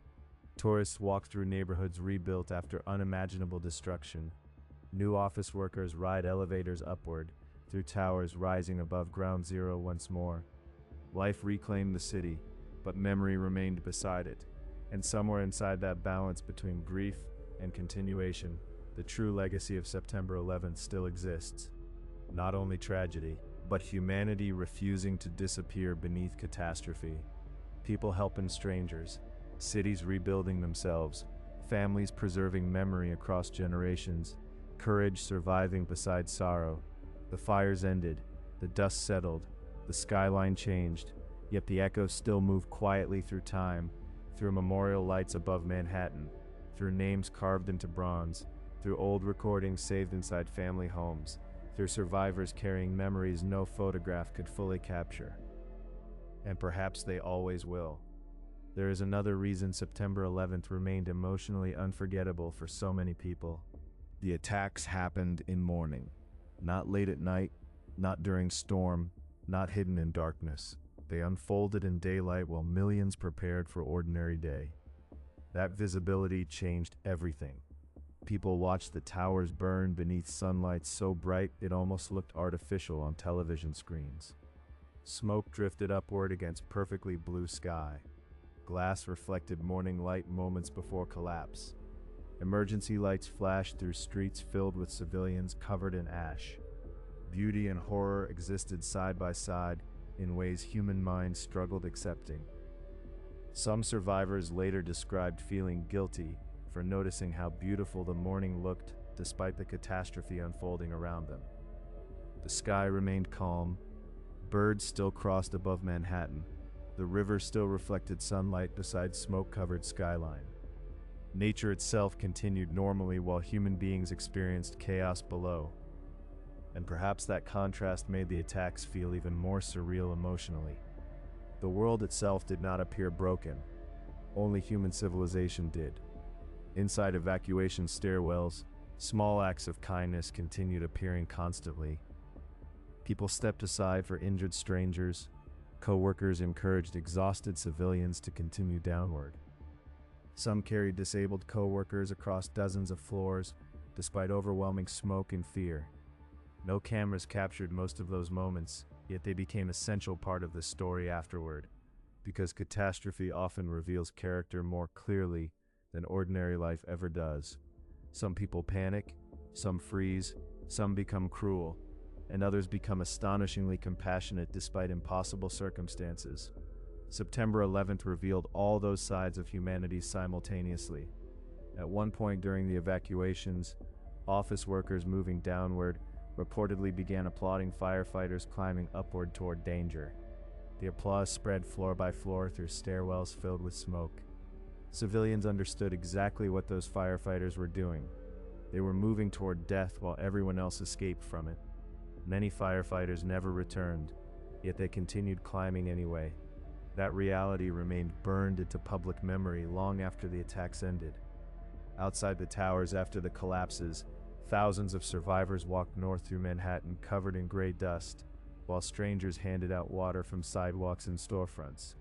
Tourists walk through neighborhoods rebuilt after unimaginable destruction. New office workers ride elevators upward, through towers rising above Ground Zero once more. Life reclaimed the city, but memory remained beside it. And somewhere inside that balance between grief and continuation, the true legacy of September 11th still exists. Not only tragedy, but humanity refusing to disappear beneath catastrophe. People helping strangers, cities rebuilding themselves, families preserving memory across generations, courage surviving beside sorrow. The fires ended, the dust settled, the skyline changed, yet the echoes still move quietly through time, through memorial lights above Manhattan, through names carved into bronze, through old recordings saved inside family homes, through survivors carrying memories no photograph could fully capture. And perhaps they always will. There is another reason September 11th remained emotionally unforgettable for so many people. The attacks happened in morning, not late at night, not during storm, not hidden in darkness. They unfolded in daylight while millions prepared for ordinary day. That visibility changed everything. People watched the towers burn beneath sunlight so bright it almost looked artificial on television screens. Smoke drifted upward against perfectly blue sky. Glass reflected morning light moments before collapse. Emergency lights flashed through streets filled with civilians covered in ash. Beauty and horror existed side by side in ways human minds struggled accepting. Some survivors later described feeling guilty for noticing how beautiful the morning looked despite the catastrophe unfolding around them. The sky remained calm. Birds still crossed above Manhattan. The river still reflected sunlight beside smoke-covered skyline. Nature itself continued normally while human beings experienced chaos below. And perhaps that contrast made the attacks feel even more surreal emotionally. The world itself did not appear broken. Only human civilization did. Inside evacuation stairwells, small acts of kindness continued appearing constantly. People stepped aside for injured strangers. Co-workers encouraged exhausted civilians to continue downward. Some carried disabled co-workers across dozens of floors, despite overwhelming smoke and fear. No cameras captured most of those moments, yet they became an essential part of the story afterward, because catastrophe often reveals character more clearly than ordinary life ever does. Some people panic, some freeze, some become cruel, and others become astonishingly compassionate despite impossible circumstances. September 11th revealed all those sides of humanity simultaneously. At one point during the evacuations, office workers moving downward reportedly began applauding firefighters climbing upward toward danger. The applause spread floor by floor through stairwells filled with smoke. Civilians understood exactly what those firefighters were doing. They were moving toward death while everyone else escaped from it. Many firefighters never returned, yet they continued climbing anyway. That reality remained burned into public memory long after the attacks ended. Outside the towers after the collapses, thousands of survivors walked north through Manhattan covered in gray dust, while strangers handed out water from sidewalks and storefronts.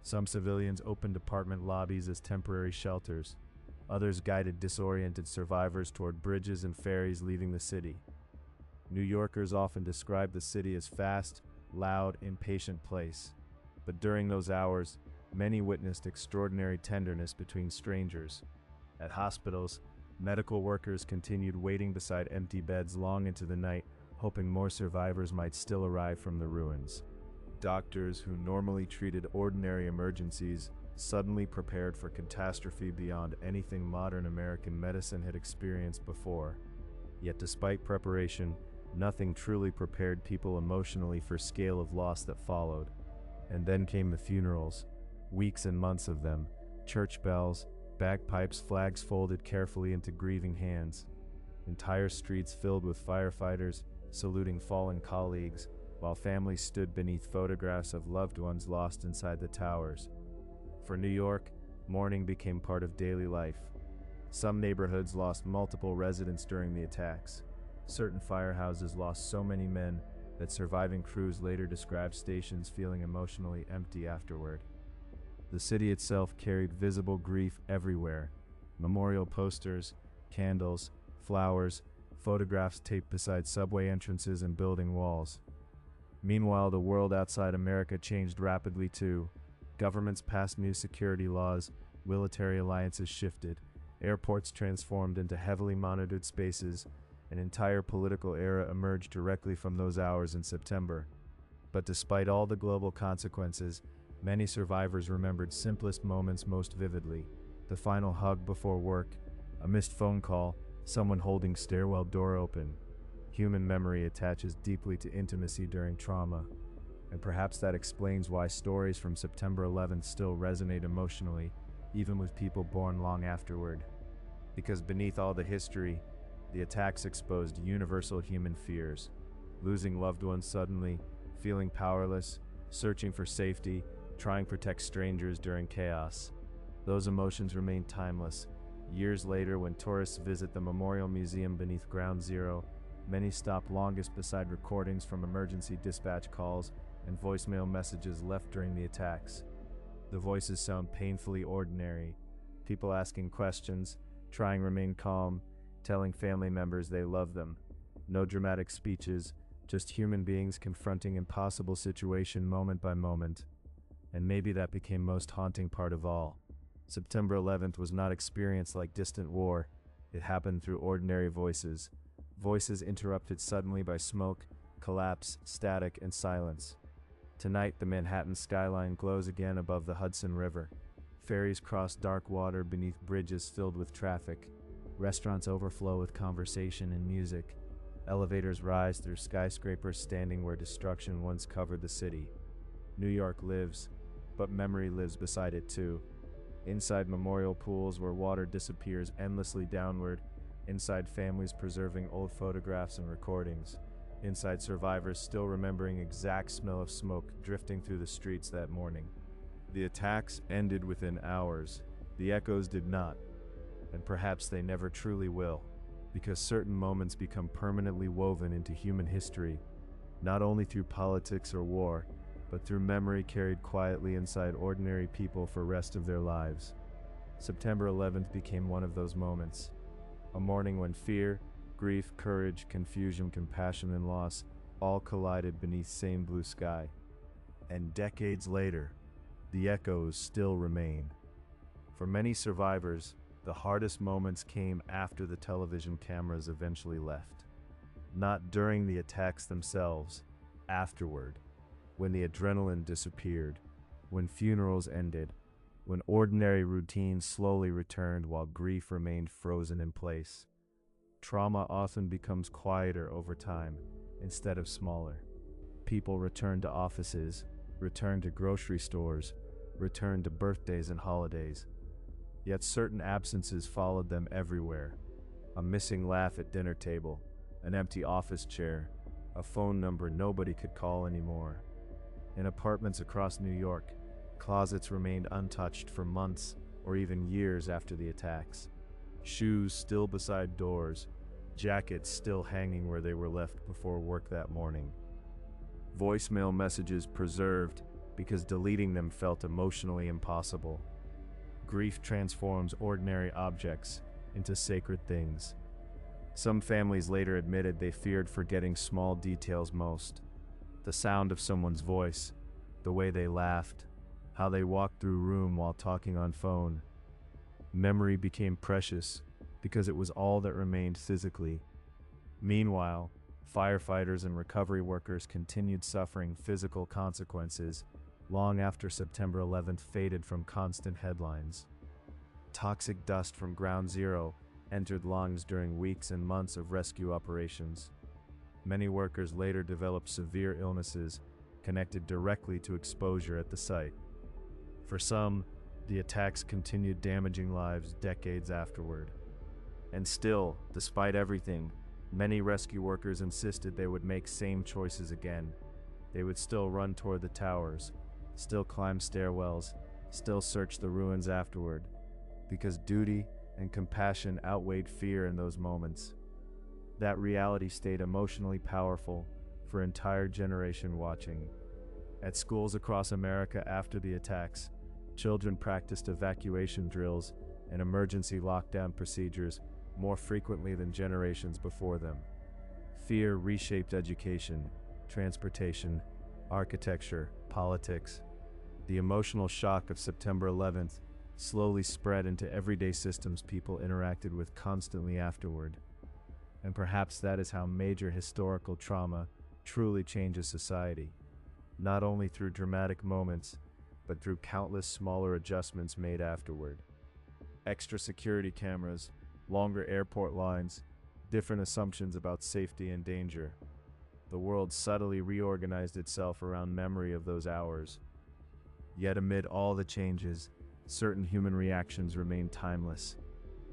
Some civilians opened apartment lobbies as temporary shelters. Others guided disoriented survivors toward bridges and ferries leaving the city. New Yorkers often describe the city as fast, loud, impatient place. But during those hours, many witnessed extraordinary tenderness between strangers. At hospitals, medical workers continued waiting beside empty beds long into the night, hoping more survivors might still arrive from the ruins. Doctors who normally treated ordinary emergencies suddenly prepared for catastrophe beyond anything modern American medicine had experienced before. Yet despite preparation, nothing truly prepared people emotionally for scale of loss that followed. And then came the funerals, weeks and months of them, church bells, bagpipes, flags folded carefully into grieving hands, entire streets filled with firefighters saluting fallen colleagues, while families stood beneath photographs of loved ones lost inside the towers. For New York, mourning became part of daily life. Some neighborhoods lost multiple residents during the attacks. Certain firehouses lost so many men that surviving crews later described stations feeling emotionally empty afterward. The city itself carried visible grief everywhere. Memorial posters, candles, flowers, photographs taped beside subway entrances and building walls. Meanwhile, the world outside America changed rapidly too. Governments passed new security laws, military alliances shifted, airports transformed into heavily monitored spaces. An entire political era emerged directly from those hours in September. But despite all the global consequences, many survivors remembered simplest moments most vividly. The final hug before work, a missed phone call, someone holding stairwell door open. Human memory attaches deeply to intimacy during trauma, and perhaps that explains why stories from September 11th still resonate emotionally, even with people born long afterward. Because beneath all the history, the attacks exposed universal human fears: losing loved ones suddenly, feeling powerless, searching for safety, trying to protect strangers during chaos. Those emotions remain timeless. Years later, when tourists visit the Memorial Museum beneath Ground Zero, many stop longest beside recordings from emergency dispatch calls and voicemail messages left during the attacks. The voices sound painfully ordinary. People asking questions, trying to remain calm, telling family members they love them. No dramatic speeches, just human beings confronting impossible situation moment by moment. And maybe that became most haunting part of all. September 11th was not experienced like distant war. It happened through ordinary voices. Voices interrupted suddenly by smoke, collapse, static, and silence. Tonight, the Manhattan skyline glows again above the Hudson River. Ferries cross dark water beneath bridges filled with traffic. Restaurants overflow with conversation and music. Elevators rise through skyscrapers standing where destruction once covered the city. New York lives, but memory lives beside it too. Inside memorial pools where water disappears endlessly downward. Inside families preserving old photographs and recordings. Inside survivors still remembering exact smell of smoke drifting through the streets that morning. The attacks ended within hours. The echoes did not. And perhaps they never truly will, because certain moments become permanently woven into human history, not only through politics or war, but through memory carried quietly inside ordinary people for the rest of their lives. September 11th became one of those moments. A morning when fear, grief, courage, confusion, compassion, and loss all collided beneath same blue sky. And decades later, the echoes still remain. For many survivors, the hardest moments came after the television cameras eventually left. Not during the attacks themselves, afterward, when the adrenaline disappeared, when funerals ended, when ordinary routines slowly returned while grief remained frozen in place. Trauma often becomes quieter over time instead of smaller. People return to offices, return to grocery stores, return to birthdays and holidays. Yet certain absences followed them everywhere. A missing laugh at dinner table, an empty office chair, a phone number nobody could call anymore. In apartments across New York, closets remained untouched for months or even years after the attacks. Shoes still beside doors, jackets still hanging where they were left before work that morning. Voicemail messages preserved because deleting them felt emotionally impossible. Grief transforms ordinary objects into sacred things. Some families later admitted they feared forgetting small details most. The sound of someone's voice, the way they laughed, how they walked through a room while talking on phone. Memory became precious because it was all that remained physically. Meanwhile, firefighters and recovery workers continued suffering physical consequences long after September 11th faded from constant headlines. Toxic dust from Ground Zero entered lungs during weeks and months of rescue operations. Many workers later developed severe illnesses connected directly to exposure at the site. For some, the attacks continued damaging lives decades afterward. And still, despite everything, many rescue workers insisted they would make same choices again. They would still run toward the towers, still climb stairwells, still search the ruins afterward, because duty and compassion outweighed fear in those moments. That reality stayed emotionally powerful for an entire generation watching. At schools across America after the attacks, children practiced evacuation drills and emergency lockdown procedures more frequently than generations before them. Fear reshaped education, transportation, architecture, politics. The emotional shock of September 11th slowly spread into everyday systems people interacted with constantly afterward. And perhaps that is how major historical trauma truly changes society, not only through dramatic moments, but through countless smaller adjustments made afterward. Extra security cameras, longer airport lines, different assumptions about safety and danger. The world subtly reorganized itself around memory of those hours. Yet amid all the changes, certain human reactions remain timeless.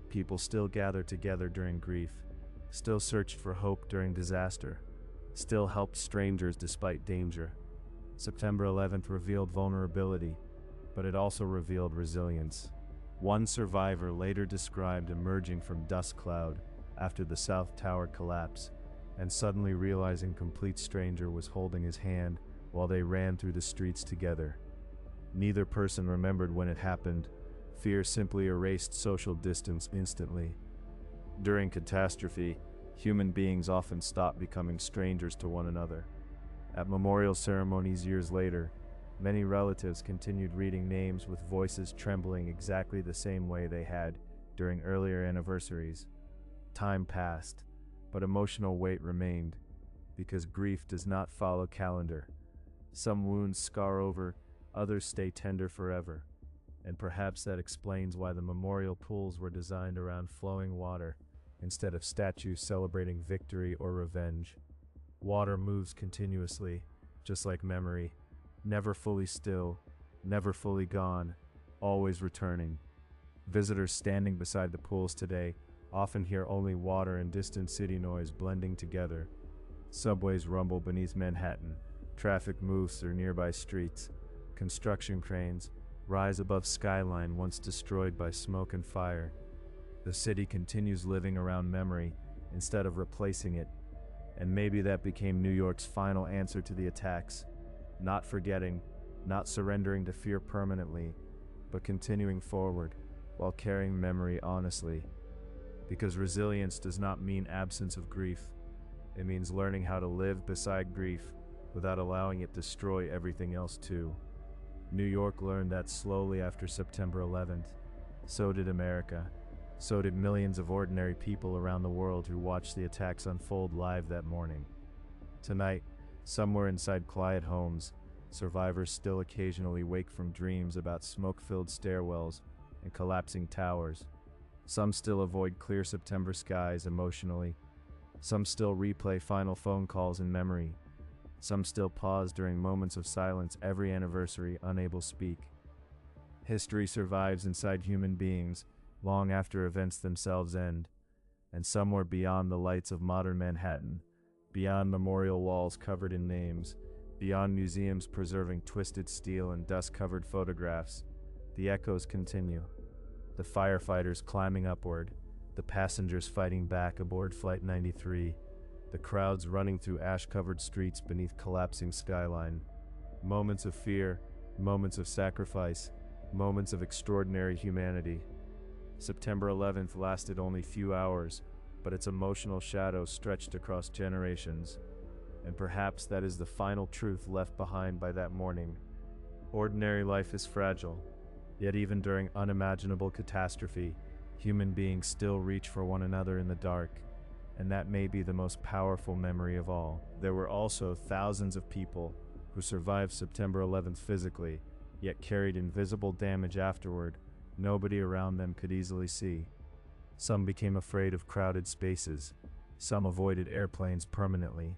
People still gathered together during grief, still searched for hope during disaster, still helped strangers despite danger. September 11th revealed vulnerability, but it also revealed resilience. One survivor later described emerging from dust cloud after the South Tower collapse and suddenly realizing a complete stranger was holding his hand while they ran through the streets together. Neither person remembered when it happened. Fear simply erased social distance instantly. During catastrophe, human beings often stop becoming strangers to one another. At memorial ceremonies years later, many relatives continued reading names with voices trembling exactly the same way they had during earlier anniversaries. Time passed, but emotional weight remained, because grief does not follow calendar. Some wounds scar over, others stay tender forever. And perhaps that explains why the memorial pools were designed around flowing water instead of statues celebrating victory or revenge. Water moves continuously, just like memory, never fully still, never fully gone, always returning. Visitors standing beside the pools today often hear only water and distant city noise blending together. Subways rumble beneath Manhattan, traffic moves through nearby streets, construction cranes rise above skyline once destroyed by smoke and fire. The city continues living around memory instead of replacing it, and maybe that became New York's final answer to the attacks. Not forgetting, not surrendering to fear permanently, but continuing forward while carrying memory honestly. Because resilience does not mean absence of grief. It means learning how to live beside grief without allowing it to destroy everything else too. New York learned that slowly after September 11th. So did America. So did millions of ordinary people around the world who watched the attacks unfold live that morning. Tonight, somewhere inside quiet homes, survivors still occasionally wake from dreams about smoke-filled stairwells and collapsing towers. Some still avoid clear September skies emotionally. Some still replay final phone calls in memory. Some still pause during moments of silence every anniversary, unable to speak. History survives inside human beings long after events themselves end, and somewhere beyond the lights of modern Manhattan, beyond memorial walls covered in names, beyond museums preserving twisted steel and dust-covered photographs, the echoes continue. The firefighters climbing upward, the passengers fighting back aboard Flight 93, the crowds running through ash-covered streets beneath collapsing skyline. Moments of fear, moments of sacrifice, moments of extraordinary humanity. September 11th lasted only few hours, but its emotional shadow stretched across generations. And perhaps that is the final truth left behind by that morning. Ordinary life is fragile, yet even during unimaginable catastrophe, human beings still reach for one another in the dark. And that may be the most powerful memory of all. There were also thousands of people who survived September 11th physically, yet carried invisible damage afterward nobody around them could easily see. Some became afraid of crowded spaces. Some avoided airplanes permanently.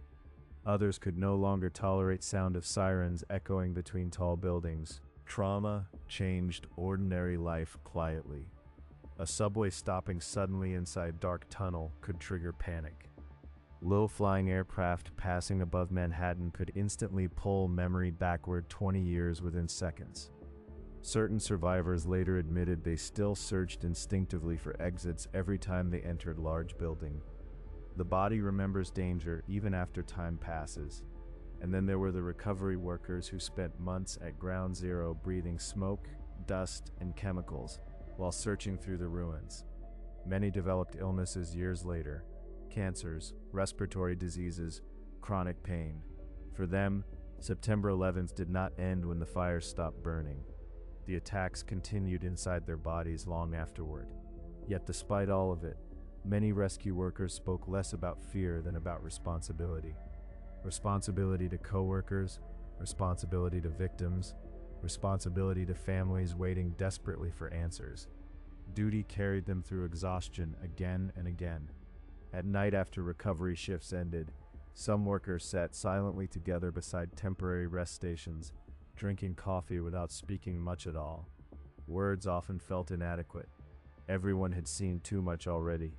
Others could no longer tolerate sound of sirens echoing between tall buildings. Trauma changed ordinary life quietly. A subway stopping suddenly inside dark tunnel could trigger panic. Low-flying aircraft passing above Manhattan could instantly pull memory backward 20 years within seconds. Certain survivors later admitted they still searched instinctively for exits every time they entered large building. The body remembers danger even after time passes. And then there were the recovery workers who spent months at ground zero breathing smoke, dust, and chemicals while searching through the ruins. Many developed illnesses years later: cancers, respiratory diseases, chronic pain. For them, September 11th did not end when the fires stopped burning. The attacks continued inside their bodies long afterward. Yet despite all of it, many rescue workers spoke less about fear than about responsibility. Responsibility to coworkers, responsibility to victims, responsibility to families waiting desperately for answers. Duty carried them through exhaustion again and again. At night after recovery shifts ended, some workers sat silently together beside temporary rest stations, drinking coffee without speaking much at all. Words often felt inadequate, Everyone had seen too much already.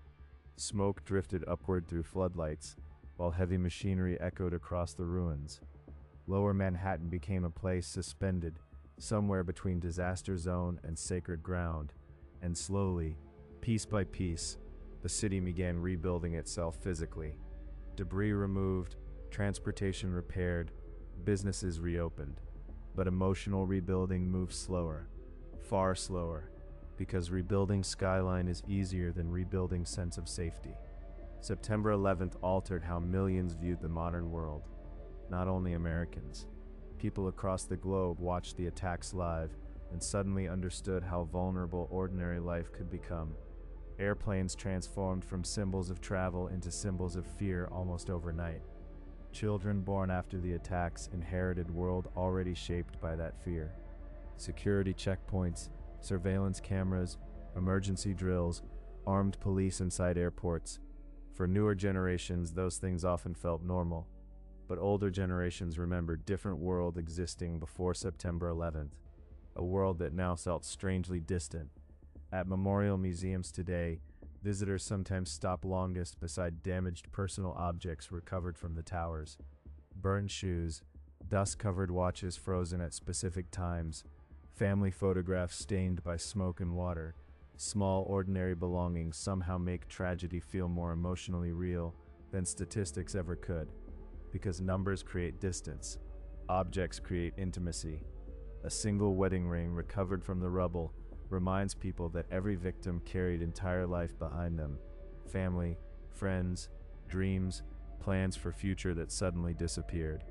Smoke drifted upward through floodlights, while heavy machinery echoed across the ruins. Lower Manhattan became a place suspended, somewhere between disaster zone and sacred ground, and slowly, piece by piece, the city began rebuilding itself physically. Debris removed, transportation repaired, businesses reopened. But emotional rebuilding moved slower, far slower, because rebuilding skyline is easier than rebuilding sense of safety. September 11th altered how millions viewed the modern world, not only Americans. People across the globe watched the attacks live and suddenly understood how vulnerable ordinary life could become. Airplanes transformed from symbols of travel into symbols of fear almost overnight. Children born after the attacks inherited world already shaped by that fear. Security checkpoints, surveillance cameras, emergency drills, armed police inside airports. For newer generations, those things often felt normal, but older generations remembered different world existing before September 11th, a world that now felt strangely distant. At memorial museums today, visitors sometimes stop longest beside damaged personal objects recovered from the towers. Burned shoes, dust-covered watches frozen at specific times, family photographs stained by smoke and water. Small, ordinary belongings somehow make tragedy feel more emotionally real than statistics ever could. Because numbers create distance, objects create intimacy. A single wedding ring recovered from the rubble reminds people that every victim carried entire life behind them. Family, friends, dreams, plans for future that suddenly disappeared.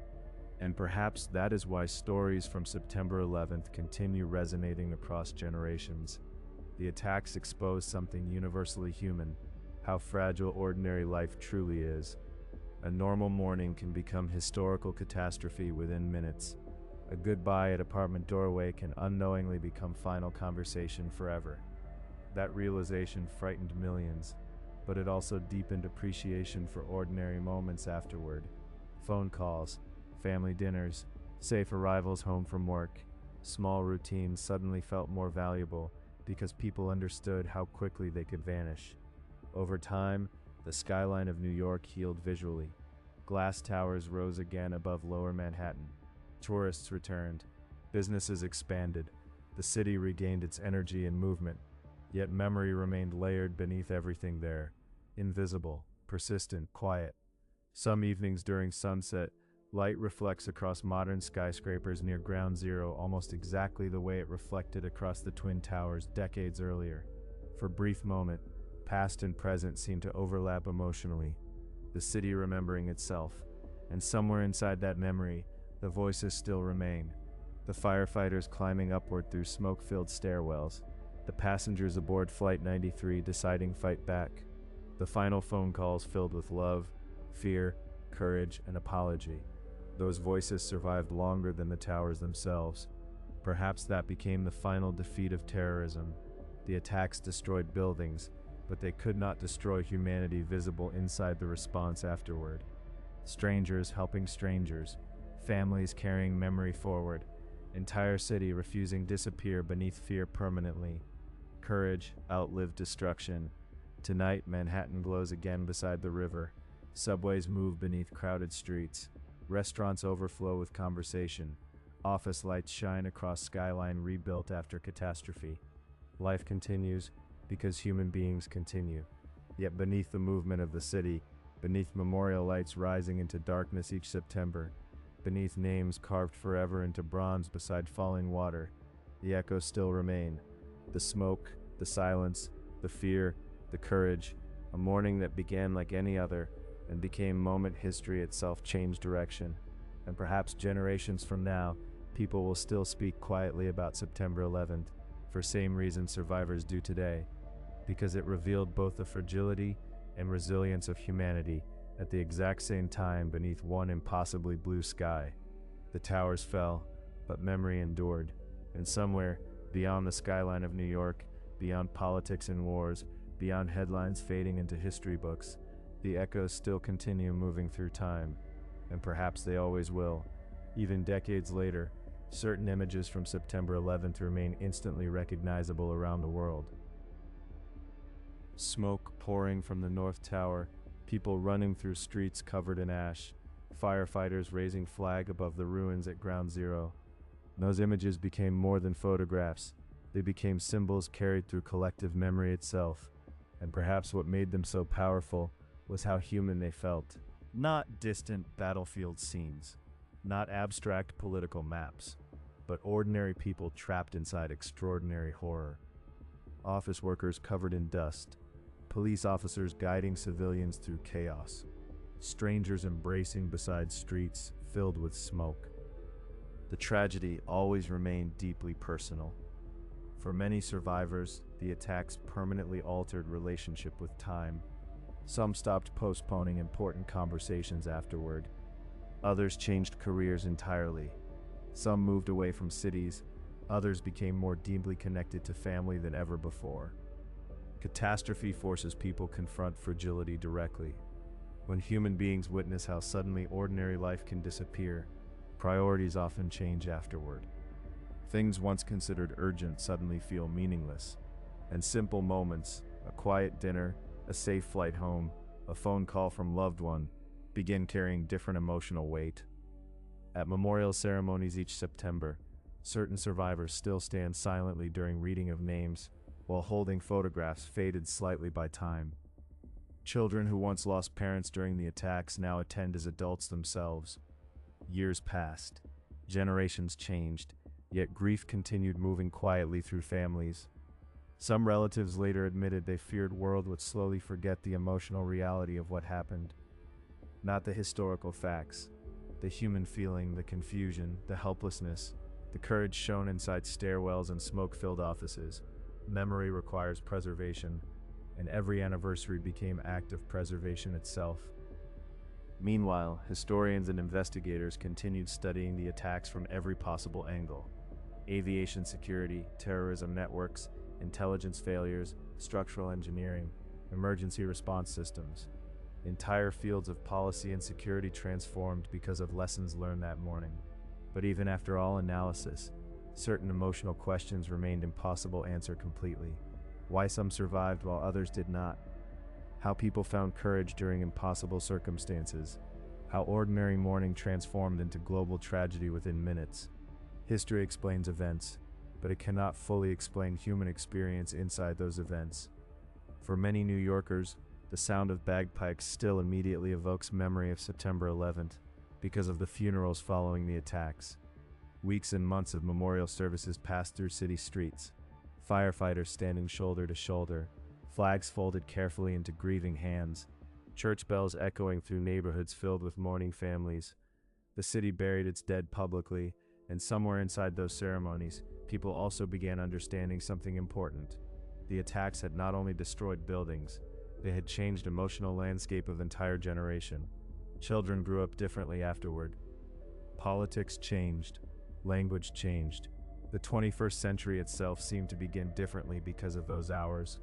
And perhaps that is why stories from September 11th continue resonating across generations. The attacks expose something universally human, how fragile ordinary life truly is. A normal morning can become historical catastrophe within minutes. A goodbye at apartment doorway can unknowingly become final conversation forever. That realization frightened millions, but it also deepened appreciation for ordinary moments afterward. Phone calls, family dinners, safe arrivals home from work. Small routines suddenly felt more valuable because people understood how quickly they could vanish. Over time, the skyline of New York healed visually. Glass towers rose again above Lower Manhattan. Tourists returned. Businesses expanded. The city regained its energy and movement. Yet memory remained layered beneath everything there. Invisible, persistent, quiet. Some evenings during sunset, light reflects across modern skyscrapers near Ground Zero almost exactly the way it reflected across the Twin Towers decades earlier. For a brief moment, past and present seemed to overlap emotionally, the city remembering itself. And somewhere inside that memory, the voices still remain. The firefighters climbing upward through smoke-filled stairwells. The passengers aboard Flight 93 deciding fight back. The final phone calls filled with love, fear, courage, and apology. Those voices survived longer than the towers themselves. Perhaps that became the final defeat of terrorism. The attacks destroyed buildings, but they could not destroy humanity visible inside the response afterward. Strangers helping strangers, families carrying memory forward, entire city refusing disappear beneath fear permanently. Courage outlived destruction. Tonight, Manhattan glows again beside the river. Subways move beneath crowded streets. Restaurants overflow with conversation. Office lights shine across skyline rebuilt after catastrophe. Life continues because human beings continue. Yet beneath the movement of the city, beneath memorial lights rising into darkness each September, beneath names carved forever into bronze beside falling water, the echoes still remain. The smoke, the silence, the fear, the courage, a morning that began like any other and became moment history itself changed direction. And perhaps generations from now, people will still speak quietly about September 11th for same reason survivors do today, because it revealed both the fragility and resilience of humanity at the exact same time beneath one impossibly blue sky. The towers fell, but memory endured, and somewhere beyond the skyline of New York, beyond politics and wars, beyond headlines fading into history books, the echoes still continue moving through time, and perhaps they always will. Even decades later, certain images from September 11th remain instantly recognizable around the world. Smoke pouring from the North Tower, people running through streets covered in ash, firefighters raising flag above the ruins at Ground Zero. Those images became more than photographs. They became symbols carried through collective memory itself. And perhaps what made them so powerful was how human they felt. Not distant battlefield scenes, not abstract political maps, but ordinary people trapped inside extraordinary horror. Office workers covered in dust, police officers guiding civilians through chaos, strangers embracing beside streets filled with smoke. The tragedy always remained deeply personal. For many survivors, the attacks permanently altered relationship with time. Some stopped postponing important conversations afterward. Others changed careers entirely. Some moved away from cities. Others became more deeply connected to family than ever before. Catastrophe forces people confront fragility directly. When human beings witness how suddenly ordinary life can disappear, priorities often change afterward. Things once considered urgent suddenly feel meaningless, and simple moments, a quiet dinner, a safe flight home, a phone call from loved one, begin carrying different emotional weight. At memorial ceremonies each September, certain survivors still stand silently during reading of names, while holding photographs faded slightly by time. Children who once lost parents during the attacks now attend as adults themselves. Years passed, generations changed, yet grief continued moving quietly through families. Some relatives later admitted they feared world would slowly forget the emotional reality of what happened. Not the historical facts, the human feeling, the confusion, the helplessness, the courage shown inside stairwells and smoke-filled offices. Memory requires preservation, and every anniversary became act of preservation itself. Meanwhile, historians and investigators continued studying the attacks from every possible angle. Aviation security, terrorism networks, intelligence failures, structural engineering, emergency response systems. Entire fields of policy and security transformed because of lessons learned that morning. But even after all analysis, certain emotional questions remained impossible to answer completely. Why some survived while others did not. How people found courage during impossible circumstances. How ordinary mourning transformed into global tragedy within minutes. History explains events, but it cannot fully explain human experience inside those events. For many New Yorkers, the sound of bagpipes still immediately evokes memory of September 11th because of the funerals following the attacks. Weeks and months of memorial services passed through city streets, firefighters standing shoulder to shoulder, flags folded carefully into grieving hands, church bells echoing through neighborhoods filled with mourning families. The city buried its dead publicly, and somewhere inside those ceremonies, people also began understanding something important. The attacks had not only destroyed buildings, they had changed the emotional landscape of an entire generation. Children grew up differently afterward. Politics changed. Language changed. The 21st century itself seemed to begin differently because of those hours.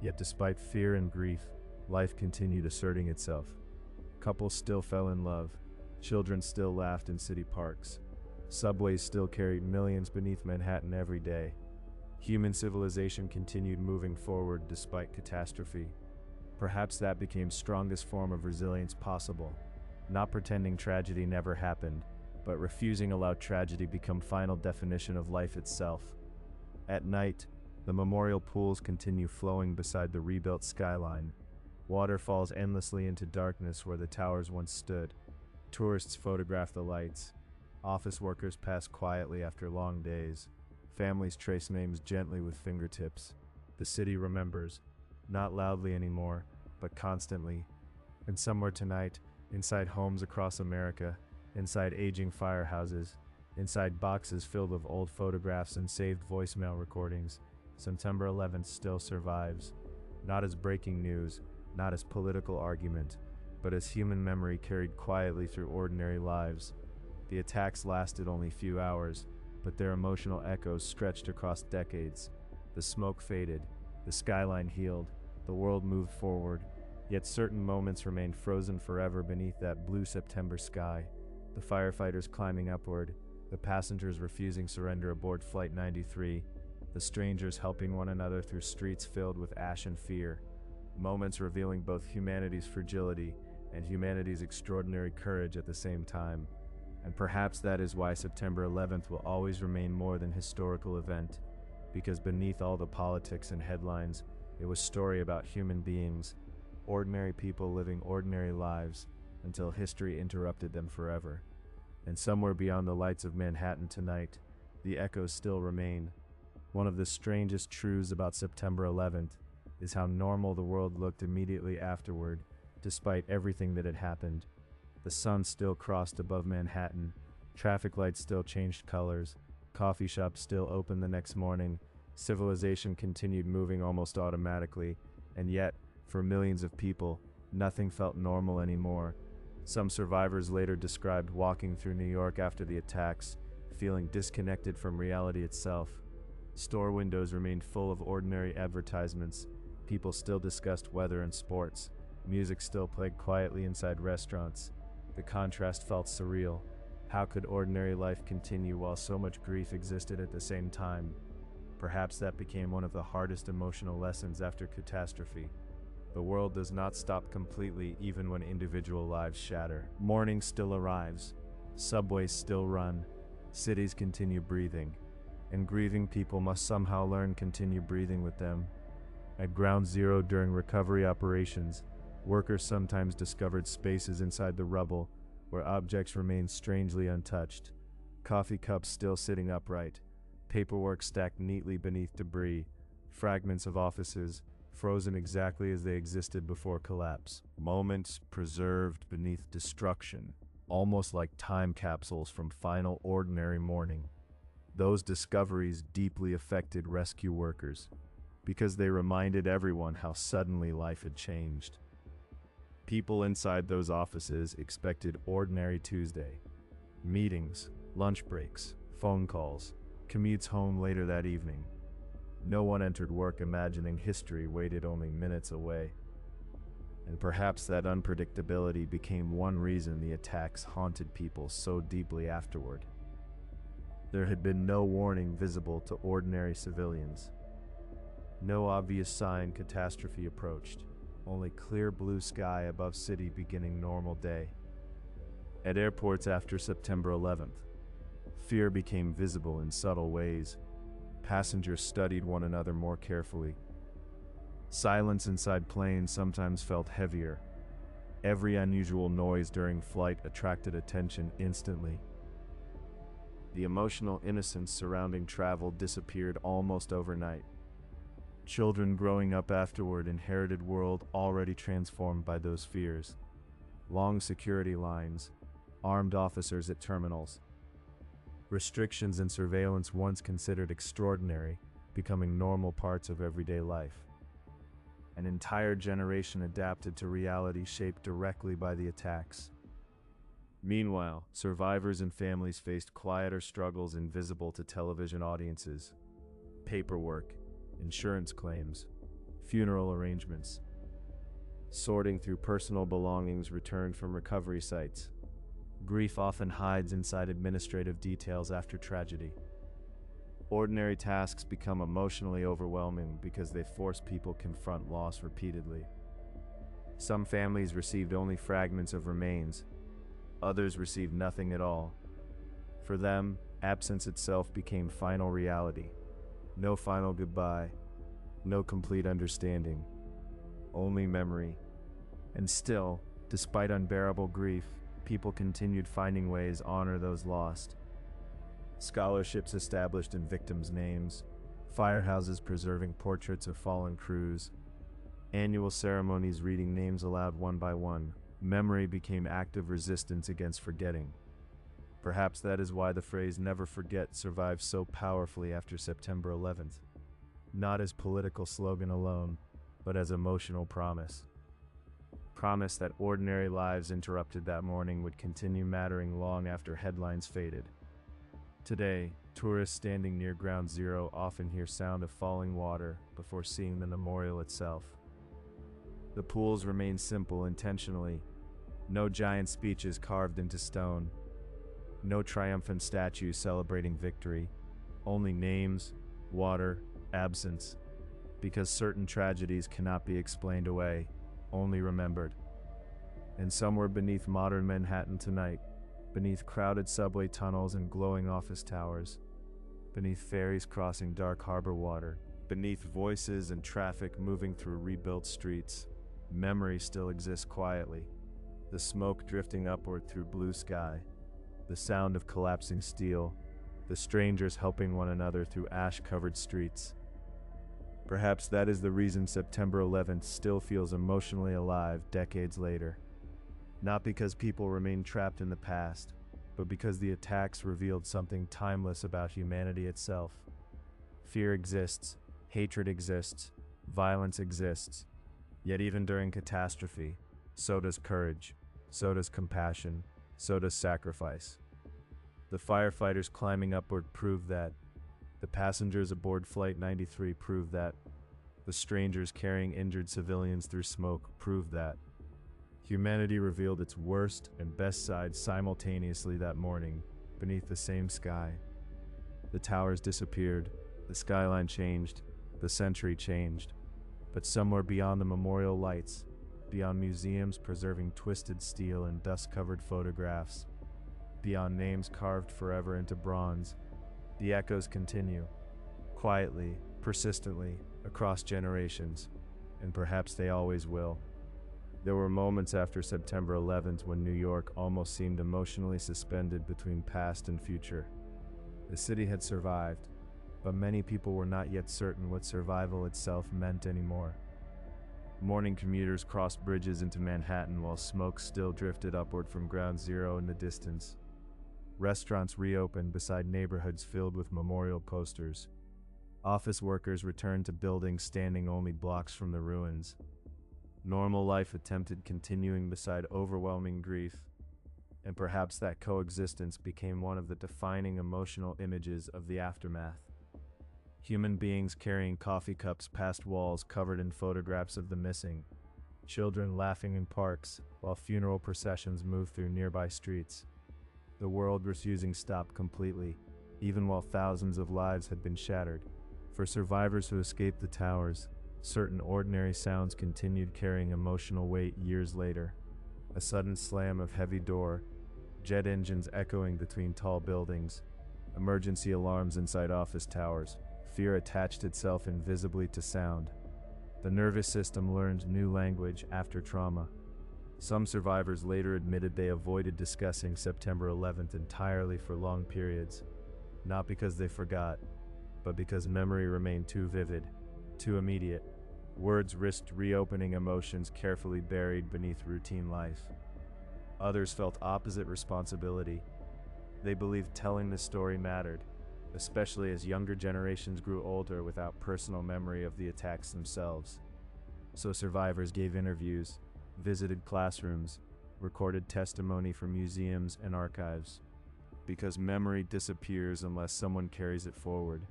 Yet despite fear and grief, life continued asserting itself. Couples still fell in love. Children still laughed in city parks. Subways still carried millions beneath Manhattan every day. Human civilization continued moving forward despite catastrophe. Perhaps that became the strongest form of resilience possible. Not pretending tragedy never happened, but refusing to allow tragedy become final definition of life itself. At night, the memorial pools continue flowing beside the rebuilt skyline. Water falls endlessly into darkness where the towers once stood. Tourists photograph the lights. Office workers pass quietly after long days. Families trace names gently with fingertips. The city remembers, not loudly anymore, but constantly. And somewhere tonight, inside homes across America, inside aging firehouses, inside boxes filled with old photographs and saved voicemail recordings, September 11th still survives. Not as breaking news, not as political argument, but as human memory carried quietly through ordinary lives. The attacks lasted only a few hours, but their emotional echoes stretched across decades. The smoke faded, the skyline healed, the world moved forward, yet certain moments remained frozen forever beneath that blue September sky. The firefighters climbing upward, the passengers refusing surrender aboard Flight 93, the strangers helping one another through streets filled with ash and fear. moments revealing both humanity's fragility and humanity's extraordinary courage at the same time. And perhaps that is why September 11th will always remain more than historical event, because beneath all the politics and headlines, it was a story about human beings, ordinary people living ordinary lives until history interrupted them forever. And somewhere beyond the lights of Manhattan tonight, the echoes still remain. One of the strangest truths about September 11th is how normal the world looked immediately afterward, despite everything that had happened. The sun still crossed above Manhattan, traffic lights still changed colors, coffee shops still opened the next morning, civilization continued moving almost automatically, and yet, for millions of people, nothing felt normal anymore. Some survivors later described walking through New York after the attacks, feeling disconnected from reality itself. Store windows remained full of ordinary advertisements, people still discussed weather and sports, music still played quietly inside restaurants. The contrast felt surreal. How could ordinary life continue while so much grief existed at the same time? Perhaps that became one of the hardest emotional lessons after catastrophe. The world does not stop completely even when individual lives shatter. Morning still arrives, subways still run, cities continue breathing, and grieving people must somehow learn to continue breathing with them. At Ground Zero during recovery operations, workers sometimes discovered spaces inside the rubble where objects remained strangely untouched. Coffee cups still sitting upright, paperwork stacked neatly beneath debris, fragments of offices frozen exactly as they existed before collapse. Moments preserved beneath destruction, almost like time capsules from final ordinary morning. Those discoveries deeply affected rescue workers because they reminded everyone how suddenly life had changed. People inside those offices expected ordinary Tuesday. Meetings, lunch breaks, phone calls, commutes home later that evening. No one entered work imagining history waited only minutes away. And perhaps that unpredictability became one reason the attacks haunted people so deeply afterward. There had been no warning visible to ordinary civilians. No obvious sign catastrophe approached. Only clear blue sky above city beginning normal day. At airports after September 11th, fear became visible in subtle ways. Passengers studied one another more carefully. Silence inside planes sometimes felt heavier. Every unusual noise during flight attracted attention instantly. The emotional innocence surrounding travel disappeared almost overnight. Children growing up afterward inherited a world already transformed by those fears. Long security lines, armed officers at terminals. Restrictions and surveillance once considered extraordinary, becoming normal parts of everyday life. An entire generation adapted to reality shaped directly by the attacks. Meanwhile, survivors and families faced quieter struggles invisible to television audiences. Paperwork, insurance claims, funeral arrangements. Sorting through personal belongings returned from recovery sites. Grief often hides inside administrative details after tragedy. Ordinary tasks become emotionally overwhelming because they force people to confront loss repeatedly. Some families received only fragments of remains. Others received nothing at all. For them, absence itself became final reality. No final goodbye, no complete understanding, only memory. And still, despite unbearable grief, people continued finding ways to honor those lost. Scholarships established in victims' names, firehouses preserving portraits of fallen crews, annual ceremonies reading names aloud one by one. Memory became active resistance against forgetting. Perhaps that is why the phrase "never forget" survived so powerfully after September 11th. Not as political slogan alone, but as emotional promise. Promise that ordinary lives interrupted that morning would continue mattering long after headlines faded. Today, tourists standing near Ground Zero often hear sound of falling water before seeing the memorial itself. The pools remain simple intentionally. No giant speeches carved into stone. No triumphant statues celebrating victory. Only names, water, absence. because certain tragedies cannot be explained away, only remembered. And somewhere beneath modern Manhattan tonight, beneath crowded subway tunnels and glowing office towers, beneath ferries crossing dark harbor water, beneath voices and traffic moving through rebuilt streets, memory still exists quietly, the smoke drifting upward through blue sky, the sound of collapsing steel, the strangers helping one another through ash-covered streets. Perhaps that is the reason September 11th still feels emotionally alive decades later. Not because people remain trapped in the past, but because the attacks revealed something timeless about humanity itself. Fear exists, hatred exists, violence exists, yet even during catastrophe, so does courage, so does compassion, so does sacrifice. The firefighters climbing upward proved that. The passengers aboard Flight 93 proved that. The strangers carrying injured civilians through smoke proved that. Humanity revealed its worst and best sides simultaneously that morning, beneath the same sky. The towers disappeared, the skyline changed, the century changed. But somewhere beyond the memorial lights, beyond museums preserving twisted steel and dust-covered photographs, beyond names carved forever into bronze, the echoes continue, quietly, persistently, across generations, and perhaps they always will. There were moments after September 11th when New York almost seemed emotionally suspended between past and future. The city had survived, but many people were not yet certain what survival itself meant anymore. Morning commuters crossed bridges into Manhattan while smoke still drifted upward from Ground Zero in the distance. Restaurants reopened beside neighborhoods filled with memorial posters. Office workers returned to buildings standing only blocks from the ruins. Normal life attempted continuing beside overwhelming grief, and perhaps that coexistence became one of the defining emotional images of the aftermath. Human beings carrying coffee cups past walls covered in photographs of the missing, children laughing in parks while funeral processions moved through nearby streets. The world refusing stop completely, even while thousands of lives had been shattered. For survivors who escaped the towers, certain ordinary sounds continued carrying emotional weight years later. A sudden slam of heavy door, jet engines echoing between tall buildings, emergency alarms inside office towers. Fear attached itself invisibly to sound. The nervous system learned new language after trauma. Some survivors later admitted they avoided discussing September 11th entirely for long periods, not because they forgot, but because memory remained too vivid, too immediate. Words risked reopening emotions carefully buried beneath routine life. Others felt opposite responsibility. They believed telling the story mattered, especially as younger generations grew older without personal memory of the attacks themselves. So survivors gave interviews, visited classrooms, recorded testimony from museums and archives, because memory disappears unless someone carries it forward.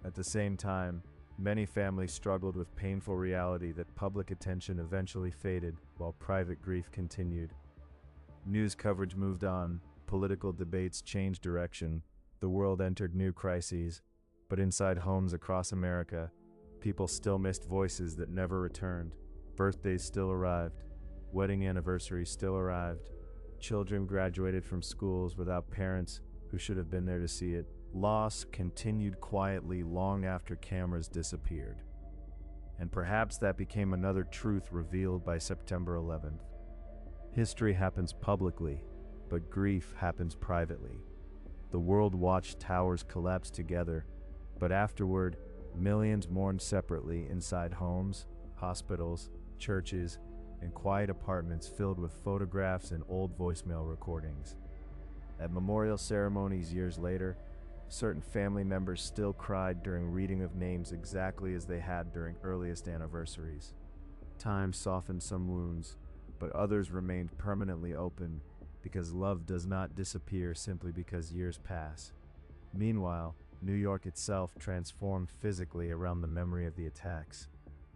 At the same time, many families struggled with painful reality that public attention eventually faded while private grief continued. News coverage moved on, political debates changed direction, the world entered new crises, but inside homes across America, people still missed voices that never returned. Birthdays still arrived, wedding anniversaries still arrived, children graduated from schools without parents who should have been there to see it. Loss continued quietly long after cameras disappeared. And perhaps that became another truth revealed by September 11th. History happens publicly, but grief happens privately. The world watched towers collapse together, but afterward, millions mourned separately inside homes, hospitals, churches, and quiet apartments filled with photographs and old voicemail recordings. At memorial ceremonies years later, certain family members still cried during reading of names exactly as they had during earliest anniversaries. Time softened some wounds, but others remained permanently open because love does not disappear simply because years pass. Meanwhile, New York itself transformed physically around the memory of the attacks.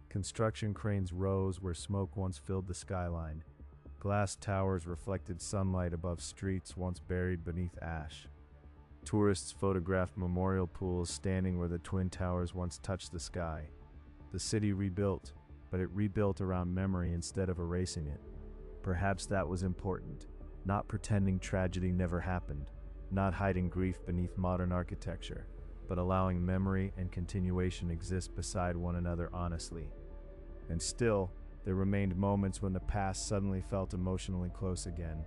Construction cranes rose where smoke once filled the skyline. Glass towers reflected sunlight above streets once buried beneath ash. Tourists photographed memorial pools standing where the Twin Towers once touched the sky. The city rebuilt, but it rebuilt around memory instead of erasing it. Perhaps that was important, not pretending tragedy never happened, not hiding grief beneath modern architecture, but allowing memory and continuation exist beside one another honestly. And still, there remained moments when the past suddenly felt emotionally close again.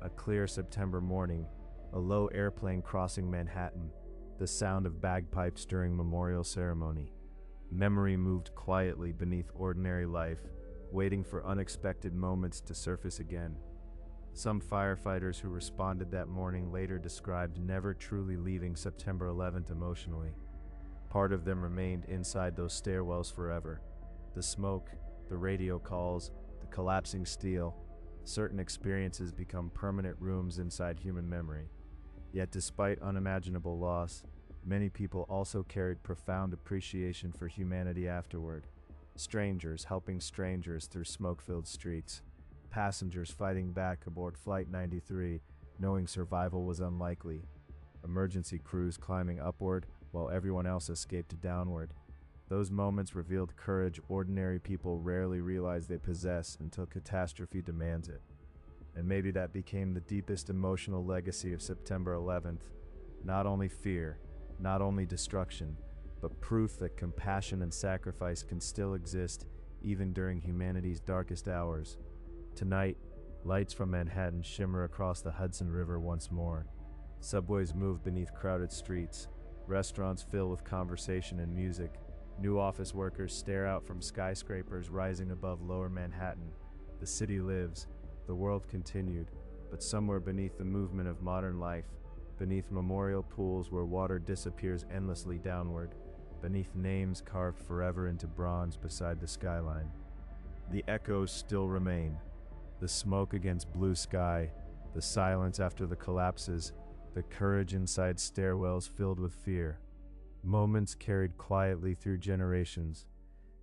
A clear September morning, a low airplane crossing Manhattan, the sound of bagpipes during memorial ceremony. Memory moved quietly beneath ordinary life, waiting for unexpected moments to surface again. Some firefighters who responded that morning later described never truly leaving September 11th emotionally. Part of them remained inside those stairwells forever. The smoke, the radio calls, the collapsing steel. Certain experiences become permanent rooms inside human memory. Yet despite unimaginable loss, many people also carried profound appreciation for humanity afterward. Strangers helping strangers through smoke-filled streets. Passengers fighting back aboard Flight 93, knowing survival was unlikely. Emergency crews climbing upward while everyone else escaped downward. Those moments revealed courage ordinary people rarely realize they possess until catastrophe demands it. And maybe that became the deepest emotional legacy of September 11th. Not only fear, not only destruction, but proof that compassion and sacrifice can still exist even during humanity's darkest hours. Tonight, lights from Manhattan shimmer across the Hudson River once more. Subways move beneath crowded streets. Restaurants fill with conversation and music. New office workers stare out from skyscrapers rising above lower Manhattan. The city lives. The world continued. But somewhere beneath the movement of modern life, beneath memorial pools where water disappears endlessly downward, beneath names carved forever into bronze beside the skyline, the echoes still remain. The smoke against blue sky, the silence after the collapses, the courage inside stairwells filled with fear. Moments carried quietly through generations,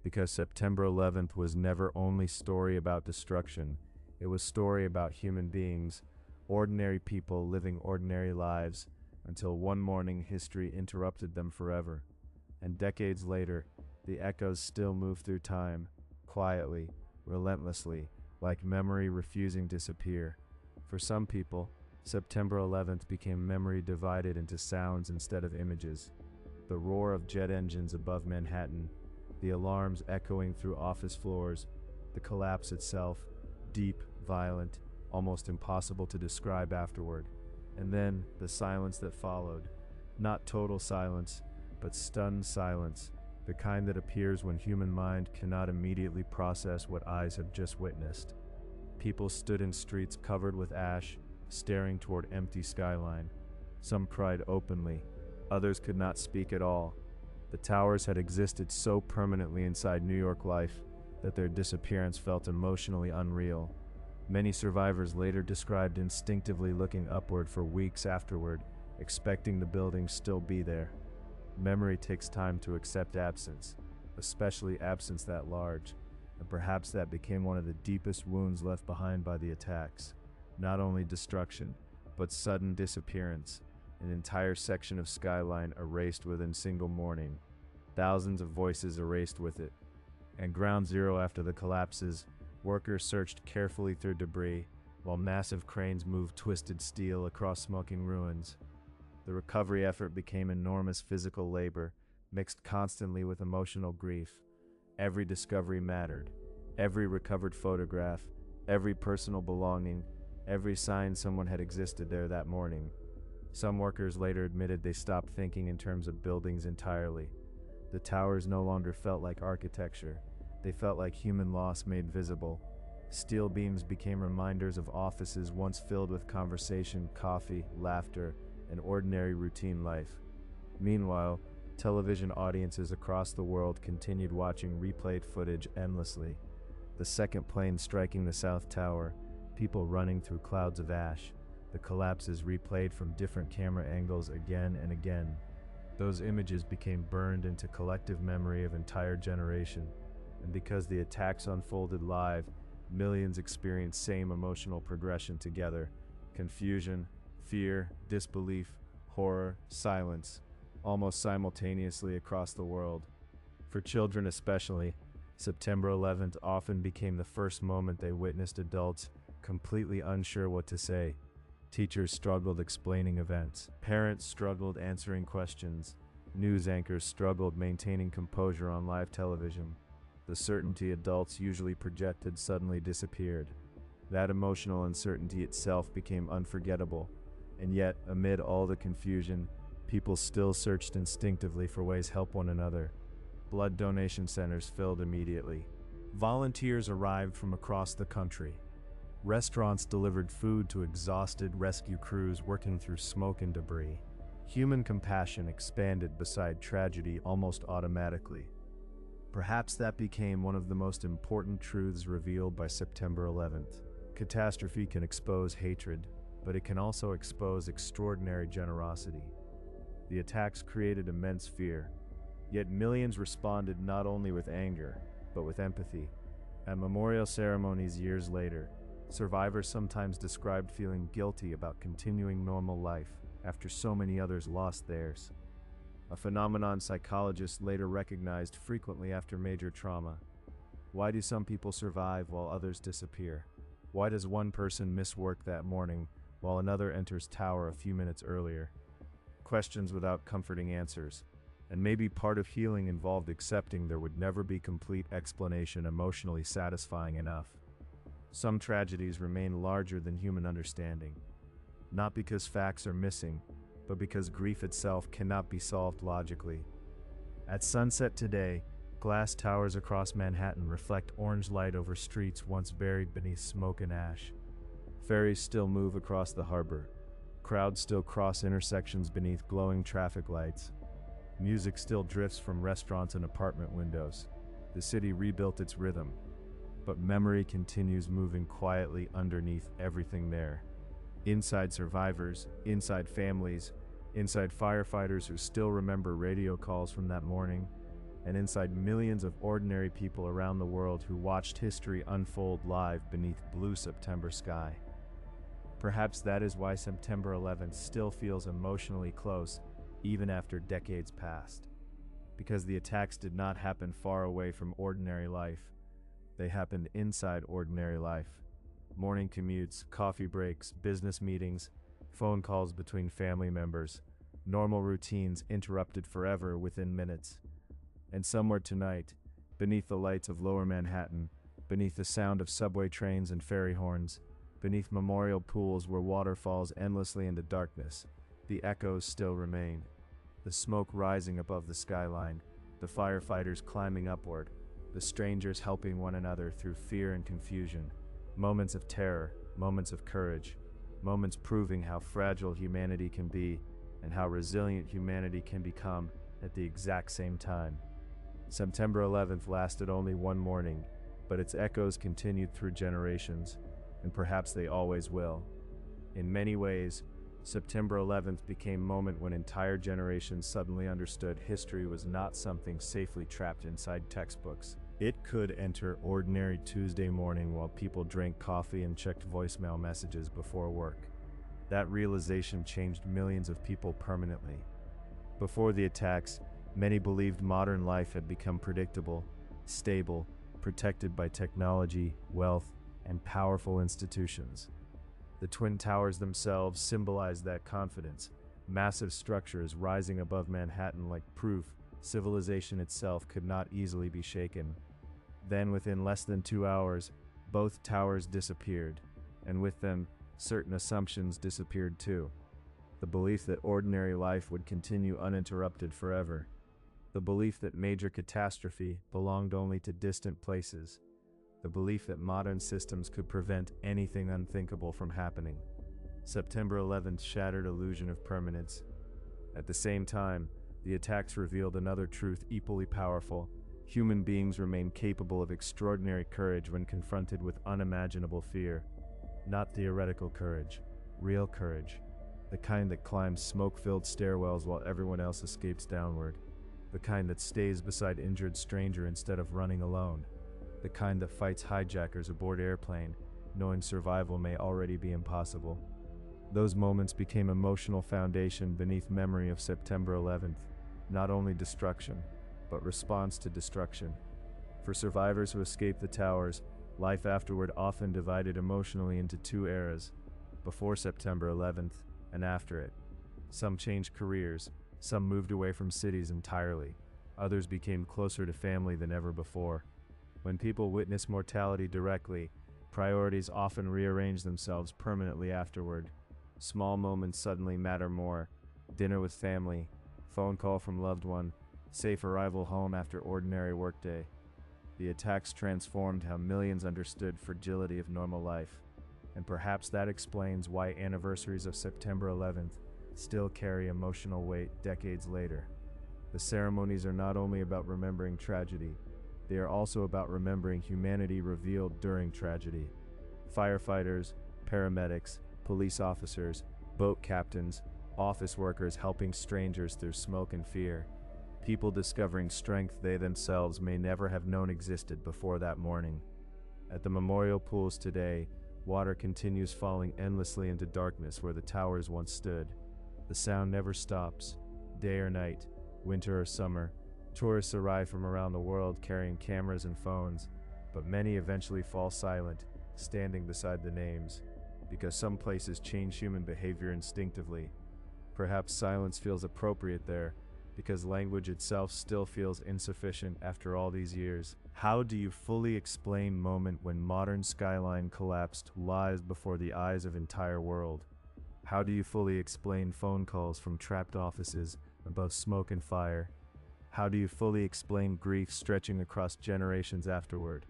because September 11th was never only story about destruction, it was story about human beings, ordinary people living ordinary lives, until one morning history interrupted them forever. And decades later, the echoes still move through time, quietly, relentlessly, like memory refusing to disappear. For some people, September 11th became memory divided into sounds instead of images. The roar of jet engines above Manhattan, the alarms echoing through office floors, the collapse itself, deep, violent, almost impossible to describe afterward. And then the silence that followed. Not total silence, but stunned silence, the kind that appears when human mind cannot immediately process what eyes have just witnessed. People stood in streets covered with ash, staring toward empty skyline. Some cried openly, others could not speak at all. The towers had existed so permanently inside New York life that their disappearance felt emotionally unreal. Many survivors later described instinctively looking upward for weeks afterward, expecting the buildings still be there. Memory takes time to accept absence, especially absence that large, and perhaps that became one of the deepest wounds left behind by the attacks. Not only destruction, but sudden disappearance, an entire section of skyline erased within single morning, thousands of voices erased with it. And Ground Zero after the collapses, workers searched carefully through debris, while massive cranes moved twisted steel across smoking ruins. The recovery effort became enormous physical labor, mixed constantly with emotional grief. Every discovery mattered. Every recovered photograph, every personal belonging, every sign someone had existed there that morning. Some workers later admitted they stopped thinking in terms of buildings entirely. The towers no longer felt like architecture. They felt like human loss made visible. Steel beams became reminders of offices once filled with conversation, coffee, laughter, and ordinary routine life. Meanwhile, television audiences across the world continued watching replayed footage endlessly. The second plane striking the South Tower, people running through clouds of ash, the collapses replayed from different camera angles again and again. Those images became burned into collective memory of entire generation, and because the attacks unfolded live, millions experienced same emotional progression together: confusion, fear, disbelief, horror, silence, almost simultaneously across the world. For children especially, September 11th often became the first moment they witnessed adults completely unsure what to say. Teachers struggled explaining events. Parents struggled answering questions. News anchors struggled maintaining composure on live television. The certainty adults usually projected suddenly disappeared. That emotional uncertainty itself became unforgettable, and yet, amid all the confusion, people still searched instinctively for ways to help one another. Blood donation centers filled immediately. Volunteers arrived from across the country. Restaurants delivered food to exhausted rescue crews working through smoke and debris. Human compassion expanded beside tragedy almost automatically. Perhaps that became one of the most important truths revealed by September 11th. Catastrophe can expose hatred, but it can also expose extraordinary generosity. The attacks created immense fear, yet millions responded not only with anger, but with empathy. At memorial ceremonies years later, survivors sometimes described feeling guilty about continuing normal life after so many others lost theirs. A phenomenon psychologists later recognized frequently after major trauma. Why do some people survive while others disappear? Why does one person miss work that morning while another enters tower a few minutes earlier? Questions without comforting answers. And maybe part of healing involved accepting there would never be complete explanation emotionally satisfying enough. Some tragedies remain larger than human understanding, not because facts are missing, but because grief itself cannot be solved logically. At sunset today, glass towers across Manhattan reflect orange light over streets once buried beneath smoke and ash. Ferries still move across the harbor. Crowds still cross intersections beneath glowing traffic lights. Music still drifts from restaurants and apartment windows. The city rebuilt its rhythm, but memory continues moving quietly underneath everything there. Inside survivors, inside families, inside firefighters who still remember radio calls from that morning, and inside millions of ordinary people around the world who watched history unfold live beneath blue September sky. Perhaps that is why September 11th still feels emotionally close, even after decades passed. Because the attacks did not happen far away from ordinary life. They happened inside ordinary life. Morning commutes, coffee breaks, business meetings, phone calls between family members, normal routines interrupted forever within minutes. And somewhere tonight, beneath the lights of Lower Manhattan, beneath the sound of subway trains and ferry horns, beneath memorial pools where water falls endlessly into darkness, the echoes still remain. The smoke rising above the skyline, the firefighters climbing upward, the strangers helping one another through fear and confusion. Moments of terror, moments of courage, moments proving how fragile humanity can be and how resilient humanity can become at the exact same time. September 11th lasted only one morning, but its echoes continued through generations, and perhaps they always will. In many ways, September 11th became a moment when entire generations suddenly understood history was not something safely trapped inside textbooks. It could enter ordinary Tuesday morning while people drank coffee and checked voicemail messages before work. That realization changed millions of people permanently. Before the attacks, many believed modern life had become predictable, stable, protected by technology, wealth, and powerful institutions. The Twin Towers themselves symbolized that confidence, massive structures rising above Manhattan like proof civilization itself could not easily be shaken. Then, within less than 2 hours, both towers disappeared, and with them, certain assumptions disappeared too. The belief that ordinary life would continue uninterrupted forever. The belief that major catastrophe belonged only to distant places. The belief that modern systems could prevent anything unthinkable from happening. September 11th shattered illusion of permanence. At the same time, the attacks revealed another truth equally powerful. Human beings remain capable of extraordinary courage when confronted with unimaginable fear. Not theoretical courage, real courage. The kind that climbs smoke-filled stairwells while everyone else escapes downward. The kind that stays beside injured stranger instead of running alone. The kind that fights hijackers aboard airplane, knowing survival may already be impossible. Those moments became emotional foundation beneath memory of September 11th, not only destruction, but response to destruction. For survivors who escaped the towers, life afterward often divided emotionally into two eras, before September 11th and after it. Some changed careers, some moved away from cities entirely, others became closer to family than ever before. When people witness mortality directly, priorities often rearrange themselves permanently afterward. Small moments suddenly matter more: dinner with family, phone call from loved one, safe arrival home after ordinary workday. The attacks transformed how millions understood fragility of normal life, and perhaps that explains why anniversaries of September 11th still carry emotional weight decades later. The ceremonies are not only about remembering tragedy, they are also about remembering humanity revealed during tragedy. Firefighters, paramedics, police officers, boat captains, office workers helping strangers through smoke and fear. People discovering strength they themselves may never have known existed before that morning. At the memorial pools today, water continues falling endlessly into darkness where the towers once stood. The sound never stops, day or night, winter or summer. Tourists arrive from around the world carrying cameras and phones, but many eventually fall silent, standing beside the names, because some places change human behavior instinctively. Perhaps silence feels appropriate there, because language itself still feels insufficient after all these years. How do you fully explain moment when modern skyline collapsed lies before the eyes of entire world? How do you fully explain phone calls from trapped offices above smoke and fire? How do you fully explain grief stretching across generations afterward?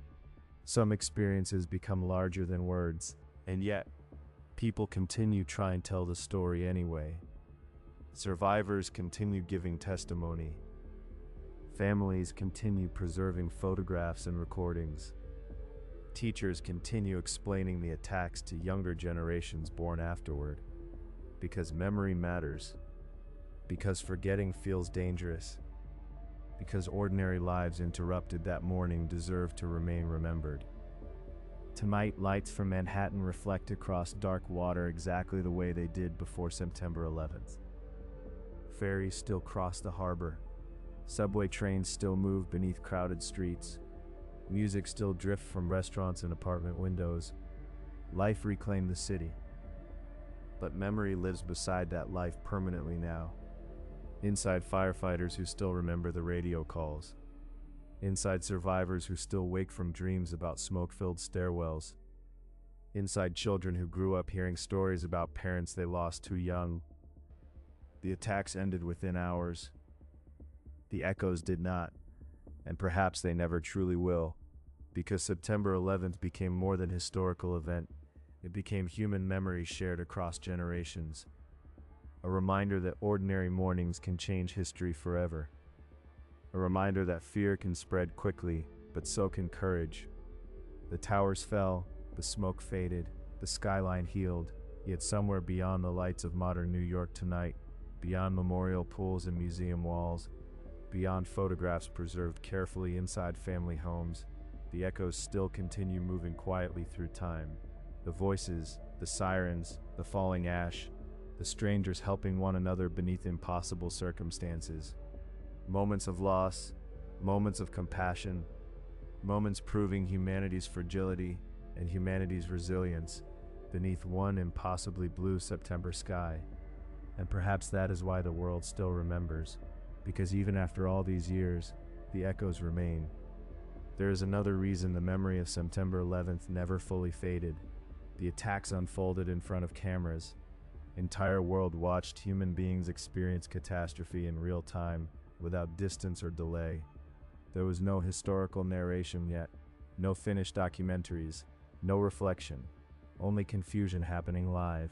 Some experiences become larger than words, and yet, people continue trying to tell the story anyway. Survivors continue giving testimony. Families continue preserving photographs and recordings. Teachers continue explaining the attacks to younger generations born afterward. Because memory matters. Because forgetting feels dangerous. Because ordinary lives interrupted that morning deserve to remain remembered. Tonight, lights from Manhattan reflect across dark water exactly the way they did before September 11th. Ferries still cross the harbor. Subway trains still move beneath crowded streets. Music still drifts from restaurants and apartment windows. Life reclaimed the city. But memory lives beside that life permanently now. Inside firefighters who still remember the radio calls. Inside survivors who still wake from dreams about smoke-filled stairwells. Inside children who grew up hearing stories about parents they lost too young. The attacks ended within hours. The echoes did not, and perhaps they never truly will, because September 11th became more than a historical event. It became human memory shared across generations. A reminder that ordinary mornings can change history forever. A reminder that fear can spread quickly, but so can courage. The towers fell, the smoke faded, the skyline healed, yet somewhere beyond the lights of modern New York tonight, beyond memorial pools and museum walls, beyond photographs preserved carefully inside family homes, the echoes still continue moving quietly through time. The voices, the sirens, the falling ash, the strangers helping one another beneath impossible circumstances. Moments of loss, moments of compassion, moments proving humanity's fragility and humanity's resilience beneath one impossibly blue September sky. And perhaps that is why the world still remembers, because even after all these years, the echoes remain. There is another reason the memory of September 11th never fully faded. The attacks unfolded in front of cameras. Entire world watched human beings experience catastrophe in real time, without distance or delay. There was no historical narration yet, no finished documentaries, no reflection, only confusion happening live.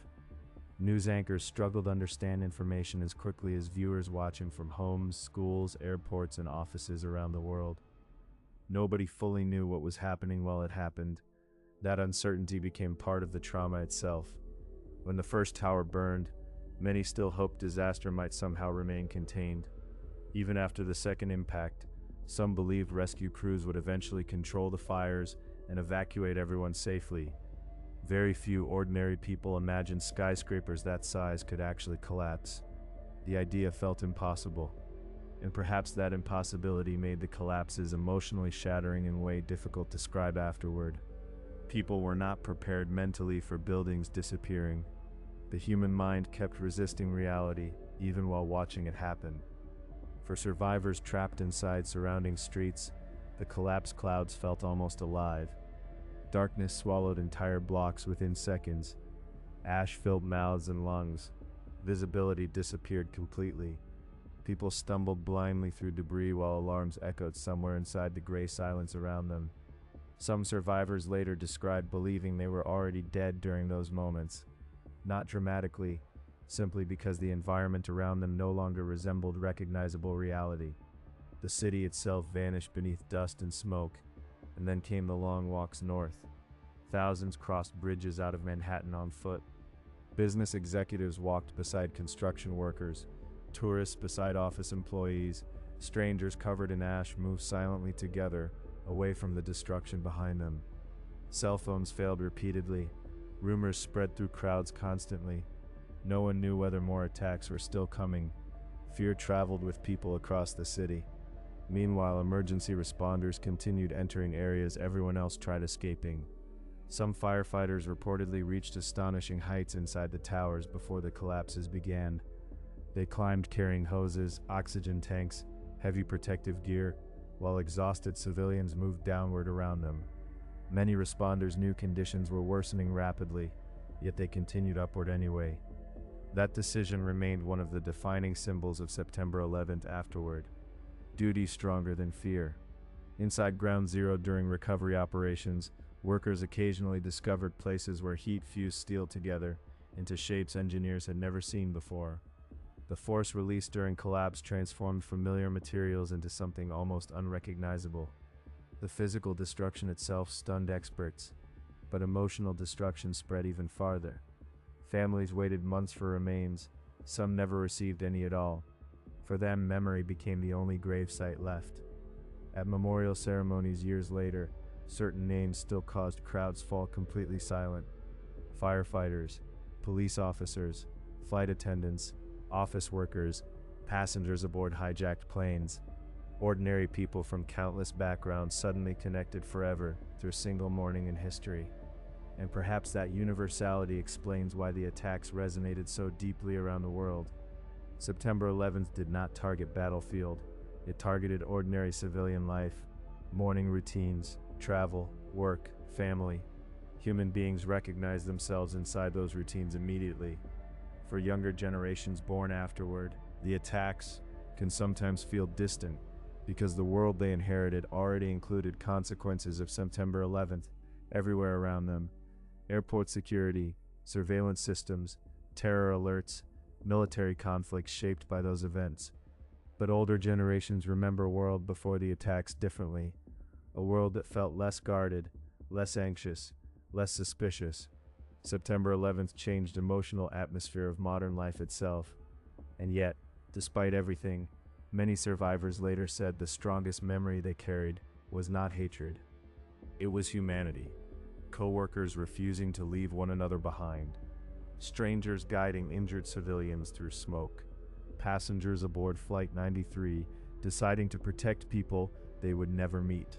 News anchors struggled to understand information as quickly as viewers watching from homes, schools, airports, and offices around the world. Nobody fully knew what was happening while it happened. That uncertainty became part of the trauma itself. When the first tower burned, many still hoped disaster might somehow remain contained. Even after the second impact, some believed rescue crews would eventually control the fires and evacuate everyone safely. Very few ordinary people imagined skyscrapers that size could actually collapse. The idea felt impossible. and perhaps that impossibility made the collapses emotionally shattering in a way difficult to describe afterward. People were not prepared mentally for buildings disappearing. The human mind kept resisting reality, even while watching it happen. For survivors trapped inside surrounding streets, the collapsed clouds felt almost alive. Darkness swallowed entire blocks within seconds. Ash filled mouths and lungs. Visibility disappeared completely. People stumbled blindly through debris while alarms echoed somewhere inside the gray silence around them. Some survivors later described believing they were already dead during those moments. Not dramatically, simply because the environment around them no longer resembled recognizable reality. The city itself vanished beneath dust and smoke, and then came the long walks north. Thousands crossed bridges out of Manhattan on foot. Business executives walked beside construction workers. Tourists beside office employees. Strangers covered in ash moved silently together, away from the destruction behind them. Cell phones failed repeatedly. Rumors spread through crowds constantly. No one knew whether more attacks were still coming. Fear traveled with people across the city. Meanwhile, emergency responders continued entering areas everyone else tried escaping. Some firefighters reportedly reached astonishing heights inside the towers before the collapses began. They climbed carrying hoses, oxygen tanks, heavy protective gear, while exhausted civilians moved downward around them. Many responders knew conditions were worsening rapidly, yet they continued upward anyway. That decision remained one of the defining symbols of September 11th afterward. Duty stronger than fear. Inside Ground Zero during recovery operations, workers occasionally discovered places where heat fused steel together into shapes engineers had never seen before. The force released during collapse transformed familiar materials into something almost unrecognizable. The physical destruction itself stunned experts, but emotional destruction spread even farther. Families waited months for remains. Some never received any at all. For them, memory became the only gravesite left. At memorial ceremonies years later, certain names still caused crowds fall completely silent. Firefighters, police officers, flight attendants, office workers, passengers aboard hijacked planes. Ordinary people from countless backgrounds suddenly connected forever through a single morning in history. And perhaps that universality explains why the attacks resonated so deeply around the world. September 11th did not target battlefield. It targeted ordinary civilian life, morning routines, travel, work, family. Human beings recognized themselves inside those routines immediately. For younger generations born afterward, the attacks can sometimes feel distant because the world they inherited already included consequences of September 11th everywhere around them. Airport security, surveillance systems, terror alerts, military conflicts shaped by those events. But older generations remember a world before the attacks differently, a world that felt less guarded, less anxious, less suspicious. September 11th changed emotional atmosphere of modern life itself. And yet, despite everything, many survivors later said the strongest memory they carried was not hatred. It was humanity. Co-workers refusing to leave one another behind. Strangers guiding injured civilians through smoke. Passengers aboard Flight 93 deciding to protect people they would never meet.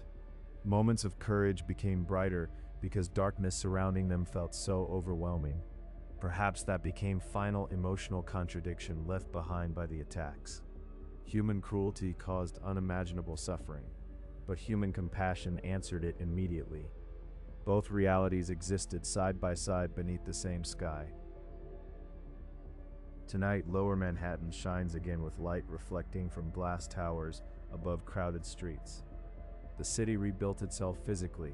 Moments of courage became brighter because darkness surrounding them felt so overwhelming. Perhaps that became final emotional contradiction left behind by the attacks. Human cruelty caused unimaginable suffering, but human compassion answered it immediately. Both realities existed side by side beneath the same sky. Tonight, Lower Manhattan shines again with light reflecting from glass towers above crowded streets. The city rebuilt itself physically,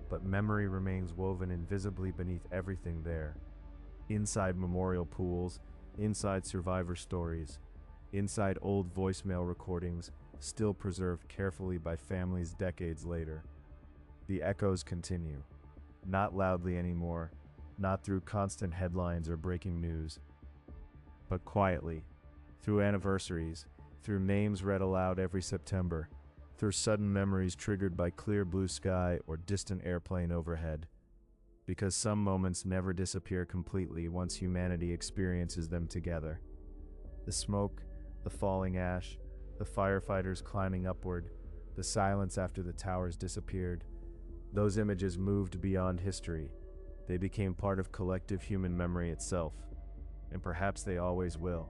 but memory remains woven invisibly beneath everything there. Inside memorial pools, inside survivor stories, inside old voicemail recordings, still preserved carefully by families decades later. The echoes continue, not loudly anymore, not through constant headlines or breaking news, but quietly, through anniversaries, through names read aloud every September, through sudden memories triggered by clear blue sky or distant airplane overhead. Because some moments never disappear completely once humanity experiences them together. The smoke, the falling ash, the firefighters climbing upward, the silence after the towers disappeared. Those images moved beyond history. They became part of collective human memory itself. And perhaps they always will.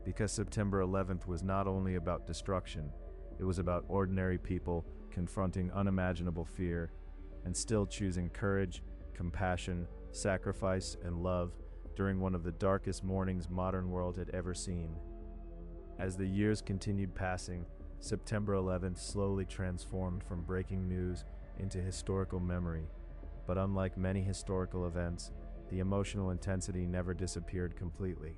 Because September 11th was not only about destruction, it was about ordinary people confronting unimaginable fear and still choosing courage, compassion, sacrifice, and love during one of the darkest mornings modern world had ever seen. As the years continued passing, September 11th slowly transformed from breaking news into historical memory. But unlike many historical events, the emotional intensity never disappeared completely,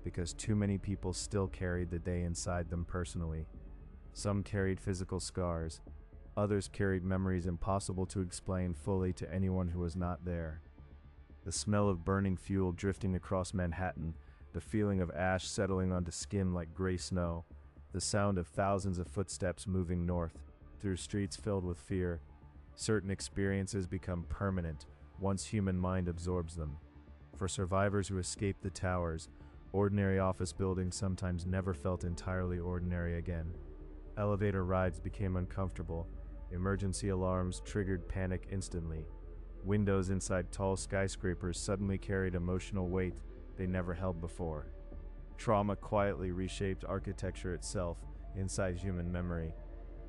because too many people still carried the day inside them personally. Some carried physical scars, others carried memories impossible to explain fully to anyone who was not there. The smell of burning fuel drifting across Manhattan, the feeling of ash settling onto skin like gray snow, the sound of thousands of footsteps moving north, through streets filled with fear. Certain experiences become permanent once human mind absorbs them. For survivors who escaped the towers, ordinary office buildings sometimes never felt entirely ordinary again. Elevator rides became uncomfortable. Emergency alarms triggered panic instantly. Windows inside tall skyscrapers suddenly carried emotional weight they never held before. Trauma quietly reshaped architecture itself inside human memory,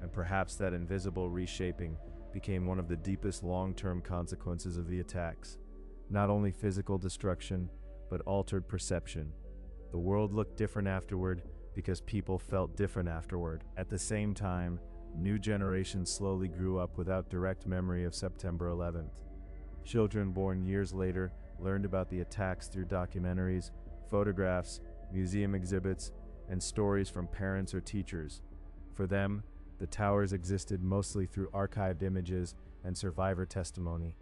and perhaps that invisible reshaping became one of the deepest long-term consequences of the attacks. Not only physical destruction, but altered perception. The world looked different afterward because people felt different afterward. At the same time, new generations slowly grew up without direct memory of September 11th. Children born years later learned about the attacks through documentaries, photographs, museum exhibits, and stories from parents or teachers. For them, the towers existed mostly through archived images and survivor testimony.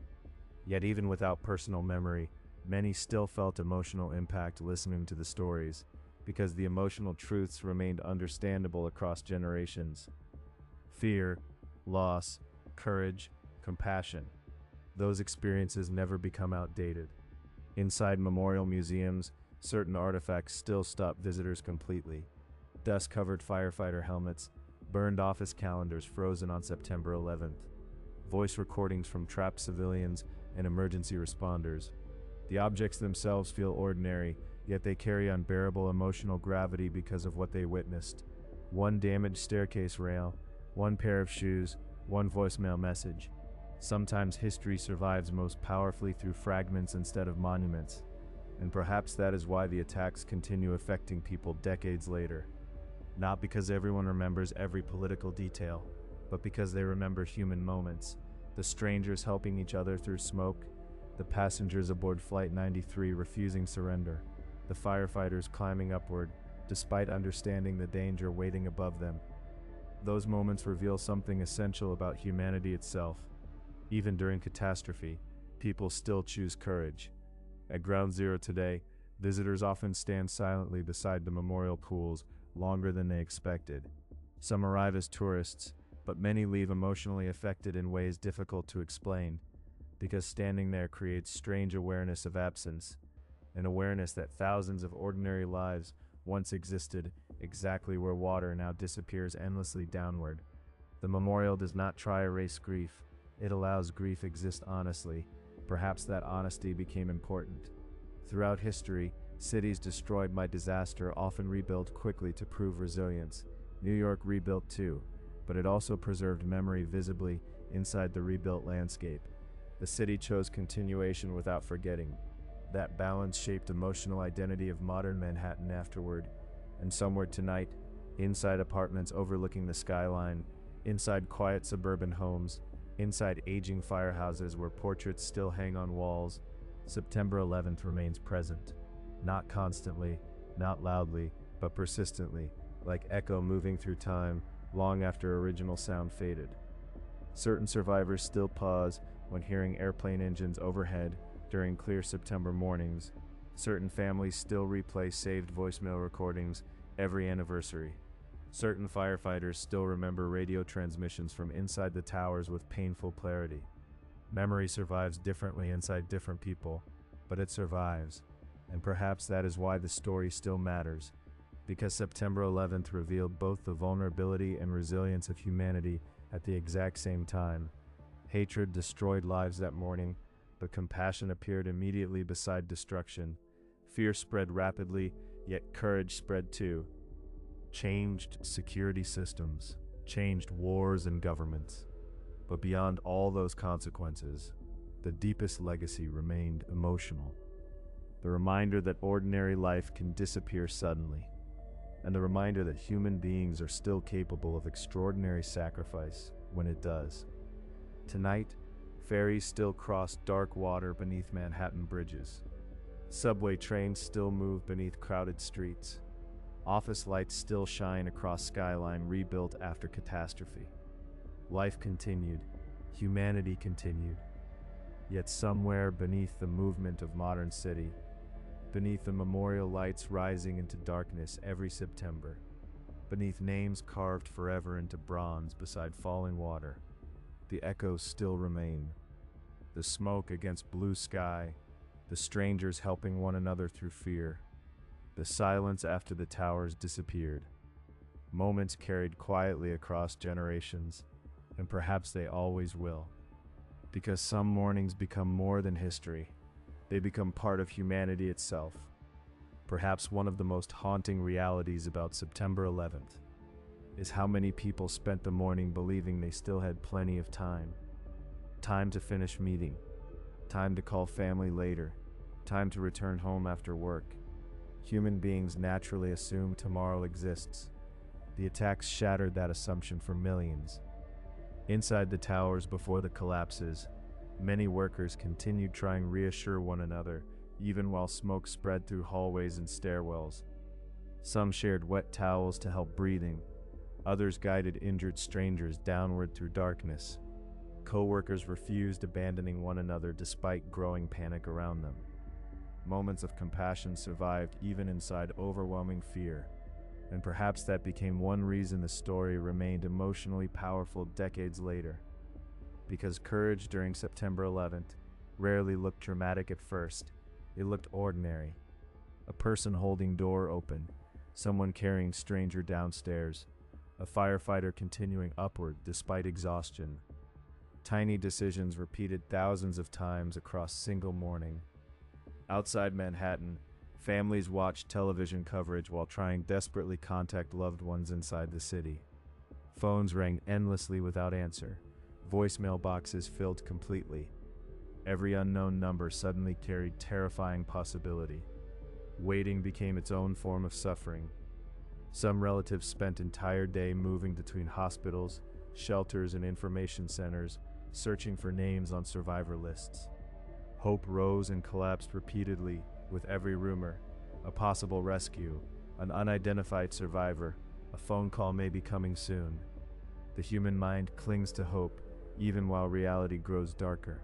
Yet even without personal memory, many still felt emotional impact listening to the stories, because the emotional truths remained understandable across generations. Fear, loss, courage, compassion. Those experiences never become outdated. Inside memorial museums, certain artifacts still stop visitors completely. Dust-covered firefighter helmets, burned office calendars frozen on September 11th, voice recordings from trapped civilians and emergency responders. The objects themselves feel ordinary, yet they carry unbearable emotional gravity because of what they witnessed. One damaged staircase rail, one pair of shoes, one voicemail message. Sometimes history survives most powerfully through fragments instead of monuments, and perhaps that is why the attacks continue affecting people decades later. Not because everyone remembers every political detail, but because they remember human moments, the strangers helping each other through smoke, the passengers aboard Flight 93 refusing surrender, the firefighters climbing upward despite understanding the danger waiting above them. Those moments reveal something essential about humanity itself. Even during catastrophe, people still choose courage. At Ground Zero today, visitors often stand silently beside the memorial pools longer than they expected. Some arrive as tourists, but many leave emotionally affected in ways difficult to explain, because standing there creates strange awareness of absence, an awareness that thousands of ordinary lives once existed exactly where water now disappears endlessly downward. The memorial does not try to erase grief, it allows grief exist honestly. Perhaps that honesty became important. Throughout history, cities destroyed by disaster often rebuilt quickly to prove resilience. New York rebuilt too, but it also preserved memory visibly inside the rebuilt landscape. The city chose continuation without forgetting. That balance shaped emotional identity of modern Manhattan afterward. And somewhere tonight, inside apartments overlooking the skyline, inside quiet suburban homes, inside aging firehouses where portraits still hang on walls, September 11th remains present. Not constantly, not loudly, but persistently, like echo moving through time long after original sound faded. Certain survivors still pause when hearing airplane engines overhead during clear September mornings. Certain families still replay saved voicemail recordings every anniversary. Certain firefighters still remember radio transmissions from inside the towers with painful clarity. Memory survives differently inside different people, but it survives, and perhaps that is why the story still matters. Because September 11th revealed both the vulnerability and resilience of humanity at the exact same time. Hatred destroyed lives that morning, but compassion appeared immediately beside destruction. Fear spread rapidly, yet courage spread too. Changed security systems, changed wars and governments. But beyond all those consequences, the deepest legacy remained emotional. The reminder that ordinary life can disappear suddenly, and the reminder that human beings are still capable of extraordinary sacrifice when it does. Tonight, ferries still cross dark water beneath Manhattan bridges. Subway trains still move beneath crowded streets. Office lights still shine across skyline rebuilt after catastrophe. Life continued, humanity continued. Yet somewhere beneath the movement of modern city, beneath the memorial lights rising into darkness every September, beneath names carved forever into bronze beside falling water, the echoes still remain. The smoke against blue sky, the strangers helping one another through fear, the silence after the towers disappeared. Moments carried quietly across generations, and perhaps they always will. Because some mornings become more than history. They become part of humanity itself. Perhaps one of the most haunting realities about September 11th is how many people spent the morning believing they still had plenty of time. Time to finish meeting, time to call family later, time to return home after work. Human beings naturally assume tomorrow exists. The attacks shattered that assumption for millions. Inside the towers before the collapses, many workers continued trying to reassure one another, even while smoke spread through hallways and stairwells. Some shared wet towels to help breathing. Others guided injured strangers downward through darkness. Co-workers refused abandoning one another despite growing panic around them. Moments of compassion survived even inside overwhelming fear. And perhaps that became one reason the story remained emotionally powerful decades later. Because courage during September 11th rarely looked dramatic at first. It looked ordinary. A person holding door open, someone carrying stranger downstairs, a firefighter continuing upward despite exhaustion. Tiny decisions repeated thousands of times across single morning. Outside Manhattan, families watched television coverage while trying desperately contact loved ones inside the city. Phones rang endlessly without answer. Voicemail boxes filled completely. Every unknown number suddenly carried terrifying possibility. Waiting became its own form of suffering. Some relatives spent entire day moving between hospitals, shelters, and information centers, searching for names on survivor lists. Hope rose and collapsed repeatedly with every rumor, a possible rescue, an unidentified survivor, a phone call may be coming soon. The human mind clings to hope, even while reality grows darker.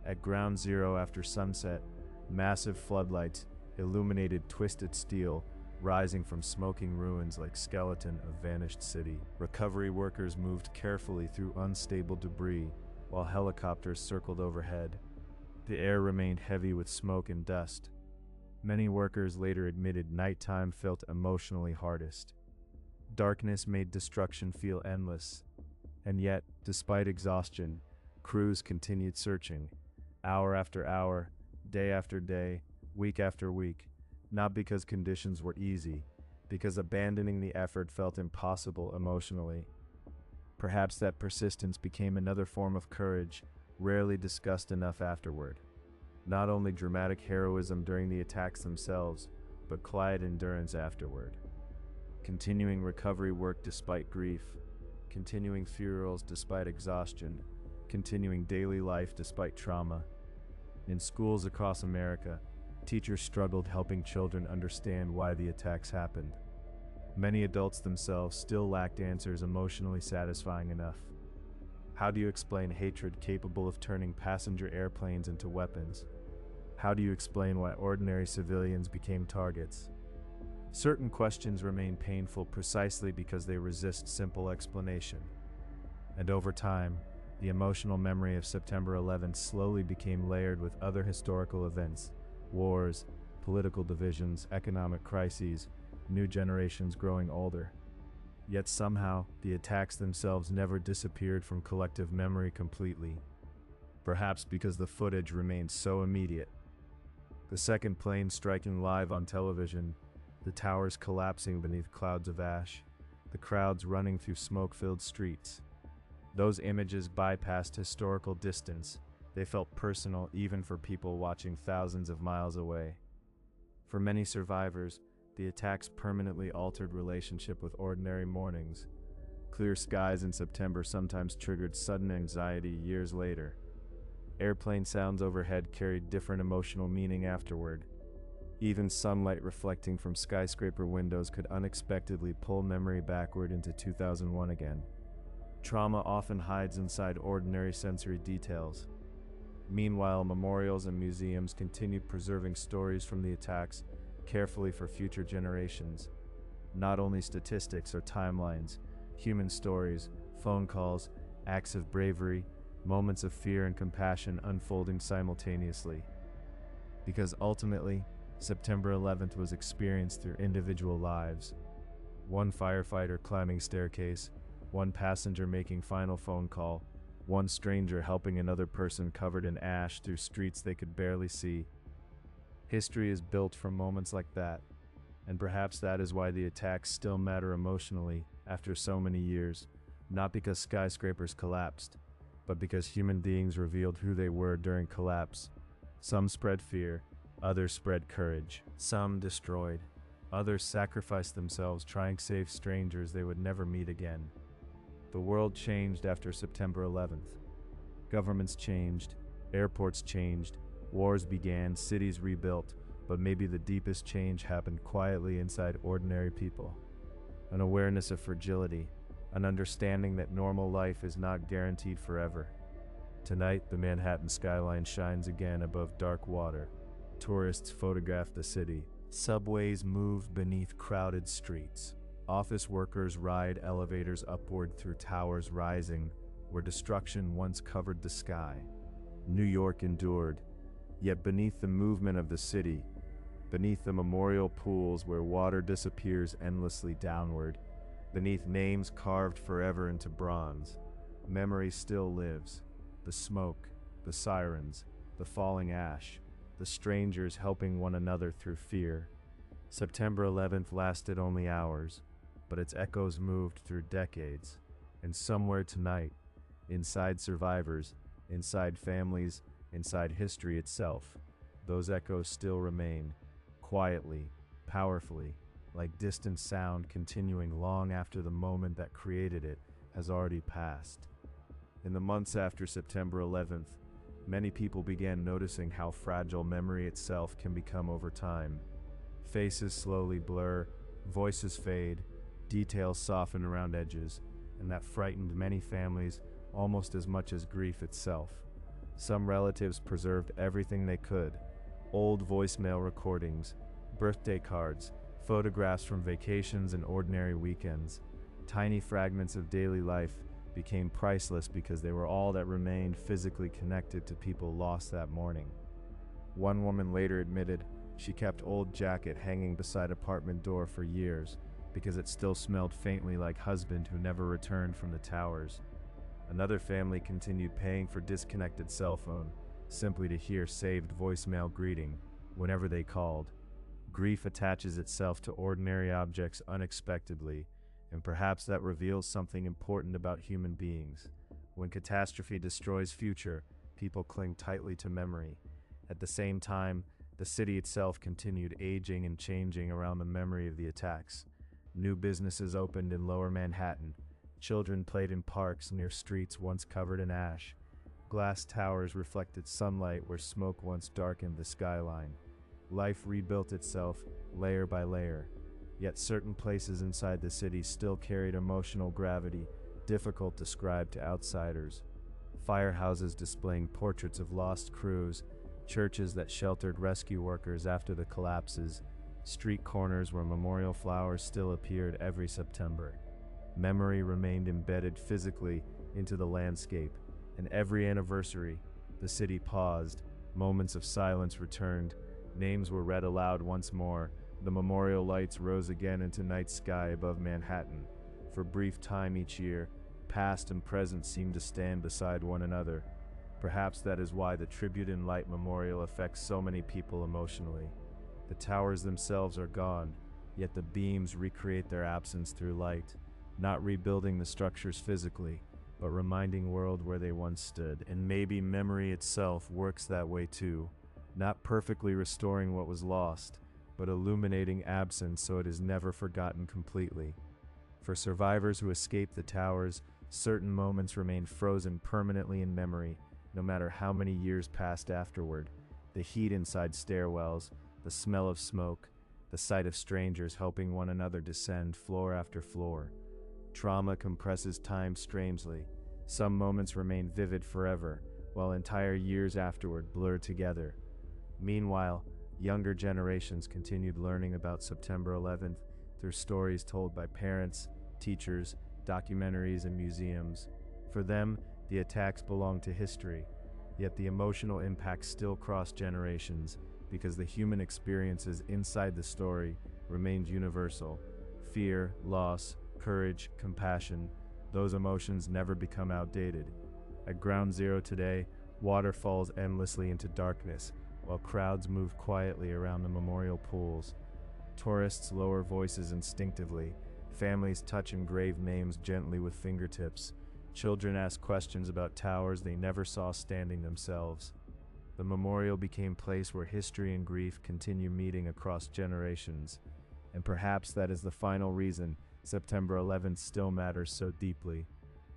At Ground Zero after sunset, massive floodlights illuminated twisted steel, rising from smoking ruins like skeleton of vanished city. Recovery workers moved carefully through unstable debris, while helicopters circled overhead. The air remained heavy with smoke and dust. Many workers later admitted nighttime felt emotionally hardest. Darkness made destruction feel endless. And yet, despite exhaustion, crews continued searching, hour after hour, day after day, week after week, not because conditions were easy, because abandoning the effort felt impossible emotionally. Perhaps that persistence became another form of courage, rarely discussed enough afterward. Not only dramatic heroism during the attacks themselves, but quiet endurance afterward. Continuing recovery work despite grief, continuing funerals despite exhaustion, continuing daily life despite trauma. In schools across America, teachers struggled helping children understand why the attacks happened. Many adults themselves still lacked answers emotionally satisfying enough. How do you explain hatred capable of turning passenger airplanes into weapons? How do you explain why ordinary civilians became targets? Certain questions remain painful precisely because they resist simple explanation. And over time, the emotional memory of September 11th slowly became layered with other historical events, wars, political divisions, economic crises, new generations growing older. Yet somehow, the attacks themselves never disappeared from collective memory completely. Perhaps because the footage remained so immediate. The second plane striking live on television, the towers collapsing beneath clouds of ash, the crowds running through smoke-filled streets. Those images bypassed historical distance. They felt personal even for people watching thousands of miles away. For many survivors, the attacks permanently altered relationship with ordinary mornings. Clear skies in September sometimes triggered sudden anxiety years later. Airplane sounds overhead carried different emotional meaning afterward. Even sunlight reflecting from skyscraper windows could unexpectedly pull memory backward into 2001 again. Trauma often hides inside ordinary sensory details. Meanwhile, memorials and museums continued preserving stories from the attacks carefully for future generations. Not only statistics or timelines, human stories, phone calls, acts of bravery, moments of fear and compassion unfolding simultaneously. Because ultimately, September 11th was experienced through individual lives. One firefighter climbing staircase, one passenger making final phone call, one stranger helping another person covered in ash through streets they could barely see. History is built from moments like that, and perhaps that is why the attacks still matter emotionally after so many years, not because skyscrapers collapsed, but because human beings revealed who they were during collapse. Some spread fear, others spread courage. Some destroyed, others sacrificed themselves trying to save strangers they would never meet again. The world changed after September 11th. Governments changed, airports changed, wars began, cities rebuilt, but maybe the deepest change happened quietly inside ordinary people. An awareness of fragility, an understanding that normal life is not guaranteed forever. Tonight, the Manhattan skyline shines again above dark water. Tourists photograph the city. Subways move beneath crowded streets. Office workers ride elevators upward through towers rising where destruction once covered the sky. New York endured, yet beneath the movement of the city, beneath the memorial pools where water disappears endlessly downward, beneath names carved forever into bronze, memory still lives. The smoke, the sirens, the falling ash, the strangers helping one another through fear. September 11th lasted only hours, but its echoes moved through decades. And somewhere tonight, inside survivors, inside families, inside history itself, those echoes still remain, quietly, powerfully, like distant sound continuing long after the moment that created it has already passed. In the months after September 11th, many people began noticing how fragile memory itself can become over time. Faces slowly blur, voices fade, details soften around edges, and that frightened many families almost as much as grief itself. Some relatives preserved everything they could: old voicemail recordings, birthday cards, photographs from vacations and ordinary weekends. Tiny fragments of daily life became priceless because they were all that remained physically connected to people lost that morning. One woman later admitted she kept old jacket hanging beside apartment door for years because it still smelled faintly like husband who never returned from the towers. Another family continued paying for disconnected cell phone simply to hear saved voicemail greeting whenever they called. Grief attaches itself to ordinary objects unexpectedly, and perhaps that reveals something important about human beings. When catastrophe destroys future, people cling tightly to memory. At the same time, the city itself continued aging and changing around the memory of the attacks. New businesses opened in Lower Manhattan. Children played in parks near streets once covered in ash. Glass towers reflected sunlight where smoke once darkened the skyline. Life rebuilt itself, layer by layer. Yet certain places inside the city still carried emotional gravity, difficult to describe to outsiders. Firehouses displaying portraits of lost crews, churches that sheltered rescue workers after the collapses, street corners where memorial flowers still appeared every September. Memory remained embedded physically into the landscape, and every anniversary, the city paused, moments of silence returned, names were read aloud once more, The memorial lights rose again into night sky above Manhattan. For a brief time each year, past and present seemed to stand beside one another. Perhaps that is why the Tribute in Light Memorial affects so many people emotionally. The towers themselves are gone, yet the beams recreate their absence through light, not rebuilding the structures physically, but reminding world where they once stood. And maybe memory itself works that way too, not perfectly restoring what was lost, but illuminating absence so it is never forgotten completely. For survivors who escape the towers, certain moments remain frozen permanently in memory, no matter how many years passed afterward. The heat inside stairwells, the smell of smoke, the sight of strangers helping one another descend floor after floor. Trauma compresses time strangely. Some moments remain vivid forever, while entire years afterward blur together. Meanwhile, younger generations continued learning about September 11th through stories told by parents, teachers, documentaries, and museums. For them, the attacks belong to history, yet the emotional impact still crossed generations because the human experiences inside the story remained universal. Fear, loss, courage, compassion, those emotions never become outdated. At Ground Zero today, water falls endlessly into darkness, while crowds move quietly around the memorial pools. Tourists lower voices instinctively, families touch engraved names gently with fingertips. Children ask questions about towers they never saw standing themselves. The memorial became a place where history and grief continue meeting across generations. And perhaps that is the final reason September 11th still matters so deeply.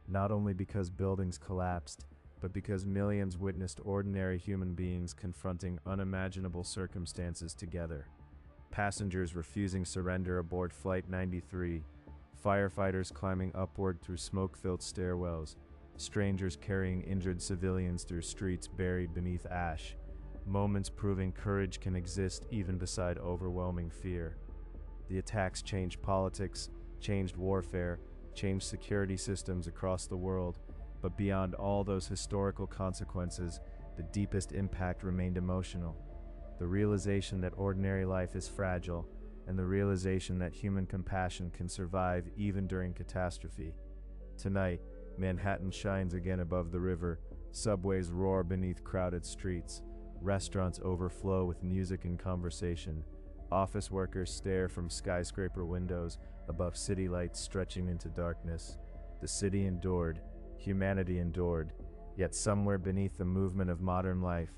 Not only because buildings collapsed, but because millions witnessed ordinary human beings confronting unimaginable circumstances together. Passengers refusing surrender aboard Flight 93, firefighters climbing upward through smoke-filled stairwells, strangers carrying injured civilians through streets buried beneath ash, moments proving courage can exist even beside overwhelming fear. The attacks changed politics, changed warfare, changed security systems across the world, but beyond all those historical consequences, the deepest impact remained emotional. The realization that ordinary life is fragile, and the realization that human compassion can survive even during catastrophe. Tonight, Manhattan shines again above the river, subways roar beneath crowded streets, restaurants overflow with music and conversation, office workers stare from skyscraper windows above city lights stretching into darkness. The city endured, humanity endured, yet somewhere beneath the movement of modern life,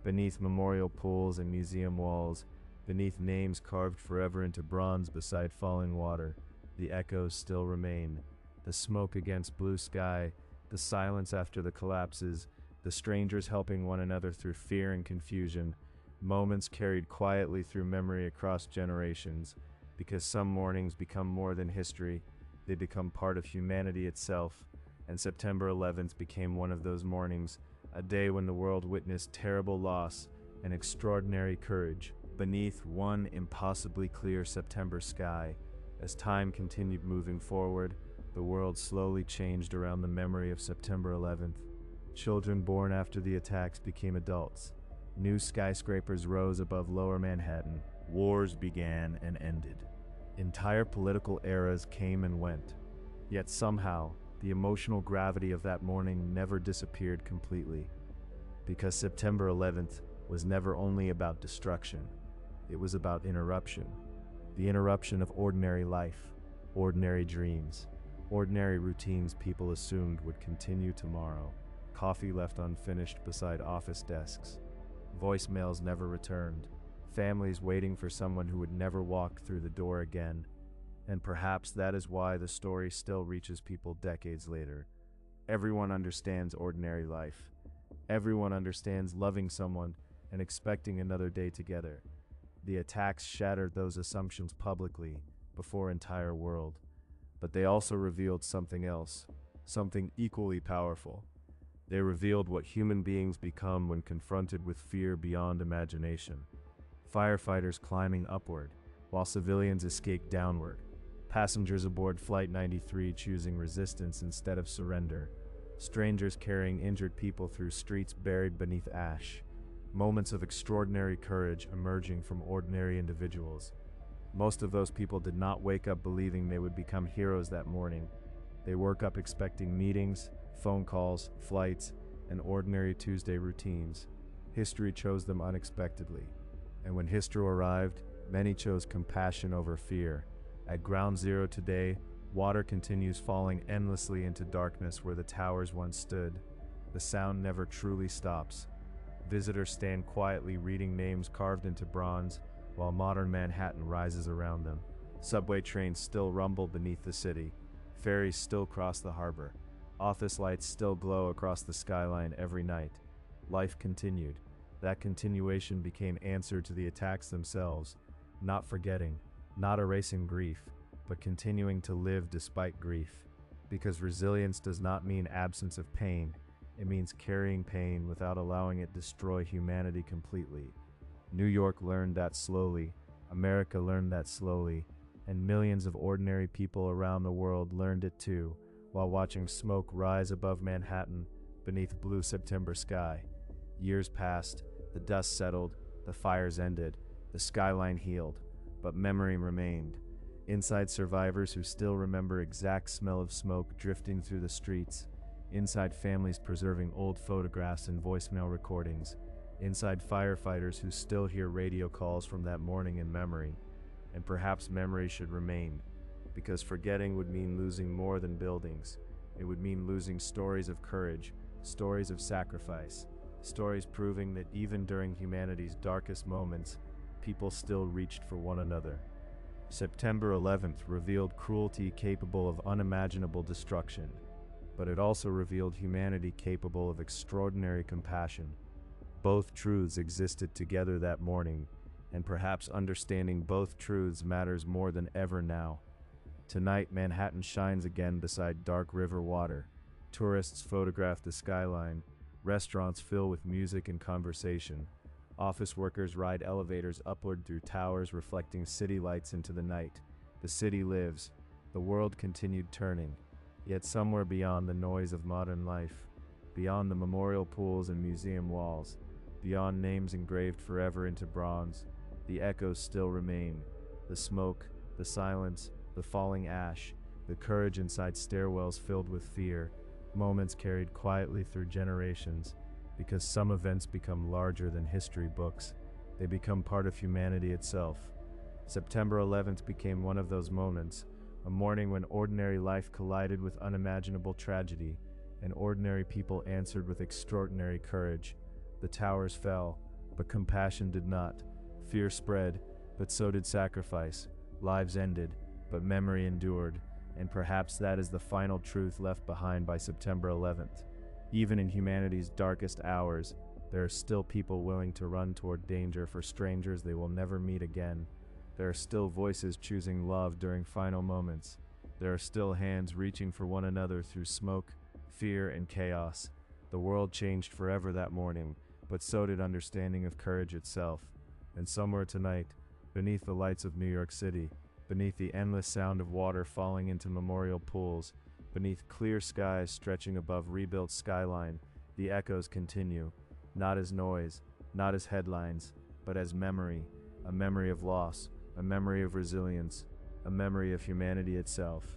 beneath memorial pools and museum walls, beneath names carved forever into bronze beside falling water, the echoes still remain. The smoke against blue sky, the silence after the collapses, the strangers helping one another through fear and confusion, moments carried quietly through memory across generations, because some mornings become more than history, they become part of humanity itself, and September 11th became one of those mornings, a day when the world witnessed terrible loss and extraordinary courage. Beneath one impossibly clear September sky, as time continued moving forward, the world slowly changed around the memory of September 11th. Children born after the attacks became adults. New skyscrapers rose above lower Manhattan. Wars began and ended. Entire political eras came and went. Yet somehow, the emotional gravity of that morning never disappeared completely. Because September 11th was never only about destruction. It was about interruption. The interruption of ordinary life, ordinary dreams, ordinary routines people assumed would continue tomorrow. Coffee left unfinished beside office desks. Voicemails never returned. Families waiting for someone who would never walk through the door again. And perhaps that is why the story still reaches people decades later. Everyone understands ordinary life. Everyone understands loving someone and expecting another day together. The attacks shattered those assumptions publicly, before entire world. But they also revealed something else, something equally powerful. They revealed what human beings become when confronted with fear beyond imagination. Firefighters climbing upward, while civilians escaped downward. Passengers aboard Flight 93 choosing resistance instead of surrender. Strangers carrying injured people through streets buried beneath ash. Moments of extraordinary courage emerging from ordinary individuals. Most of those people did not wake up believing they would become heroes that morning. They woke up expecting meetings, phone calls, flights, and ordinary Tuesday routines. History chose them unexpectedly. And when history arrived, many chose compassion over fear. At Ground Zero today, water continues falling endlessly into darkness where the towers once stood. The sound never truly stops. Visitors stand quietly reading names carved into bronze, while modern Manhattan rises around them. Subway trains still rumble beneath the city. Ferries still cross the harbor. Office lights still glow across the skyline every night. Life continued. That continuation became answer to the attacks themselves. Not forgetting, not erasing grief, but continuing to live despite grief. Because resilience does not mean absence of pain. It means carrying pain without allowing it destroy humanity completely. New York learned that slowly, America learned that slowly, and millions of ordinary people around the world learned it too, while watching smoke rise above Manhattan beneath blue September sky. Years passed, the dust settled, the fires ended, the skyline healed, but memory remained. Inside survivors who still remember exact smell of smoke drifting through the streets, inside families preserving old photographs and voicemail recordings, inside firefighters who still hear radio calls from that morning in memory. And perhaps memory should remain, because forgetting would mean losing more than buildings. It would mean losing stories of courage, stories of sacrifice, stories proving that even during humanity's darkest moments, people still reached for one another. September 11th revealed cruelty capable of unimaginable destruction, but it also revealed humanity capable of extraordinary compassion. Both truths existed together that morning, and perhaps understanding both truths matters more than ever now. Tonight, Manhattan shines again beside dark river water. Tourists photograph the skyline. Restaurants fill with music and conversation. Office workers ride elevators upward through towers reflecting city lights into the night. The city lives. The world continued turning. Yet somewhere beyond the noise of modern life, beyond the memorial pools and museum walls, beyond names engraved forever into bronze, the echoes still remain. The smoke, the silence, the falling ash, the courage inside stairwells filled with fear, moments carried quietly through generations. Because some events become larger than history books, they become part of humanity itself. September 11th became one of those moments, a morning when ordinary life collided with unimaginable tragedy, and ordinary people answered with extraordinary courage. The towers fell, but compassion did not. Fear spread, but so did sacrifice. Lives ended, but memory endured, and perhaps that is the final truth left behind by September 11th. Even in humanity's darkest hours, there are still people willing to run toward danger for strangers they will never meet again. There are still voices choosing love during final moments. There are still hands reaching for one another through smoke, fear, and chaos. The world changed forever that morning, but so did understanding of courage itself. And somewhere tonight, beneath the lights of New York City, beneath the endless sound of water falling into memorial pools, beneath clear skies stretching above rebuilt skyline, the echoes continue, not as noise, not as headlines, but as memory, a memory of loss, a memory of resilience, a memory of humanity itself.